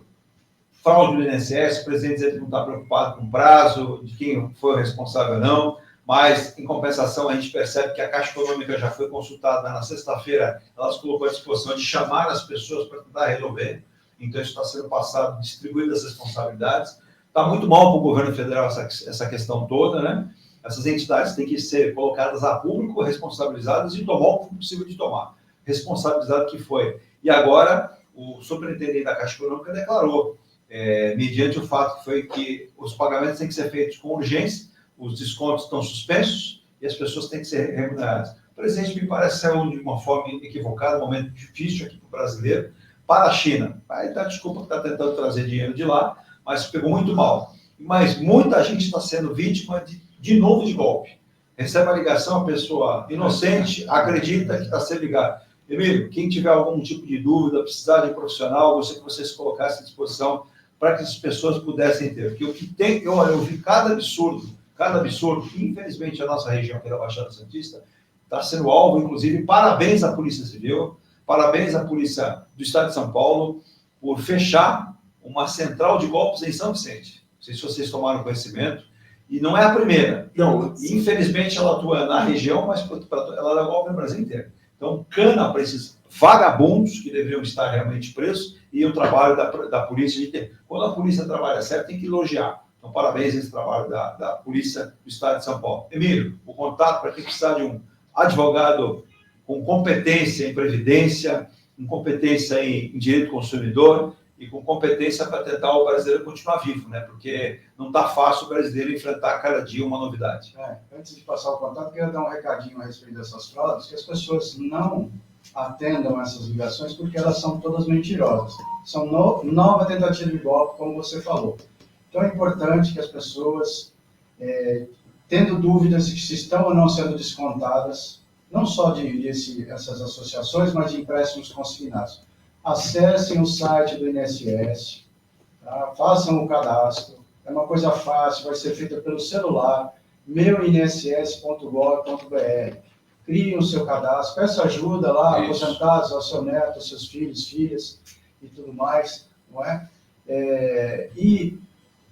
fraude do INSS, o presidente dizendo que não está preocupado com o prazo, de quem foi o responsável ou não, mas, em compensação, a gente percebe que a Caixa Econômica já foi consultada na sexta-feira, ela se colocou à disposição de chamar as pessoas para tentar resolver, então isso está sendo passado, distribuído as responsabilidades. Está muito mal para o governo federal essa questão toda, né? Essas entidades têm que ser colocadas a público, responsabilizadas e tomar o que for possível de tomar. Responsabilizado que foi. E agora, o superintendente da Caixa Econômica declarou, mediante o fato que foi que os pagamentos têm que ser feitos com urgência, os descontos estão suspensos e as pessoas têm que ser remuneradas. O presidente me parece saiu de uma forma equivocada, um momento difícil aqui para o brasileiro, para a China. Aí dá desculpa que está tentando trazer dinheiro de lá, mas pegou muito mal. Mas muita gente está sendo vítima de novo de golpe. Recebe a ligação, a pessoa inocente acredita que está sendo ligado. Emílio, quem tiver algum tipo de dúvida, precisar de um profissional, que você se colocasse à disposição para que as pessoas pudessem ter. Porque o que tem, eu vi cada absurdo, que infelizmente a nossa região aqui da Baixada Santista está sendo alvo, inclusive, parabéns à Polícia Civil, parabéns à Polícia do Estado de São Paulo por fechar uma central de golpes em São Vicente. Não sei se vocês tomaram conhecimento, e não é a primeira. Não. Infelizmente ela atua na região, mas ela dá golpe no Brasil inteiro. Então, cana para esses vagabundos que deveriam estar realmente presos e o trabalho da polícia. Quando a polícia trabalha certo, tem que elogiar. Então, parabéns a esse trabalho da polícia do Estado de São Paulo. Emílio, o contato para quem precisar de um advogado com competência em previdência, com competência em direito do consumidor e com competência para tentar o brasileiro continuar vivo, né? Porque não está fácil o brasileiro enfrentar cada dia uma novidade. Antes de passar o contato, queria dar um recadinho a respeito dessas fraudes, que as pessoas não atendam essas ligações porque elas são todas mentirosas. São nova tentativa de golpe, como você falou. Então é importante que as pessoas, tendo dúvidas se estão ou não sendo descontadas, não só de essas associações, mas de empréstimos consignados, acessem o site do INSS, tá? Façam o cadastro, é uma coisa fácil, vai ser feita pelo celular, meuinss.gov.br. Criem o seu cadastro, peça ajuda lá, aposentados, ao seu neto, aos seus filhos, filhas e tudo mais, não é? E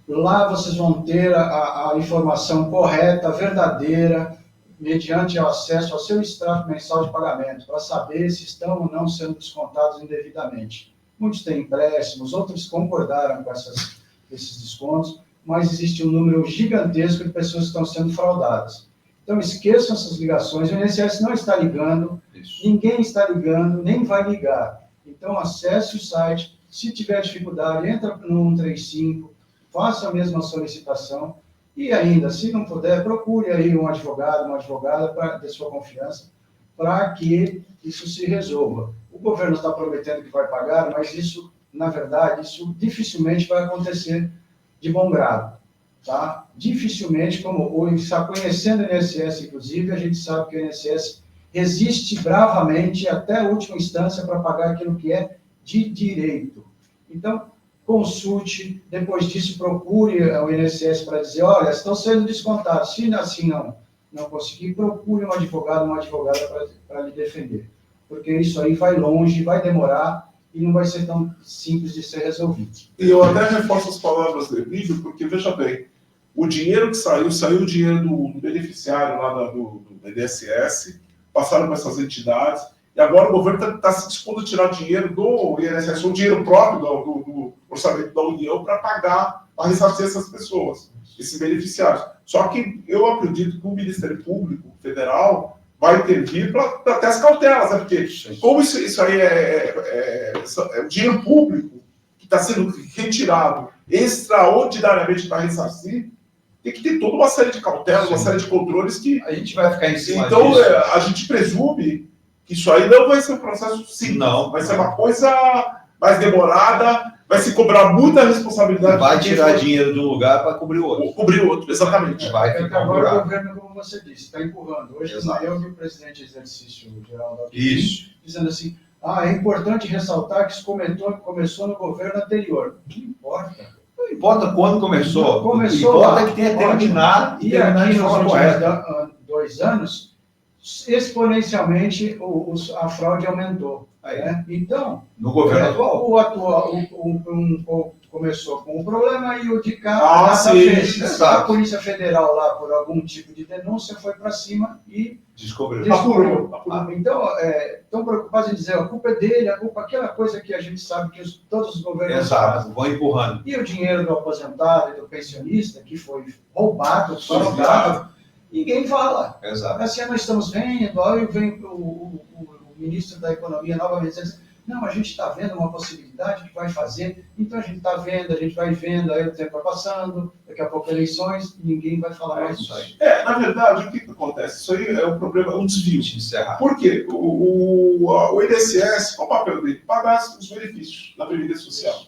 lá vocês vão ter a informação correta, verdadeira, mediante o acesso ao seu extrato mensal de pagamento, para saber se estão ou não sendo descontados indevidamente. Muitos têm empréstimos, outros concordaram com esses descontos, mas existe um número gigantesco de pessoas que estão sendo fraudadas. Então, esqueçam essas ligações. O INSS não está ligando, ninguém está ligando, nem vai ligar. Então, acesse o site. Se tiver dificuldade, entra no 135, faça a mesma solicitação. E ainda, se não puder, procure aí um advogado, uma advogada de sua confiança, para que isso se resolva. O governo está prometendo que vai pagar, mas isso, na verdade, isso dificilmente vai acontecer de bom grado. Tá? Dificilmente, como está conhecendo o INSS, inclusive, a gente sabe que o INSS resiste bravamente até a última instância para pagar aquilo que é de direito. Então, consulte, depois disso procure o INSS para dizer, olha, estão sendo descontados, se assim não conseguir, procure um advogado, uma advogada para lhe defender, porque isso aí vai longe, vai demorar e não vai ser tão simples de ser resolvido. E eu até reforço as palavras do Emílio, porque, veja bem, o dinheiro que saiu o dinheiro do beneficiário lá do INSS, passaram para essas entidades, e agora o governo está se dispondo a tirar dinheiro do INSS, o dinheiro próprio do orçamento da União, para pagar, para ressarcir essas pessoas, esses beneficiários. Só que eu acredito que o Ministério Público Federal vai intervir para ter as cautelas, né? Porque como isso aí é o dinheiro público que está sendo retirado extraordinariamente para ressarcir, tem que ter toda uma série de cautelas, uma série de controles que... A gente vai ficar em cima então, disso. A gente presume que isso aí não vai ser um processo simples. Não. Vai ser uma coisa mais demorada, vai se cobrar muita responsabilidade. Vai tirar dinheiro de um lugar para cobrir o outro. Cobrir o outro, exatamente. Vai ficar agora o governo, como você disse, está empurrando. Hoje Exato. eu vi o presidente de exercício geral da Isso. dizendo assim, é importante ressaltar que isso começou no governo anterior. Não importa. Não importa quando começou. Começou importa lá, que tenha terminado e aqui de nos forma últimos correta. 2 anos, exponencialmente a fraude aumentou. Né? Então, No governo atual. o atual começou com um problema e o de cá nada fez. exato. A Polícia Federal lá, por algum tipo de denúncia, foi para cima e Descobriu. descobriu. Então, estão preocupados em dizer a culpa é dele, a culpa é aquela coisa que a gente sabe que todos os governos fazem. Vão empurrando. E o dinheiro do aposentado e do pensionista, que foi roubado, fraudado, ninguém fala. Exato. Assim, nós estamos vendo, aí vem o ministro da Economia novamente dizendo, não, a gente está vendo uma possibilidade que vai fazer, então a gente está vendo, a gente vai vendo, aí o tempo vai passando, daqui a pouco eleições, ninguém vai falar mais disso. Na verdade, o que acontece? Isso aí é um problema, um desvio. Encerrar. Por quê? O INSS, qual o papel dele? Pagar os benefícios da Previdência Social.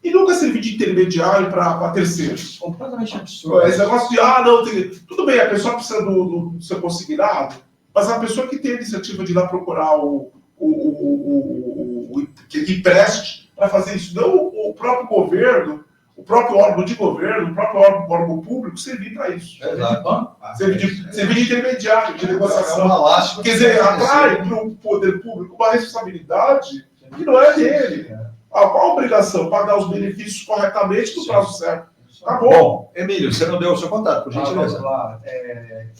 E nunca servir de intermediário para terceiros. Completamente absurdo. Esse negócio de, tudo bem, a pessoa precisa do seu consignado, mas a pessoa que tem a iniciativa de ir lá procurar que empreste para fazer isso, não o próprio governo, o próprio órgão de governo, o próprio órgão público servir para isso. Exato. Servir de intermediário, de negociação. Quer dizer, atrai para o poder público uma responsabilidade que não é dele. Qual a obrigação? Pagar os benefícios corretamente no prazo certo. Tá bom. Bom, Emílio, você não deu o seu contato, por Vamos gentileza. lá.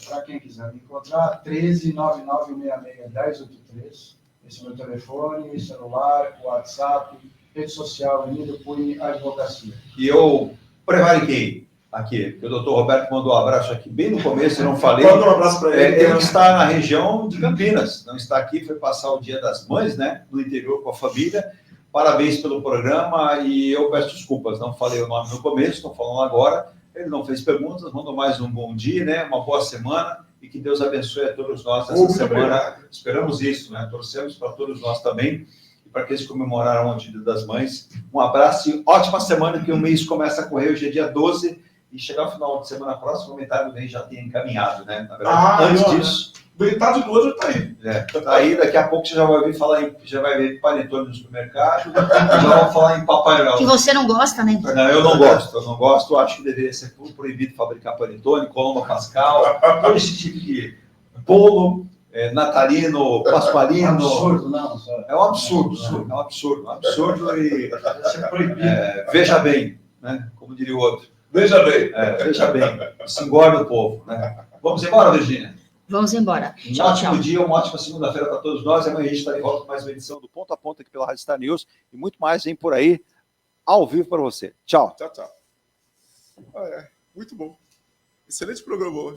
Para quem quiser me encontrar, 1399661083. Esse é o meu telefone, celular, WhatsApp, rede social, Emílio Cunha Advocacia. E eu prevariquei aqui, porque o doutor Roberto mandou um abraço aqui bem no começo, eu não falei. Manda um abraço para ele. Ele está na região de Campinas, não está aqui, foi passar o Dia das Mães, né, no interior com a família. Parabéns pelo programa e eu peço desculpas, não falei o nome no começo, estou falando agora. Ele não fez perguntas, mandou mais um bom dia, né, uma boa semana e que Deus abençoe a todos nós essa semana. Esperamos isso, né, torcemos para todos nós também e para aqueles que comemoraram o Dia das Mães. Um abraço e ótima semana, que o mês começa a correr, hoje é dia 12 e chegar ao final de semana próxima, o metade do mês já tem encaminhado, né, na verdade, antes disso. Metade do ano tá aí. Tá aí, daqui a pouco você já vai ouvir falar já vai ver panetone no supermercado, já vão falar em Papai Noel. Que você não gosta, né? Não, eu não gosto, acho que deveria ser proibido fabricar panetone, Colomba Pascal, todo esse tipo de bolo, natalino, pascualino. É um absurdo, não. É um absurdo e veja bem, né? Como diria o outro. Veja bem. Veja bem, se engorda o povo, né? Vamos embora, Virgínia? Vamos embora. Um Tchau, ótimo tchau. dia, uma ótima segunda-feira para todos nós. Amanhã a gente está de volta com mais uma edição do Ponto a Ponto aqui pela Rádio Star News e muito mais vem por aí ao vivo para você. Tchau. Tchau, tchau. Muito bom. Excelente programa hoje.